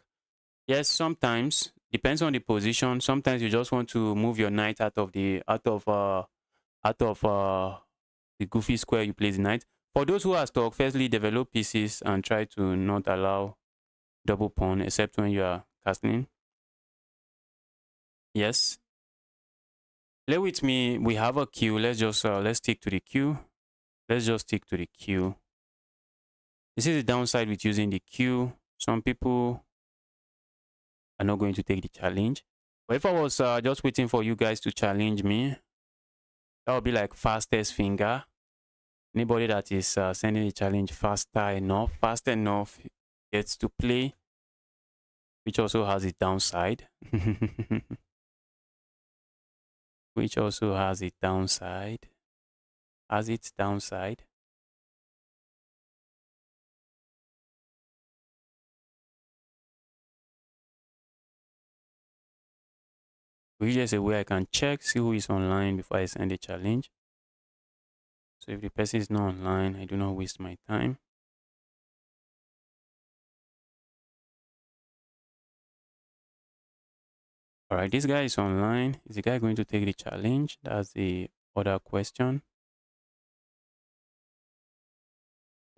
Yes, sometimes depends on the position. Sometimes you just want to move your knight out of the goofy square you place the knight. For those who are stuck, firstly develop pieces and try to not allow double pawn except when you are castling. Yes. Play with me. We have a queue. Let's stick to the queue. Let's just stick to the queue. This is the downside with using the queue. Some people are not going to take the challenge. But if I was just waiting for you guys to challenge me, that would be like fastest finger. Anybody that is sending the challenge fast enough gets to play. which also has its downside. Which also has its downside. Has its downside. Which is a way I can check, see who is online before I send a challenge. So if the person is not online, I do not waste my time. All right, this guy is online. Is the guy going to take the challenge? That's the other question.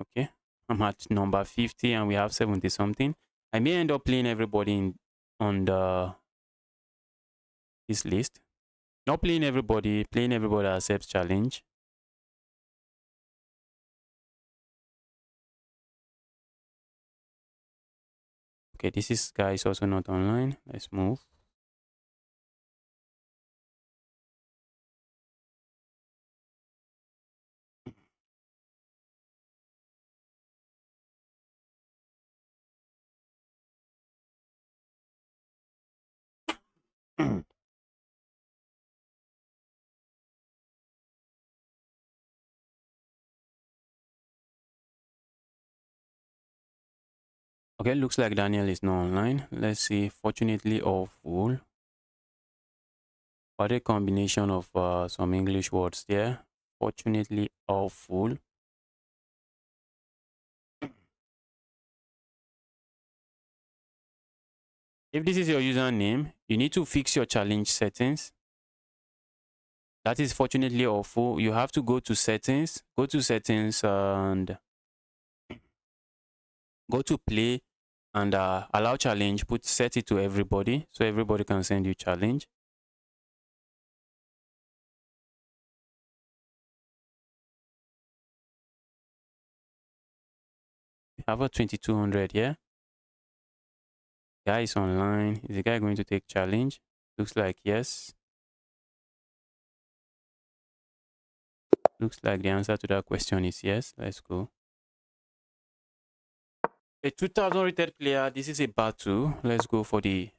Okay, I'm at number 50 and we have 70 something. I may end up playing everybody on this list. Not playing everybody, playing everybody that accepts challenge. Okay, this guy is also not online. Let's move. Okay, looks like Daniel is not online. Let's see. Fortunately or fool. What a combination of some English words there. Fortunately or fool. If this is your username, you need to fix your challenge settings. That is fortunately or fool. You have to go to settings, and go to play and allow challenge. Set it to everybody so everybody can send you challenge. We have a 2200 here. Guy is online. Is the guy going to take challenge? Looks like yes. Looks like the answer to that question is yes. Let's go. A 2000 rated player. This is a battle. Let's go for the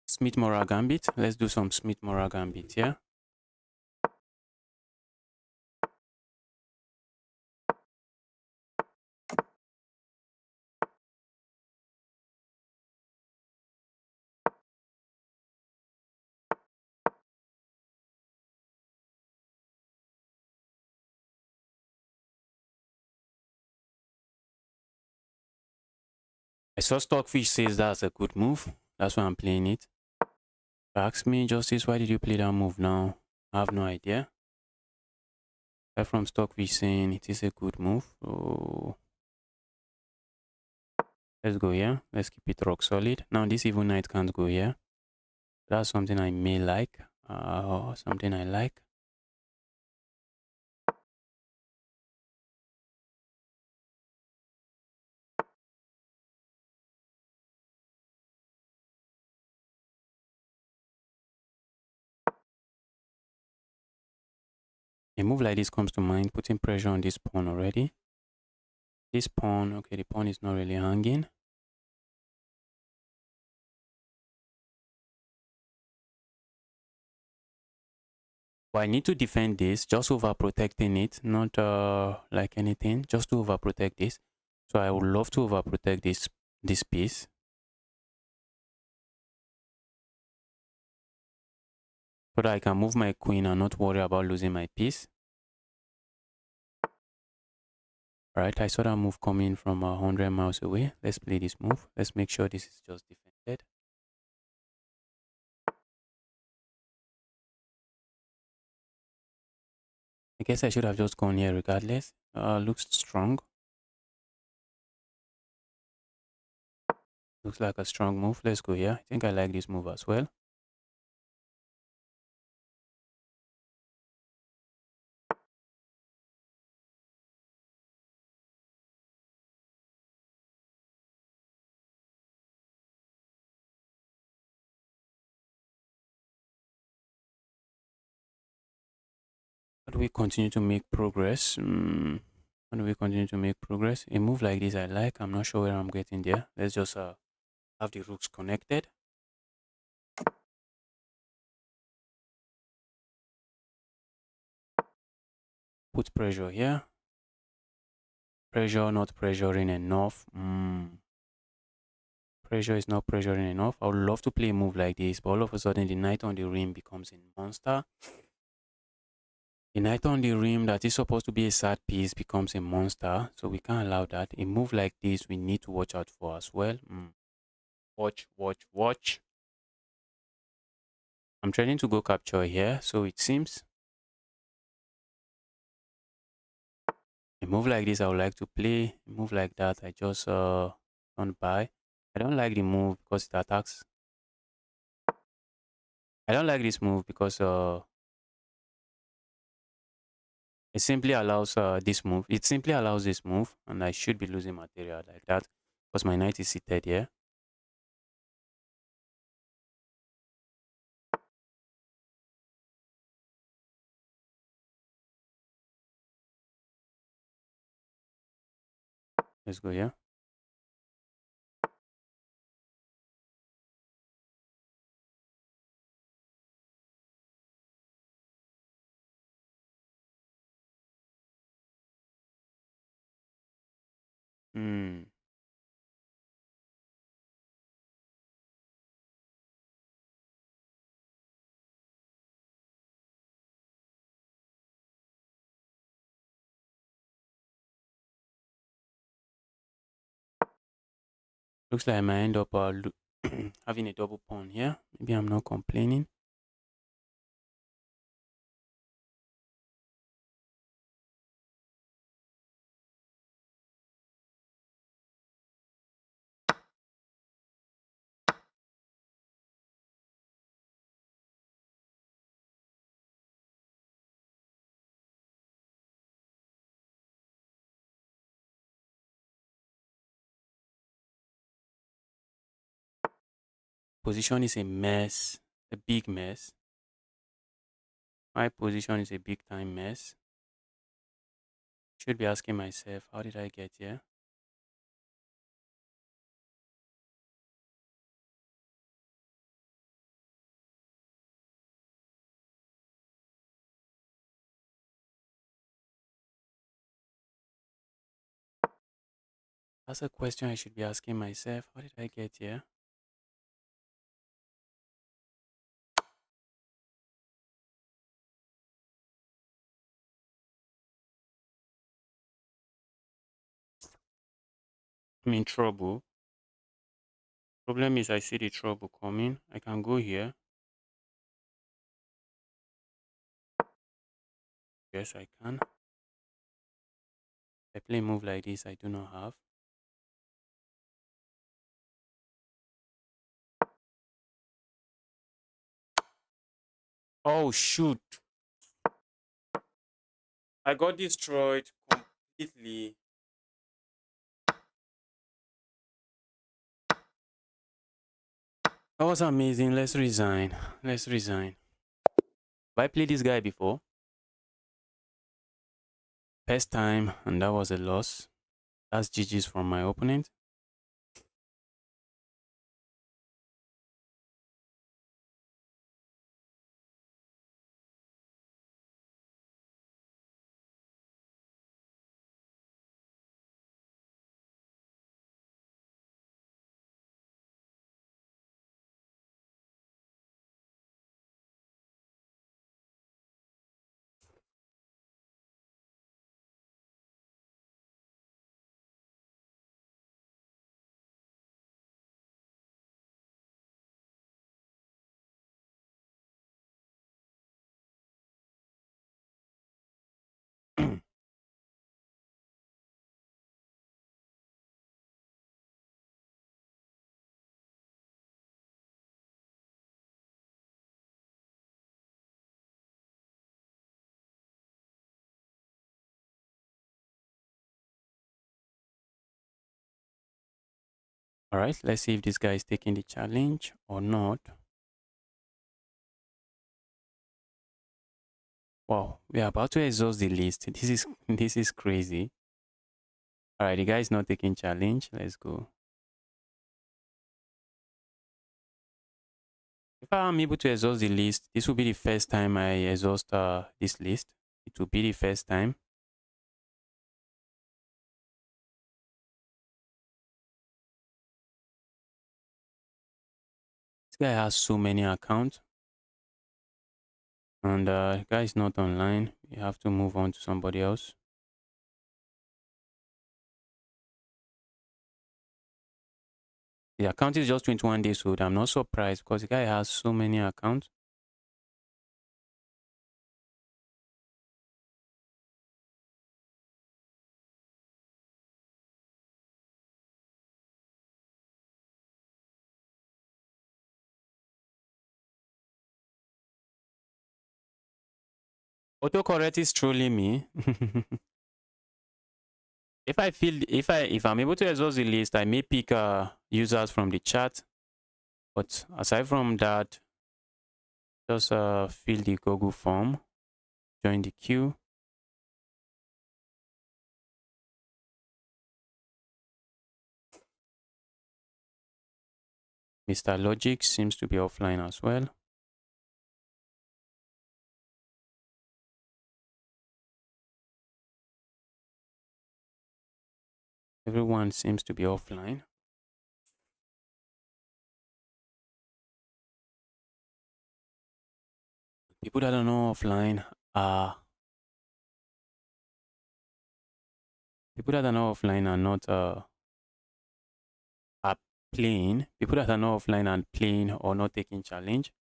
Smith Mora Gambit. Let's do some Smith Mora Gambit, yeah? I saw Stockfish says that's a good move. That's why I'm playing it. Ask me, Justice, why did you play that move now? I have no idea. Aside from Stockfish saying it is a good move. Oh, let's go here. Let's keep it rock solid. Now this evil knight can't go here. That's something I may like. Something I like. A move like this comes to mind, putting pressure on this pawn already. This pawn, okay, the pawn is not really hanging. But I need to defend this, just overprotecting it, not like anything, just to overprotect this. So I would love to overprotect this piece. So that I can move my queen and not worry about losing my piece. Alright, I saw that move coming from 100 miles away. Let's play this move. Let's make sure this is just defended. I guess I should have just gone here regardless. Looks strong. Looks like a strong move. Let's go here. I think I like this move as well. How do we continue to make progress? How do we continue to make progress? A move like this I like. I'm not sure where I'm getting there. Let's just have the rooks connected. Put pressure here. Pressure not pressuring enough. Pressure is not pressuring enough. I would love to play a move like this, but all of a sudden the knight on the rim becomes a monster. The knight on the rim that is supposed to be a sad piece becomes a monster, so we can't allow that. A move like this we need to watch out for as well. Watch, watch, watch. I'm trying to go capture here, so it seems a move like this I would like to play. A move like that I just don't buy. I don't like the move because it attacks. I don't like this move because it simply allows this move. It simply allows this move, and I should be losing material like that because my knight is seated here. Let's go here. Hmm. Looks like I might end up having a double pawn here. Maybe I'm not complaining. Position is a mess, a big mess. My position is a big time mess. Should be asking myself, how did I get here? That's a question I should be asking myself. How did I get here? I'm in trouble. Problem is I see the trouble coming. I can go here. Yes, I can. I play a move like this I do not have. Oh shoot. I got destroyed completely. That was amazing. Let's resign. Let's resign. Have I played this guy before? First time, and that was a loss. That's GG's from my opponent. All right, let's see if this guy is taking the challenge or not. Wow, we are about to exhaust the list. This is crazy. All right, the guy is not taking challenge. Let's go. If I'm able to exhaust the list, this will be the first time I exhaust this list. It will be the first time. This guy has so many accounts, and guy is not online. We have to move on to somebody else. The account is just 21 days old. I'm not surprised because the guy has so many accounts. Autocorrect is truly me. If I'm able to exhaust the list, I may pick users from the chat. But aside from that, just fill the Google form, join the queue. Mr. Logic seems to be offline as well. Everyone seems to be offline. People that are not offline are people that are not offline are not are playing. People that are not offline and playing or not taking challenge.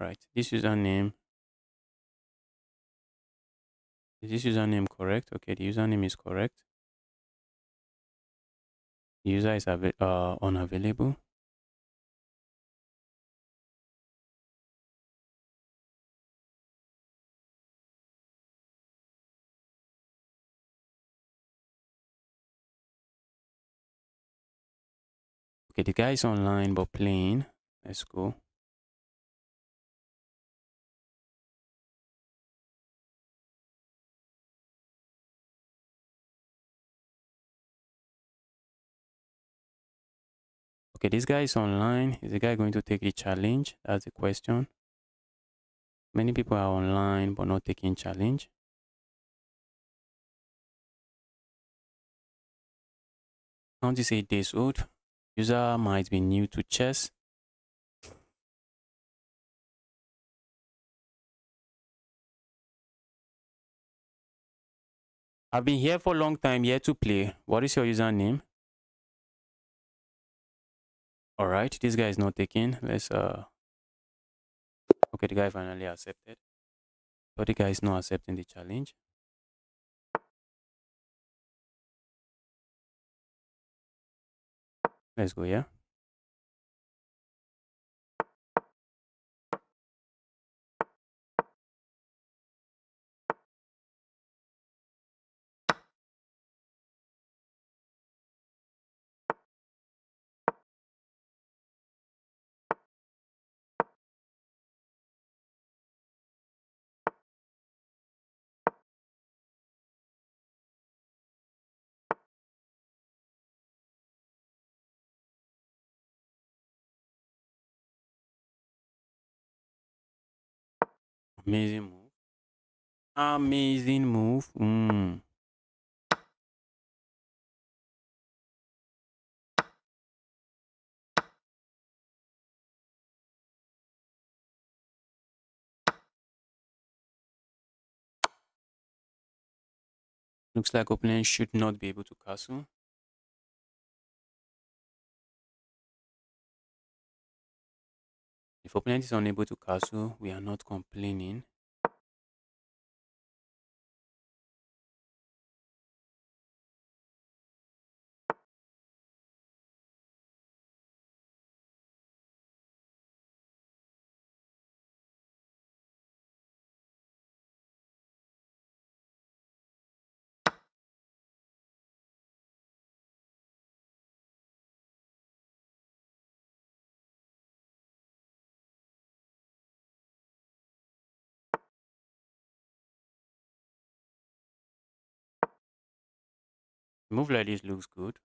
Right. This username. Is this username correct? Okay, the username is correct. The user is unavailable. Okay, the guy is online but playing. Let's go. Okay, this guy is online. Is the guy going to take the challenge? That's the question. Many people are online but not taking challenge. Account is 8 days old. User might be new to chess. I've been here for a long time, yet to play. What is your username? All right, this guy is not taking. Let's okay, the guy finally accepted. But the guy is not accepting the challenge. Let's go, yeah. Amazing move. Amazing move. Looks like opponent should not be able to castle. If opponent is unable to castle, we are not complaining. Move like this looks good.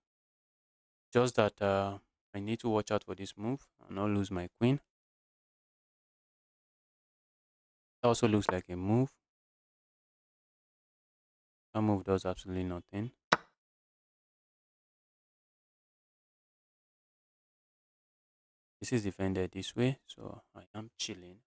Just that I need to watch out for this move and not lose my queen. That also looks like a move. That move does absolutely nothing. This is defended this way, so I am chilling.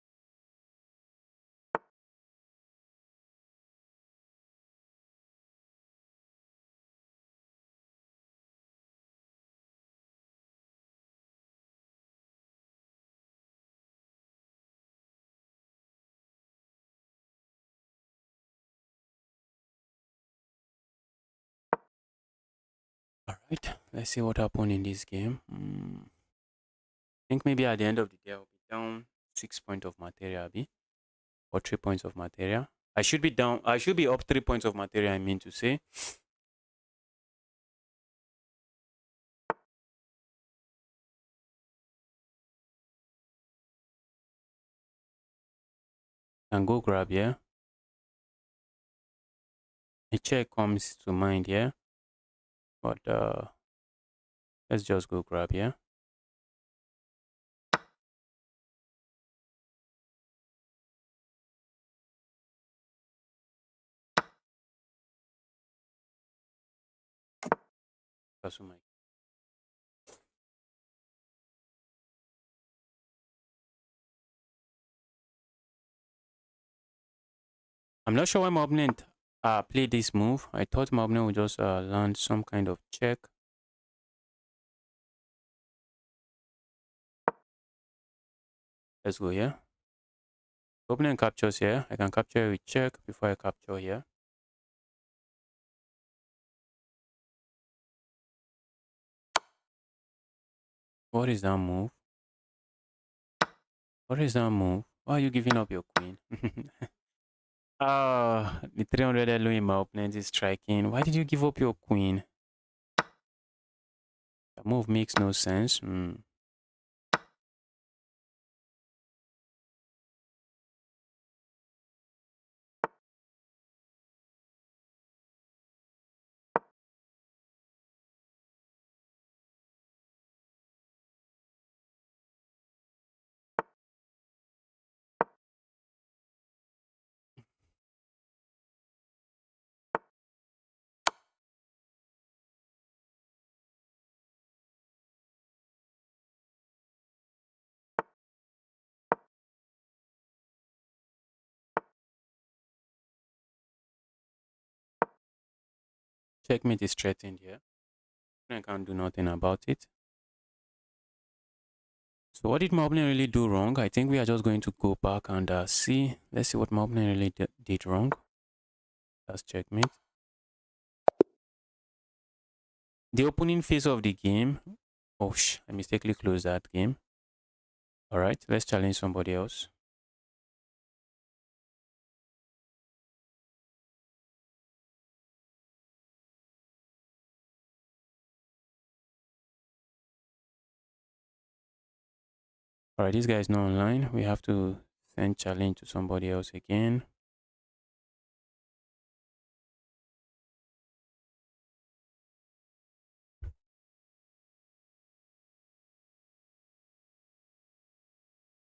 All right, let's see what happened in this game. I think maybe at the end of the day, I'll be down 6 points of material, Abi, or 3 points of material. I should be down. I should be up 3 points of material. I mean to say. And go grab, yeah. A check comes to mind, yeah. But let's just go grab, yeah. That's what my I'm not sure why my opponent played this move. I thought my opponent would just land some kind of check. Let's go here. Opponent captures here. I can capture with check before I capture here. What is that move? What is that move? Why are you giving up your queen? The 300 elo in my opponent is striking. Why did you give up your queen? That move makes no sense. Checkmate is threatened here. I can't do nothing about it. So what did my opponent really do wrong? I think we are just going to go back and see. Let's see what my opponent really did wrong. That's checkmate. The opening phase of the game. Oh, I mistakenly closed that game. All right, let's challenge somebody else. All right, this guy is not online. We have to send challenge to somebody else again.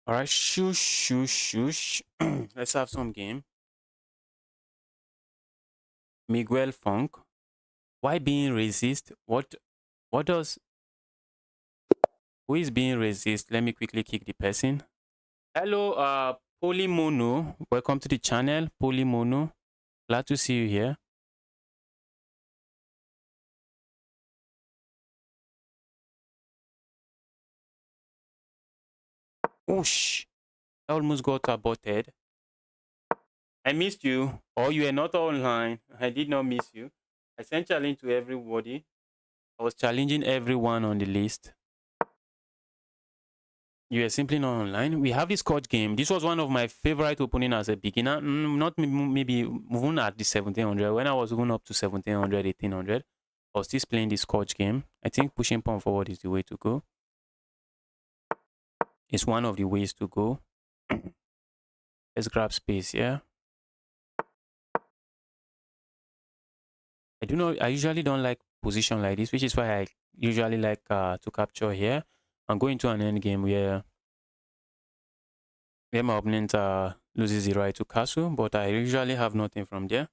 All right, shush, shush, shush. Let's have some game. Miguel Funk. Why being racist? What does who is being racist? Let me quickly kick the person. Hello, Polymono. Welcome to the channel, Polymono. Glad to see you here. Oosh, I almost got aborted. I missed you, or you are not online. I did not miss you. I sent challenge to everybody. I was challenging everyone on the list. You are simply not online. We have this coach game. This was one of my favorite opening as a beginner. Not maybe moving at the 1700. When I was going up to 1700, 1800, I was still playing this coach game. I think pushing pawn forward is the way to go. It's one of the ways to go. Let's grab space, yeah. I usually don't like position like this, which is why I usually like to capture here and go into an end game where my opponent loses the right to castle, but I usually have nothing from there.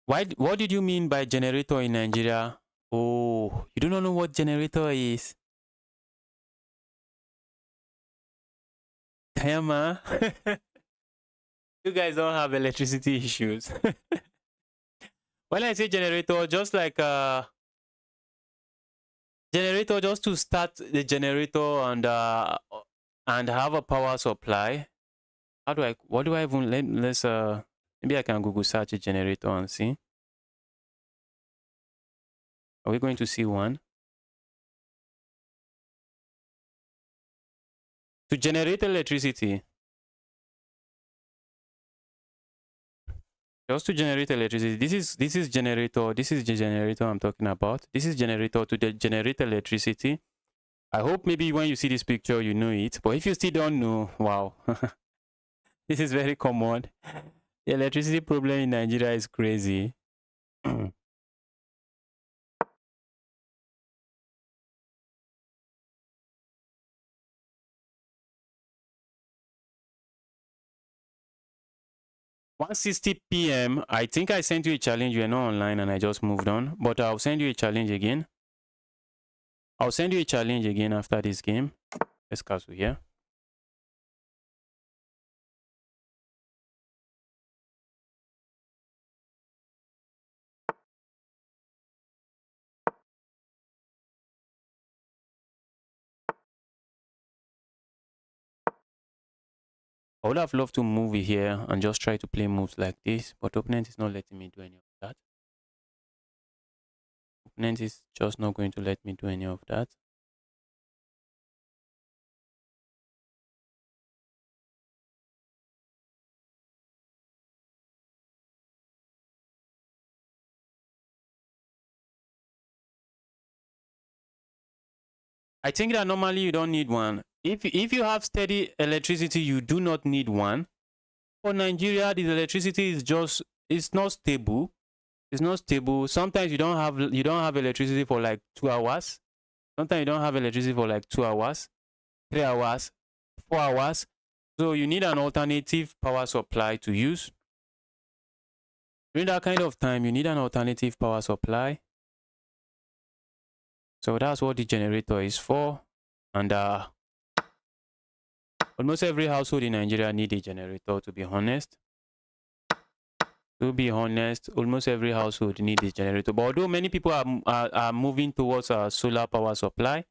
What did you mean by generator in Nigeria? Oh, you do not know what generator is. Damn, man. You guys don't have electricity issues. When I say generator, just like generator, just to start the generator and have a power supply. What do I even let's maybe I can Google search a generator and see. Are we going to see one? To generate electricity. Just to generate electricity. This is generator. This is the generator I'm talking about. This is generator to generate electricity. I hope maybe when you see this picture you know it. But if you still don't know, wow. This is very common. The electricity problem in Nigeria is crazy. 1:60 p.m. I think I sent you a challenge. You're not online and I just moved on. But I'll send you a challenge again. I'll send you a challenge again after this game. Let's cancel here. I would have loved to move it here and just try to play moves like this, but opponent is not letting me do any of that. Opponent is just not going to let me do any of that. I think that normally you don't need one. If you have steady electricity, you do not need one. For Nigeria, the electricity is just it's not stable. It's not stable. Sometimes you don't have electricity for like 2 hours. Sometimes you don't have electricity for like 2 hours, 3 hours, 4 hours. So you need an alternative power supply to use. During that kind of time, you need an alternative power supply. So that's what the generator is for. And almost every household in Nigeria need a generator, to be honest. To be honest, almost every household need a generator. But although many people are moving towards a solar power supply,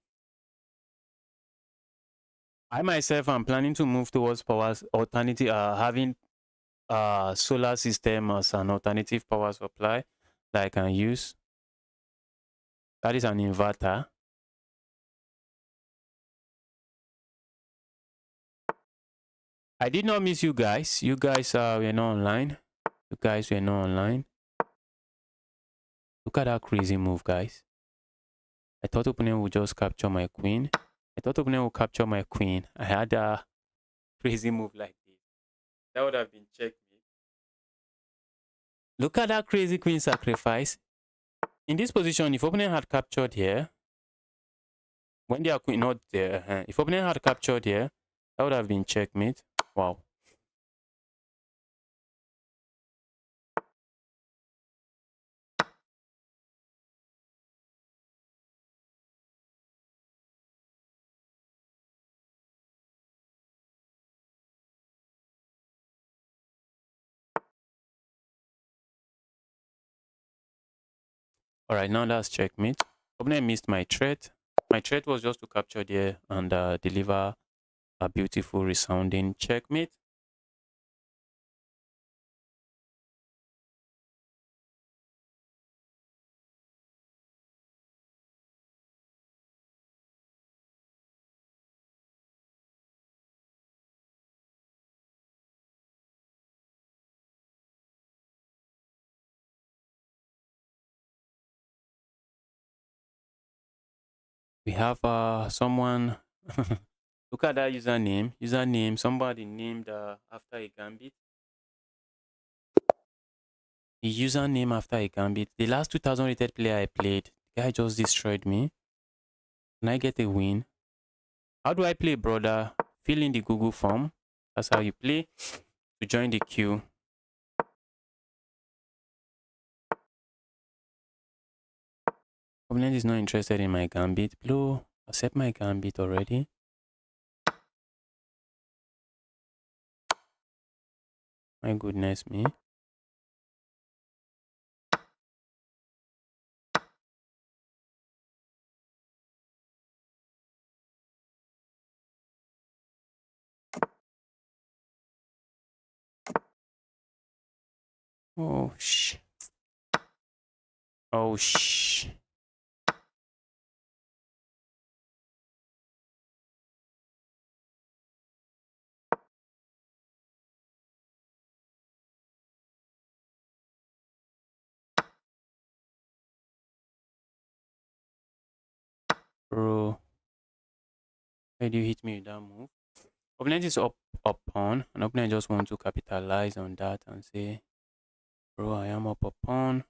I myself am planning to move towards having solar system as an alternative power supply that I can use. That is an inverter. I did not miss you guys. You guys were not online. You guys were not online. Look at that crazy move, guys. I thought opponent would just capture my queen. I thought opponent would capture my queen. I had a crazy move like this. That would have been checkmate. Look at that crazy queen sacrifice. In this position, if opponent had captured here, when they are queen not there, if opponent had captured here, that would have been checkmate. Wow. All right, now that's checkmate. Opponent missed my threat. My threat was just to capture there and deliver a beautiful resounding checkmate. We have someone. Look at that username. Username. Somebody named after a gambit. The username after a gambit. The last 2000 rated player I played, the guy just destroyed me. Can I get a win? How do I play, brother? Fill in the Google form. That's how you play. To join the queue. Opponent is not interested in my gambit. Blue, accept my gambit already. My goodness me. Oh, shh. Oh, shh. Bro, why do you hit me with that move? Opponent is up pawn, and opponent just want to capitalize on that and say, bro, I am up a pawn.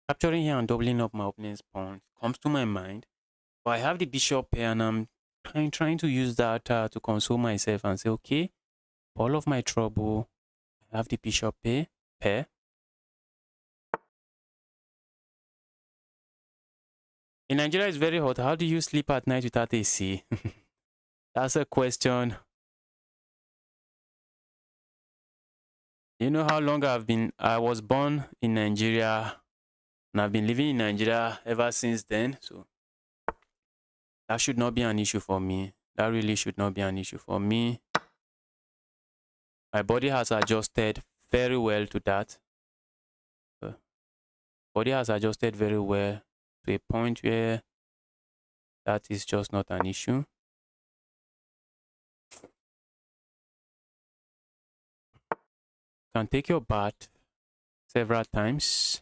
Capturing here and doubling up my opponent's pawn comes to my mind. But I have the bishop here and I'm trying to use that to console myself and say, okay, all of my trouble, I have the bishop pair. In Nigeria, it's very hot. How do you sleep at night without AC? That's a question. You know how long I was born in Nigeria and I've been living in Nigeria ever since then. So that should not be an issue for me. That really should not be an issue for me. My body has adjusted very well to that. Body has adjusted very well to a point where that is just not an issue. You can take your bath several times.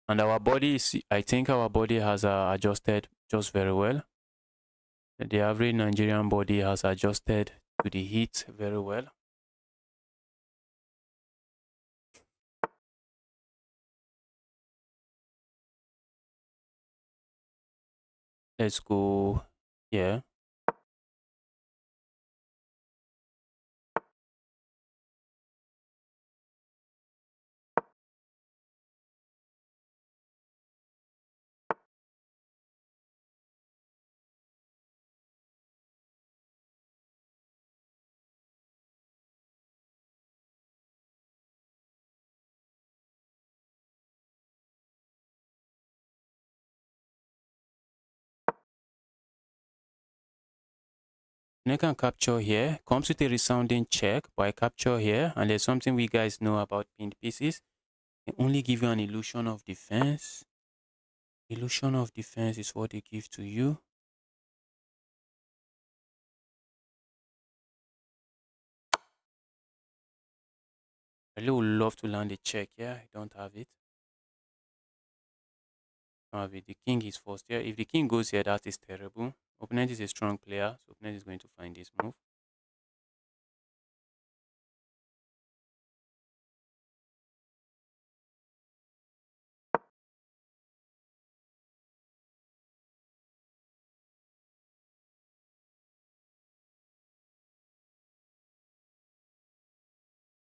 And our body is, I think our body has adjusted just very well. The average Nigerian body has adjusted to the heat very well. Let's go here. And I can capture here. Comes with a resounding check, but I capture here. And there's something we guys know about pinned pieces. They only give you an illusion of defense. Illusion of defense is what they give to you. I really would love to land a check. Yeah, I don't have it. Have it. The king is forced here. If the king goes here, that is terrible. Opponent is a strong player, so opponent is going to find this move.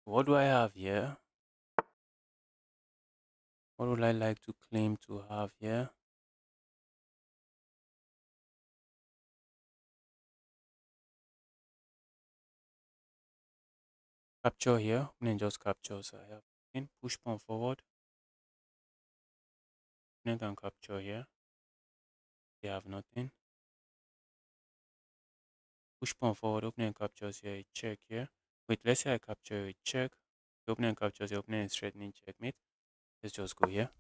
What do I have here? What would I like to claim to have here? Capture here, opponent just captures. I have in push pawn forward. Opponent can capture here. They have nothing. Push pawn forward, opponent captures here, a check here. Wait, let's say I capture a check. The opponent captures, the opponent is threatening checkmate. Let's just go here.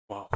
Wow.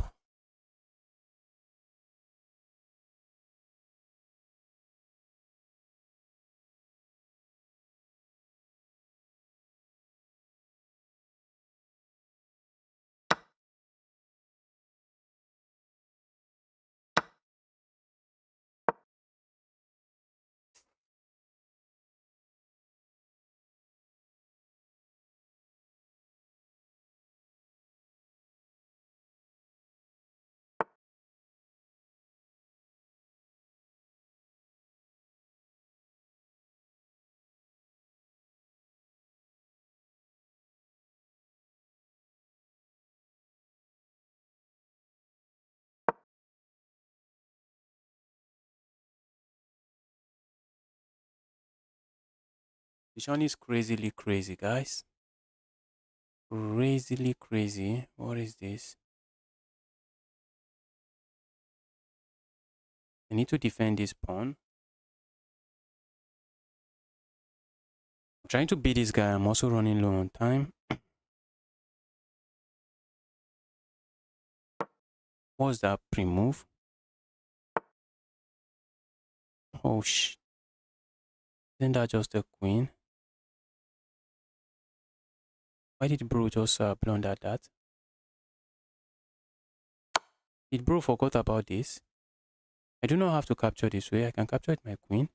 This one is crazily crazy, guys. Crazily crazy. What is this? I need to defend this pawn. I'm trying to beat this guy. I'm also running low on time. What's that pre-move? Oh shit. Isn't that just a queen? Why did bro just blunder that? Did bro forgot about this? I do not have to capture this way. I can capture it my queen.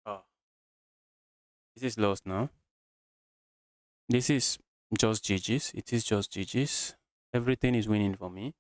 Oh. This is lost now. This is just GG's. It is just GG's. Everything is winning for me.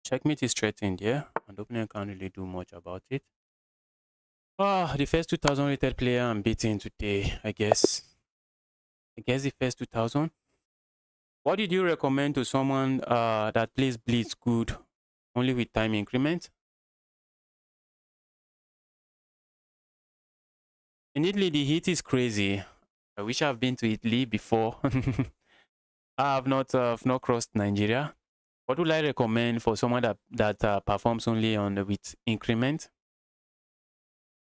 Checkmate is threatened, yeah, and the opponent can't really do much about it. The first 2000 rated player I'm beating today, I guess. The first 2000. What did you recommend to someone that plays Blitz good, only with time increment? In Italy, the heat is crazy. I wish I've been to Italy before. I've not crossed Nigeria. What would I recommend for someone that performs only on with increment?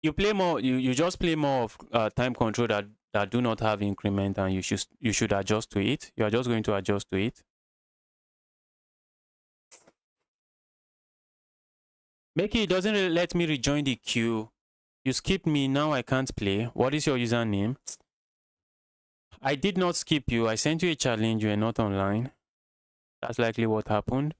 You play more. You just play more of time control that do not have increment, and you should adjust to it. You are just going to adjust to it. Becky doesn't really let me rejoin the queue. You skipped me. Now I can't play. What is your username? I did not skip you. I sent you a challenge. You are not online. That's likely what happened.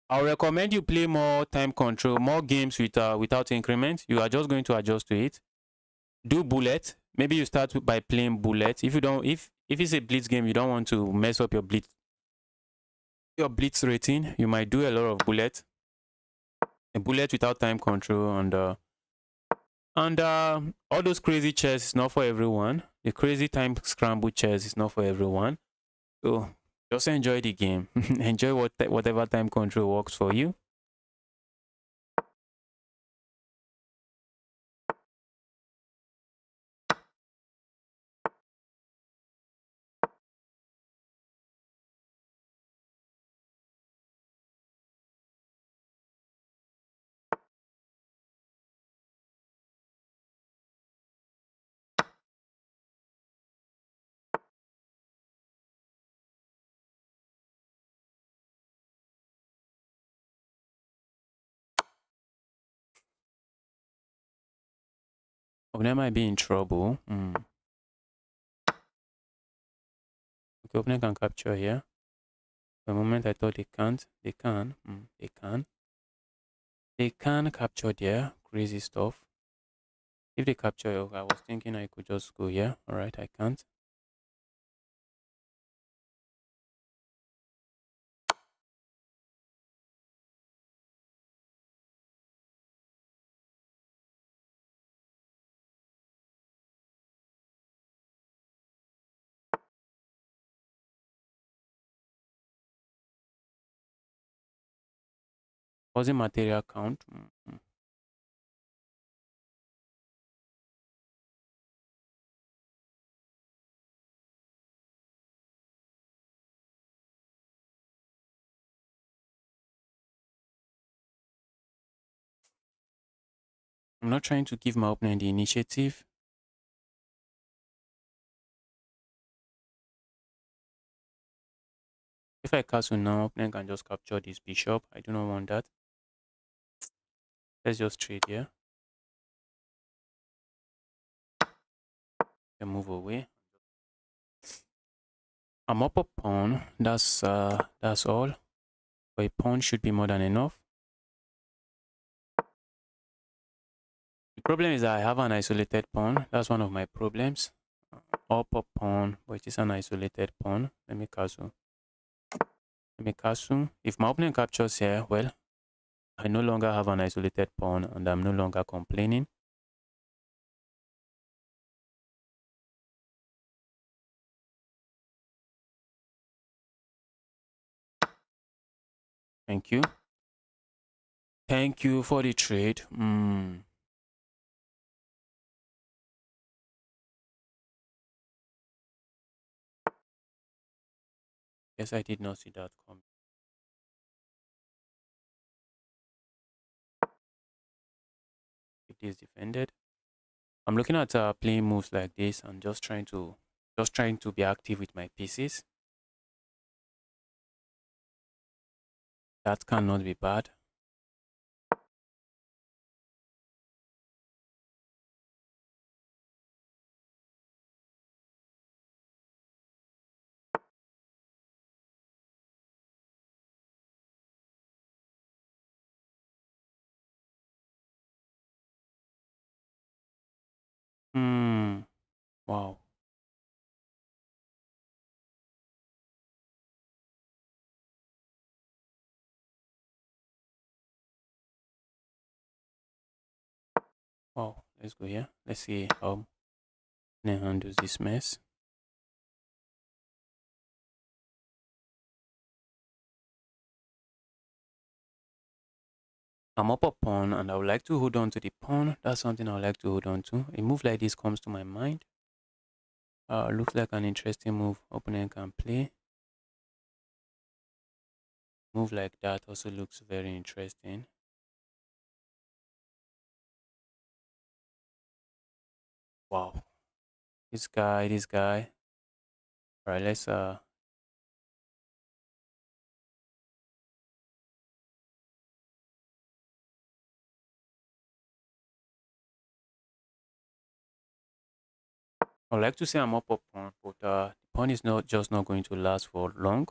I'll recommend you play more time control, more games without increment. You are just going to adjust to it. Do bullet. Maybe you start by playing bullet. If you don't, if it's a blitz game, you don't want to mess up your blitz rating. You might do a lot of bullet. A bullet without time control and all those crazy chess is not for everyone. The crazy time scramble chess is not for everyone. So just enjoy the game. Enjoy whatever time control works for you. Opponent might be in trouble. Okay, opponent can capture here. For a moment I thought they can't. They can. They can. They can capture there. Crazy stuff. If they capture, okay, I was thinking I could just go here. Alright, I can't. Was it material count? I'm not trying to give my opponent the initiative. If I castle now, opponent can just capture this bishop. I do not want that. Let's just trade here. Then move away. I'm up a pawn. That's all. But a pawn should be more than enough. The problem is that I have an isolated pawn. That's one of my problems. Up a pawn, but it is an isolated pawn. Let me castle. Let me castle. If my opponent captures here, well, I no longer have an isolated pawn and I'm no longer complaining. Thank you. Thank you for the trade. Yes, I did not see that coming. If this defended. I'm looking at playing moves like this and just trying to be active with my pieces. That cannot be bad. Wow. Wow. Let's go here. Let's see how Nene handles this mess. I'm up a pawn and I would like to hold on to the pawn. That's something I would like to hold on to. A move like this comes to my mind. Looks like an interesting move opponent can play. Move like that also looks very interesting. Wow. This guy. Alright, let's I'd like to say I'm up a pawn, but the pawn is not going to last for long.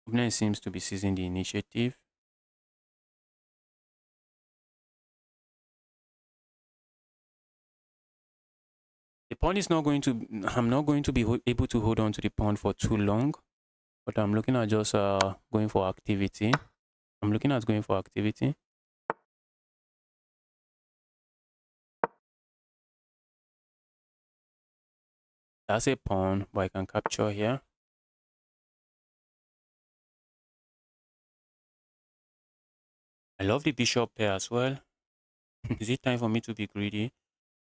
Opponent seems to be seizing the initiative. The pawn is not going to. I'm not going to be able to hold on to the pawn for too long, but I'm looking at just going for activity. I'm looking at going for activity. That's a pawn, but I can capture here. I love the bishop pair as well. Is it time for me to be greedy?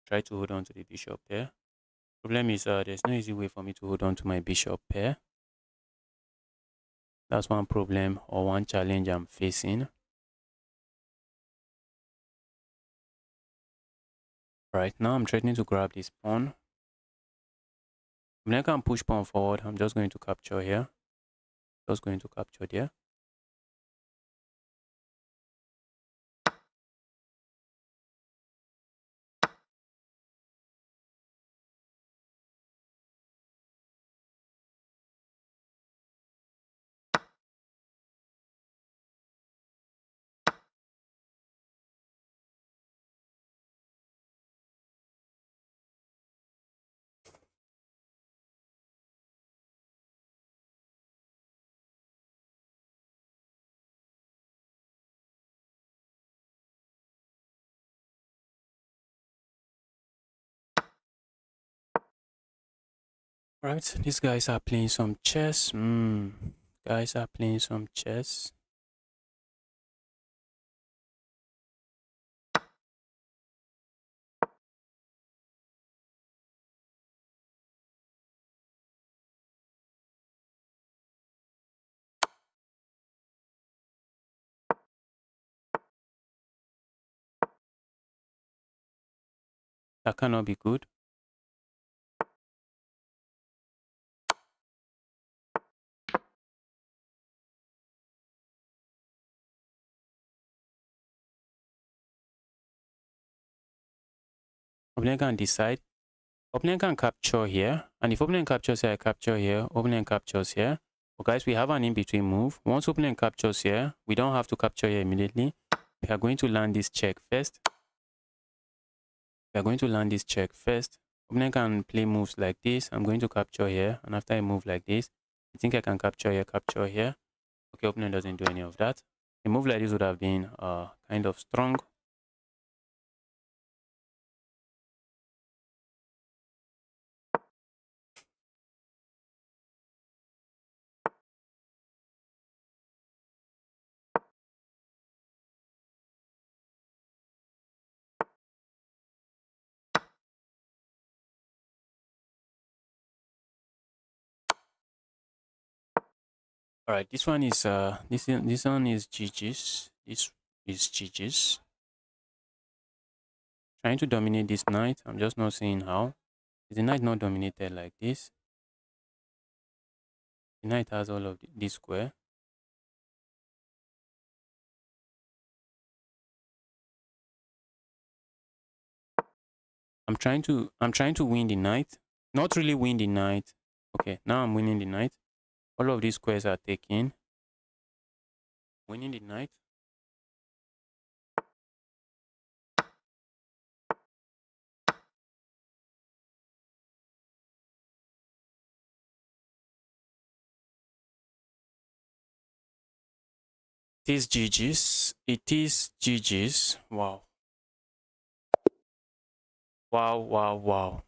Try to hold on to the bishop pair. Problem is there's no easy way for me to hold on to my bishop pair. That's one problem or one challenge I'm facing. Right now I'm threatening to grab this pawn. When I can push pawn forward, I'm just going to capture here. Just going to capture there. Right, these guys are playing some chess. Guys are playing some chess. That cannot be good. Opponent can decide. Opponent can capture here. And if opponent captures here, I capture here. Opponent captures here. But guys, we have an in-between move. Once opponent captures here, we don't have to capture here immediately. We are going to land this check first. We are going to land this check first. Opponent can play moves like this. I'm going to capture here. And after I move like this, I think I can capture here, capture here. Okay, opponent doesn't do any of that. A move like this would have been kind of strong. All right, this one is this one is GG's. This is GG's. Trying to dominate this knight. I'm just not seeing how. Is the knight not dominated like this? The knight has all of this square. I'm trying to win the knight. Not really win the knight. Okay, now I'm winning the knight. All of these squares are taken. Winning the knight. It is GG's. It is GG's. Wow. Wow, wow, wow.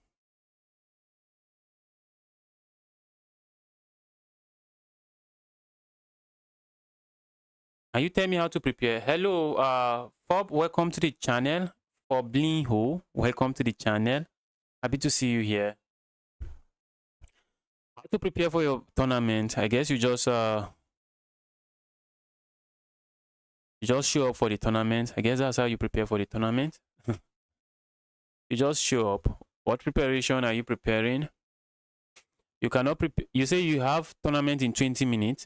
And you tell me how to prepare. Hello, Fob, welcome to the channel. Fob Linho, welcome to the channel. Happy to see you here. How to prepare for your tournament? I guess you just show up for the tournament. I guess that's how you prepare for the tournament. You just show up. What preparation are you preparing? You cannot prepare. You say you have tournament in 20 minutes.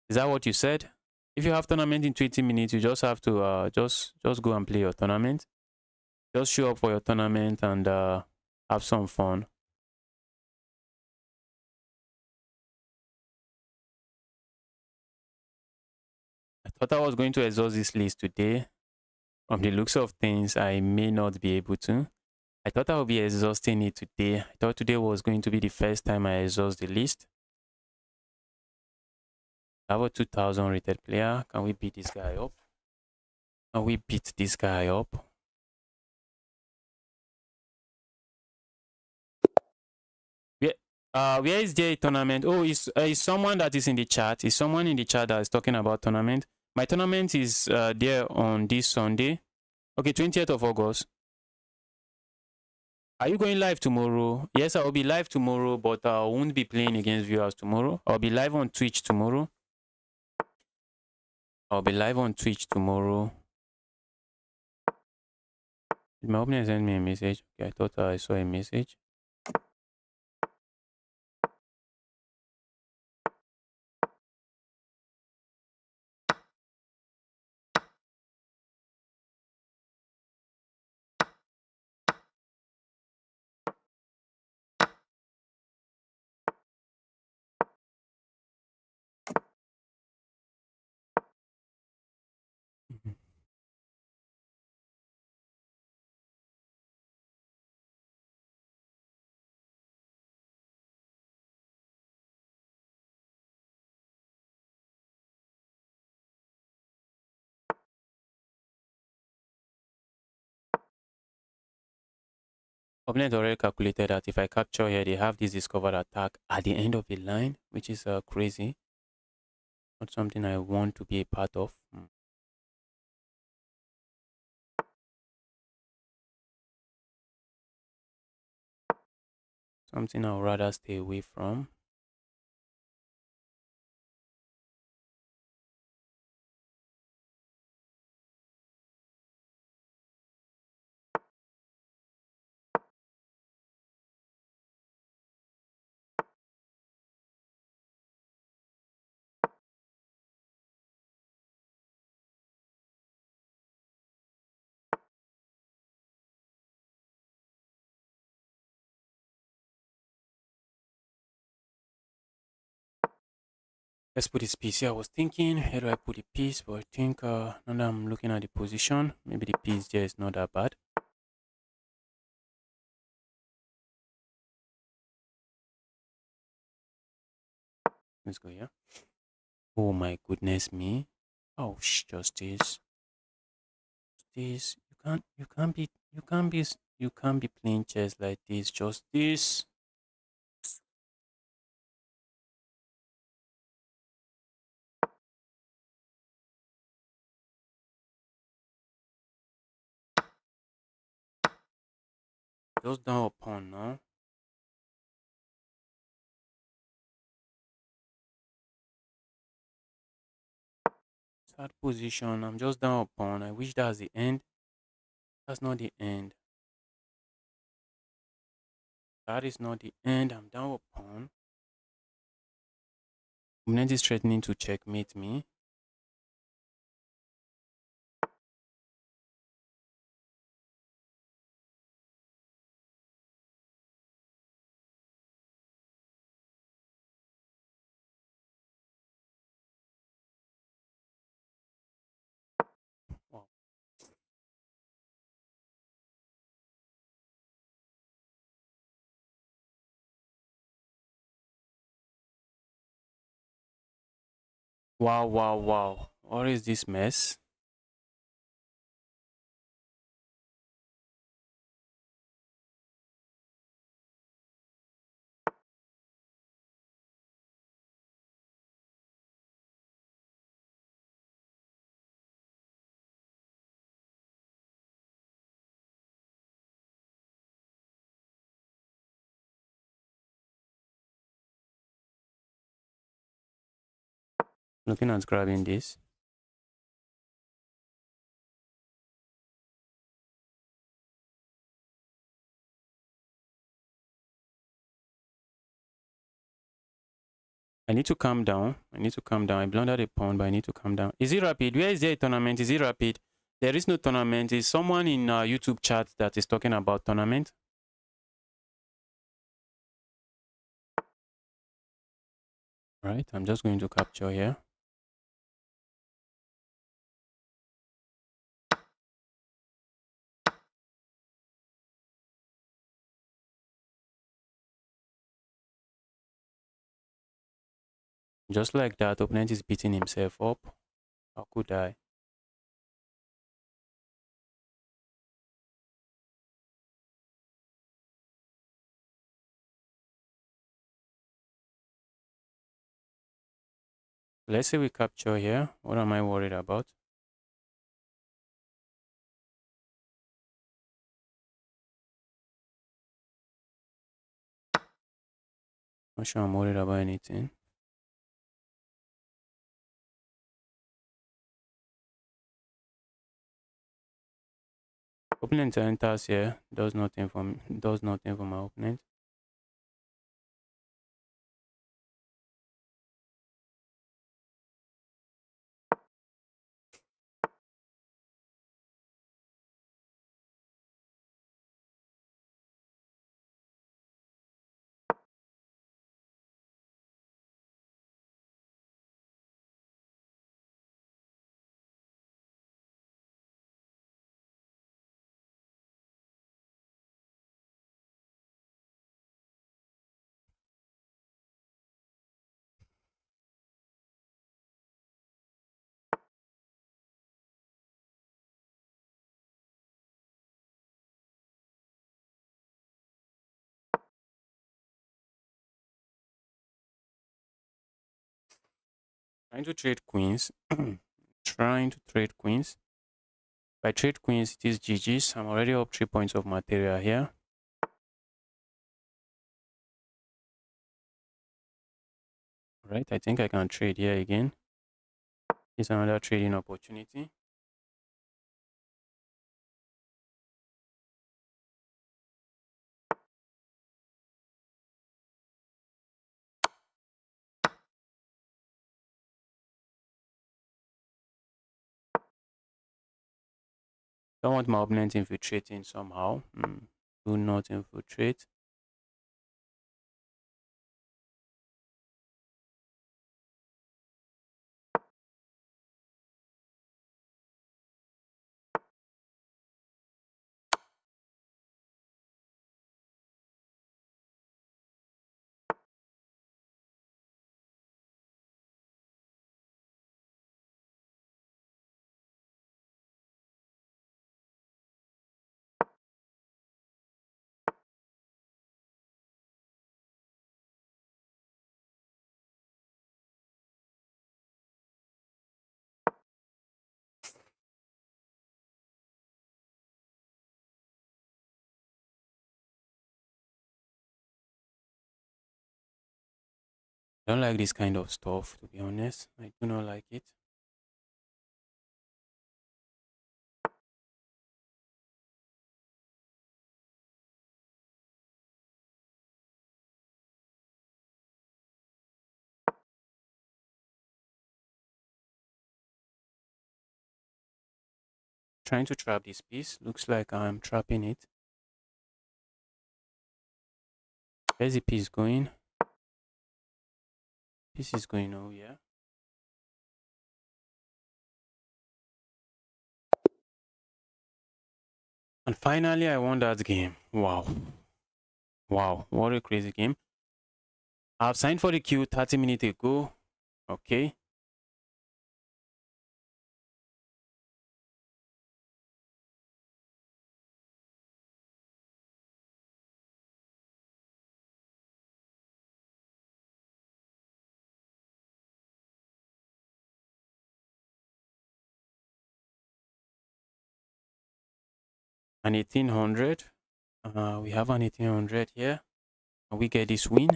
Is that what you said? If you have tournament in 20 minutes, you just have to just go and play your tournament. Just show up for your tournament and have some fun. I thought I was going to exhaust this list today. From the looks of things, I may not be able to. I thought I would be exhausting it today. I thought today was going to be the first time I exhaust the list. I have a 2000 rated player. Can we beat this guy up? Can we beat this guy up? Where is there a tournament? Oh, is someone that is in the chat? Is someone in the chat that is talking about tournament? My tournament is there on this Sunday. Okay, 20th of August. Are you going live tomorrow? Yes, I will be live tomorrow, but I won't be playing against viewers tomorrow. I'll be live on Twitch tomorrow. I'll be live on Twitch tomorrow. Did my opener send me a message? Okay, I thought I saw a message. Mhm. Opponent already calculated that if I capture here, they have this discovered attack at the end of the line, which is crazy. Not something I want to be a part of. Something I'll rather stay away from. Let's put this piece here. I was thinking, where do I put the piece? But I think now that I'm looking at the position, maybe the piece there is not that bad. Let's go here. Oh my goodness me. Oh, just this. This. You can't be playing chess like this. Just this. Just down upon now. Third position. I'm just down upon. I wish that's the end. That's not the end. That is not the end. I'm down upon. Opponent is threatening to checkmate me. Wow. Wow, wow, wow. What is this mess? Looking at grabbing this. I need to calm down. I need to calm down. I blundered a pawn, but I need to calm down. Is it rapid? Where is there a tournament? Is it rapid? There is no tournament. Is someone in YouTube chat that is talking about tournament? Right. I'm just going to capture here. Just like that, opponent is beating himself up. How could I? Let's say we capture here. What am I worried about? Not sure I'm worried about anything. Opponent enters here. Does nothing for me. Does nothing for my opponent. Trying to trade queens. Trying to trade queens. If I trade queens, it is GG's. I'm already up 3 points of material here. Right, I think I can trade here again. It's another trading opportunity. Don't want my opponent infiltrating somehow. Do not infiltrate. I don't like this kind of stuff, to be honest. I do not like it. Trying to trap this piece. Looks like I'm trapping it. Where's the piece going? Piece is going, oh yeah. And finally, I won that game. Wow. Wow, what a crazy game. I've signed for the queue 30 minutes ago. Okay. An 1800. We have an 1800 here. Can we get this win?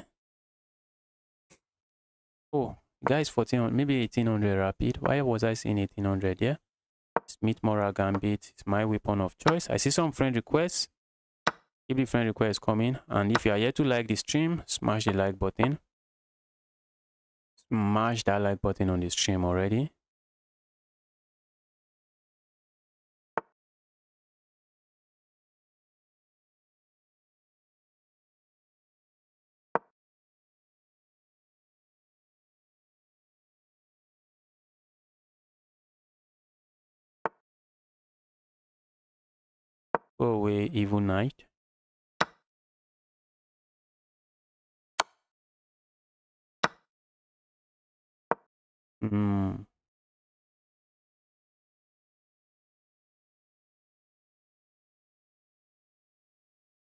Oh, guys, 1400, maybe 1800 rapid. Why was I saying 1800? Yeah. Smith Mora Gambit is my weapon of choice. I see some friend requests. Keep the friend requests coming. And if you are yet to like the stream, smash the like button. Smash that like button on the stream already. Go away, evil knight.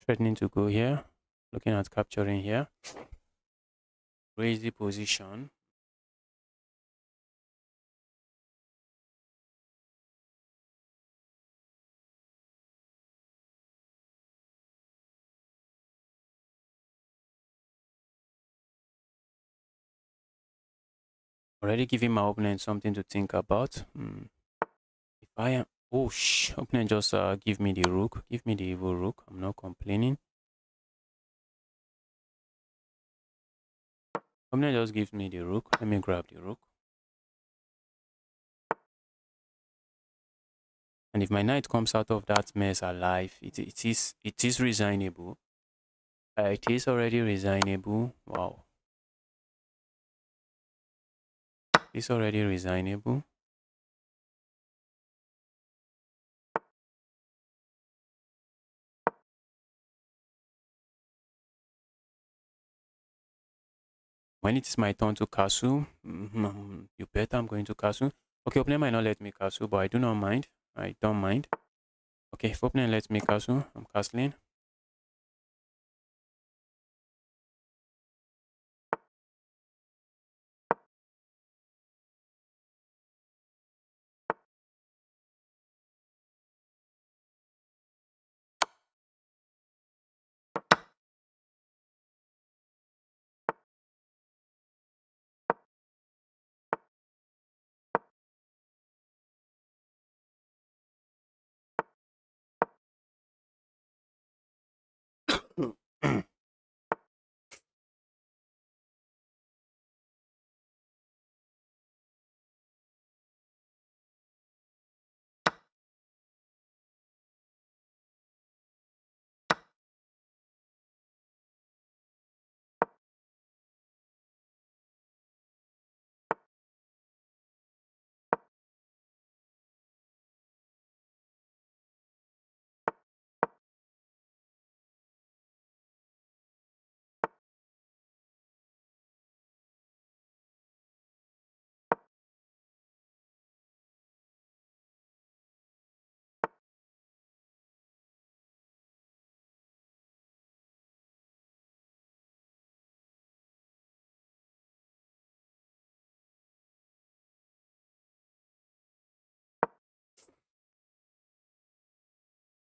Threatening to go here. Looking at capturing here. Raise the position. Already giving my opponent something to think about. If I am, oh opponent just give me the rook. Give me the evil rook. I'm not complaining. Opponent just gives me the rook. Let me grab the rook. And if my knight comes out of that mess alive, it is resignable. It is already resignable. Wow. It's already resignable. When it is my turn to castle, you bet I'm going to castle. Okay, opponent might not let me castle, but I do not mind. I don't mind. Okay, if opponent lets me castle, I'm castling.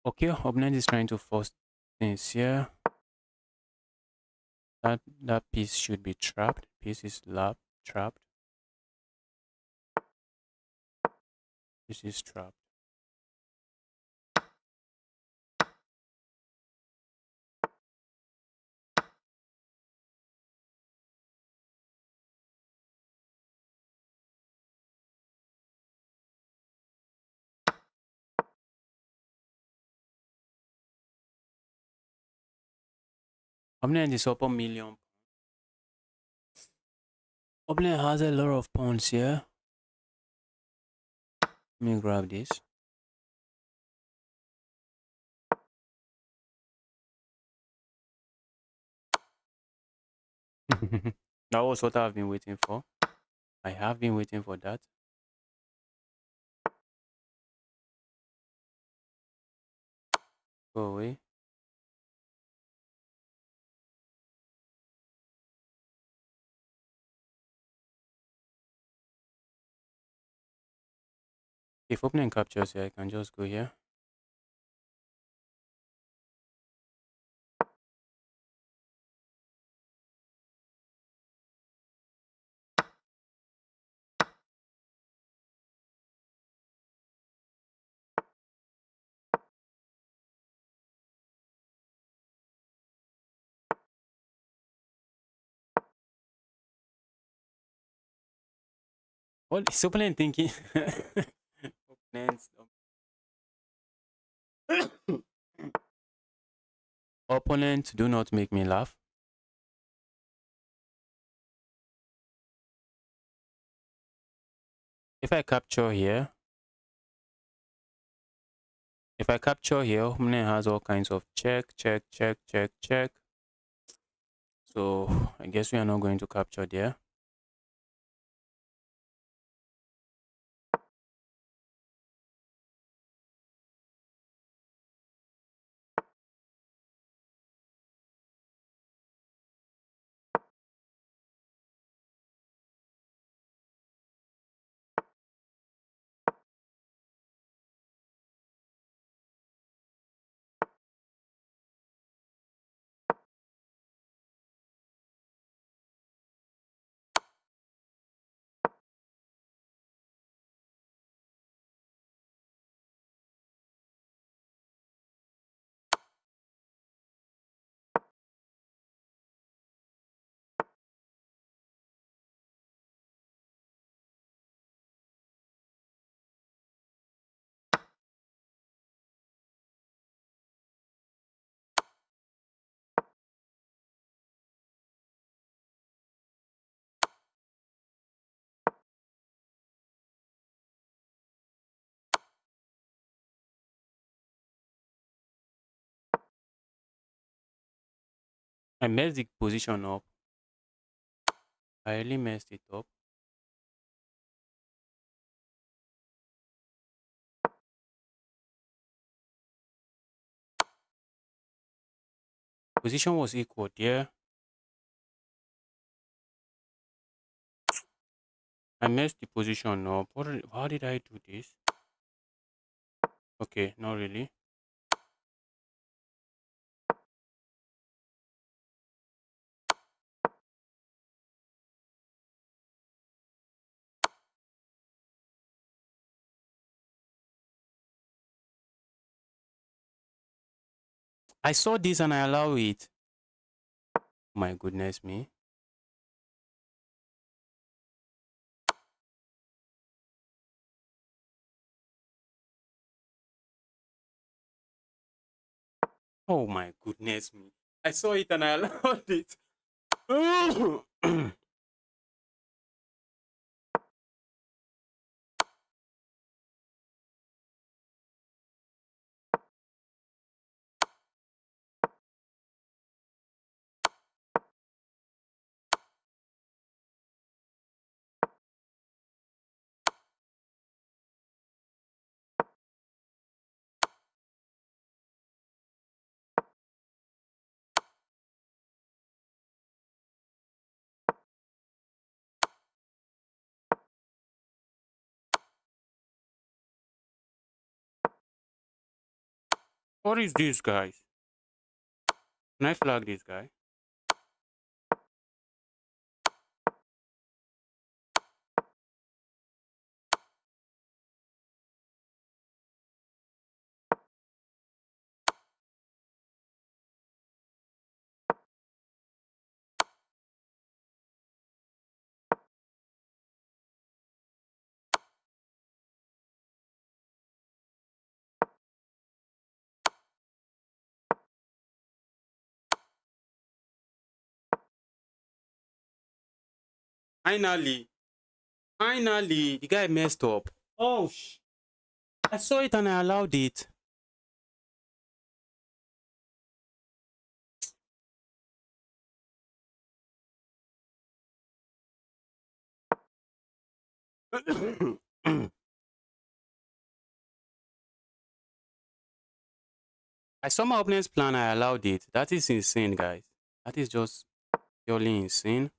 Okay, opponent is trying to force things here. That piece should be trapped. Piece is trapped. This is trapped. Opponent is up a million. Opponent has a lot of pawns here. Let me grab this. That was what I've been waiting for. I have been waiting for that. Go away. If opponent captures here, I can just go here. What is opponent thinking? Opponents. Opponent, do not make me laugh. If I capture here, opponent has all kinds of check, check, check, check, check. So I guess we are not going to capture there. I messed the position up. I really messed it up. Position was equal there. I messed the position up. How did I do this? Okay, not really. I saw this and I allow it. My goodness me. Oh my goodness me. I saw it and I allowed it. What is this, guys? Can I flag this guy? Finally, finally, the guy messed up. Oh, I saw it and I allowed it. I saw my opponent's plan, I allowed it. That is insane, guys. That is just purely insane.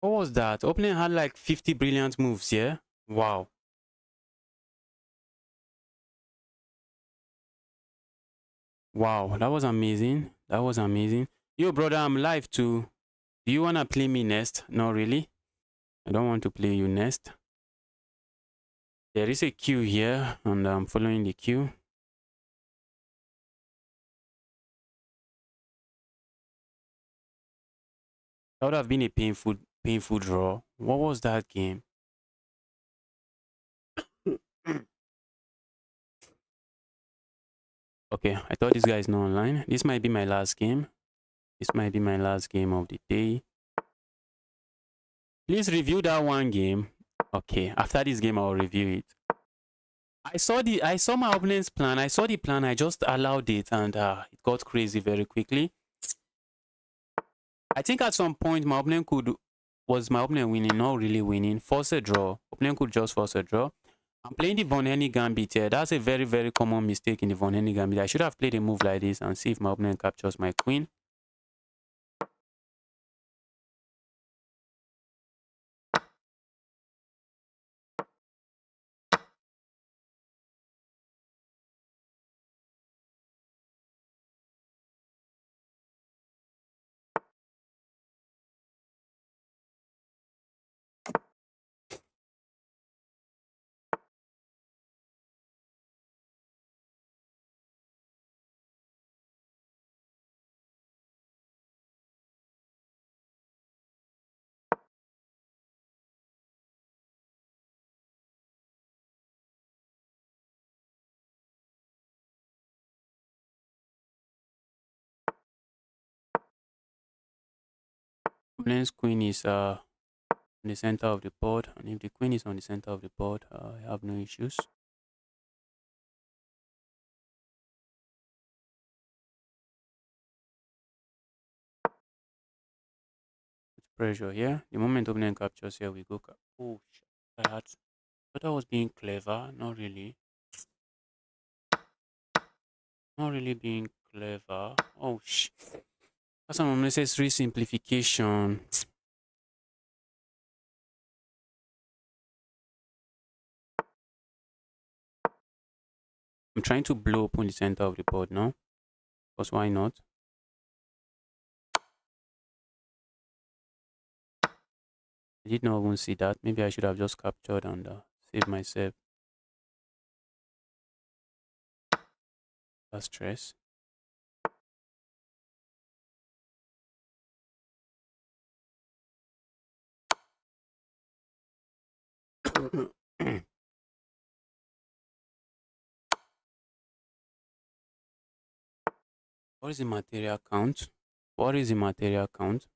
What was that? Opening had like 50 brilliant moves, yeah? Wow. Wow, that was amazing. That was amazing. Yo, brother, I'm live too. Do you want to play me next? No, really? I don't want to play you next. There is a queue here, and I'm following the queue. That would have been a painful draw. What was that game? Okay, I thought this guy is not online. This might be my last game. This might be my last game of the day. Please review that one game. Okay, after this game, I'll review it. I saw my opponent's plan. I saw the plan. I just allowed it, and it got crazy very quickly. I think at some point my opponent was my opponent winning, not really winning. Force a draw. Opponent could just force a draw. I'm playing the Von Henny Gambit here. That's a very, very common mistake in the Von Henny Gambit. I should have played a move like this and see if my opponent captures my queen. Opponent's queen is on the center of the board, and if the queen is on the center of the board, I have no issues. Pressure here. The moment opponent captures here, we go. Oh, I was being clever. Not really. Not really being clever. Oh, that's an unnecessary simplification. I'm trying to blow up on the center of the board now. Because why not? I did not even see that. Maybe I should have just captured and saved myself that stress. What is the material count? What is the material count?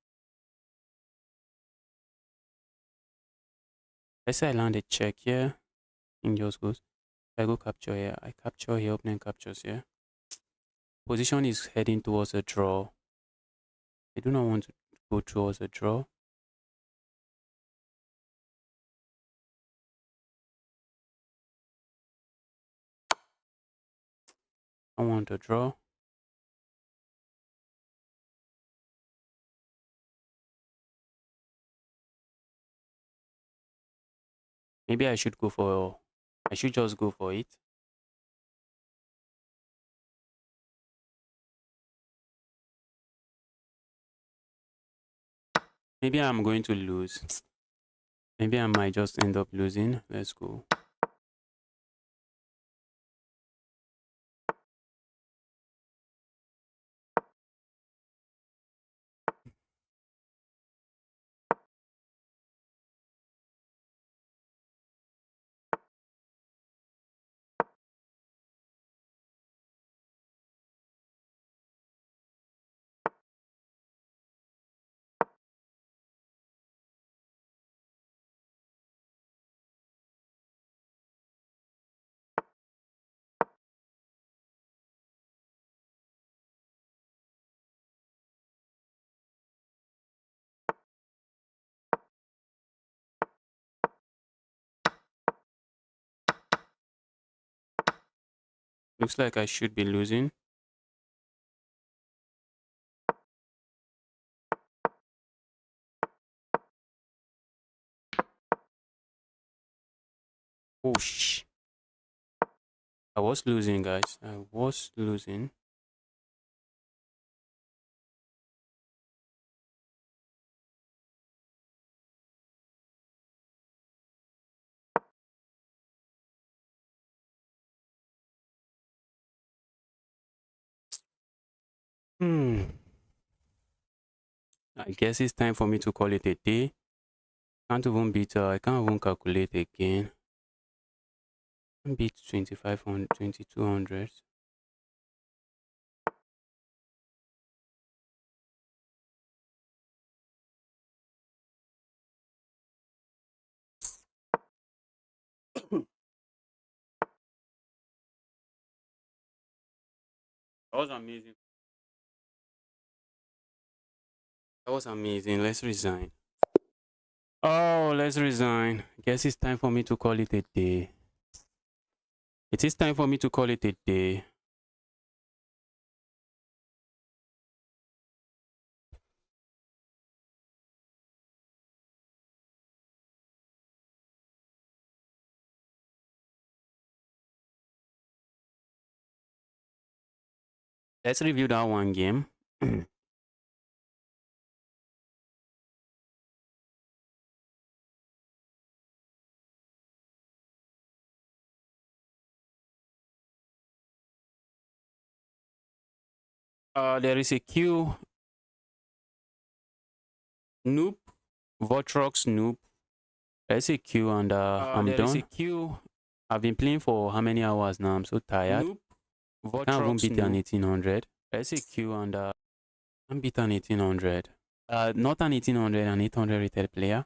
Let's say I land a check here. Thing just goes. I go capture here. I capture here. Opening captures here. Position is heading towards a draw. I do not want to go towards a draw. I want a draw. Maybe I should go for. I should just go for it. Maybe I'm going to lose. Maybe I might just end up losing. Let's go. Looks like I should be losing. Oh, shh. I was losing, guys. I was losing. I guess it's time for me to call it a day. Can't even beat. I can't even calculate again. Beat 2500, 2200. That was amazing. That was amazing. Let's resign. Oh, let's resign. Guess it's time for me to call it a day. It is time for me to call it a day. Let's review that one game. There is a queue. Noob. Votrox noob. There's a queue and I'm There is a done. queue. I've been playing for how many hours now? I'm so tired. Noob. Can't even Votrox beat an noob. 1800. There's a queue and I'm beat an 1800. Not an 1800, an 800 rated player.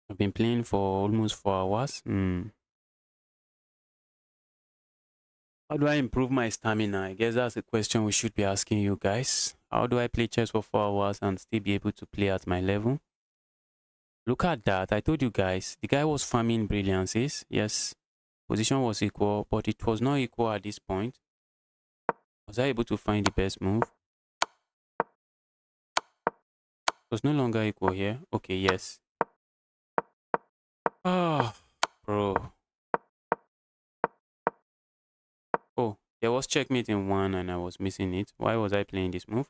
I've been playing for almost 4 hours. How do I improve my stamina? I guess that's a question we should be asking you guys. How do I play chess for 4 hours and still be able to play at my level? Look at that. I told you guys, the guy was farming brilliances. Yes, position was equal, but it was not equal at this point. Was I able to find the best move? It was no longer equal here. Okay, yes. Oh, bro. Oh, there was checkmate in one and I was missing it. Why was I playing this move?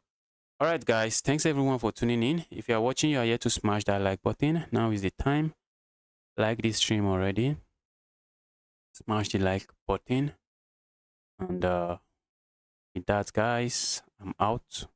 Alright guys, thanks everyone for tuning in. If you are watching, you are here to smash that like button. Now is the time. Like this stream already. Smash the like button. And with that guys, I'm out.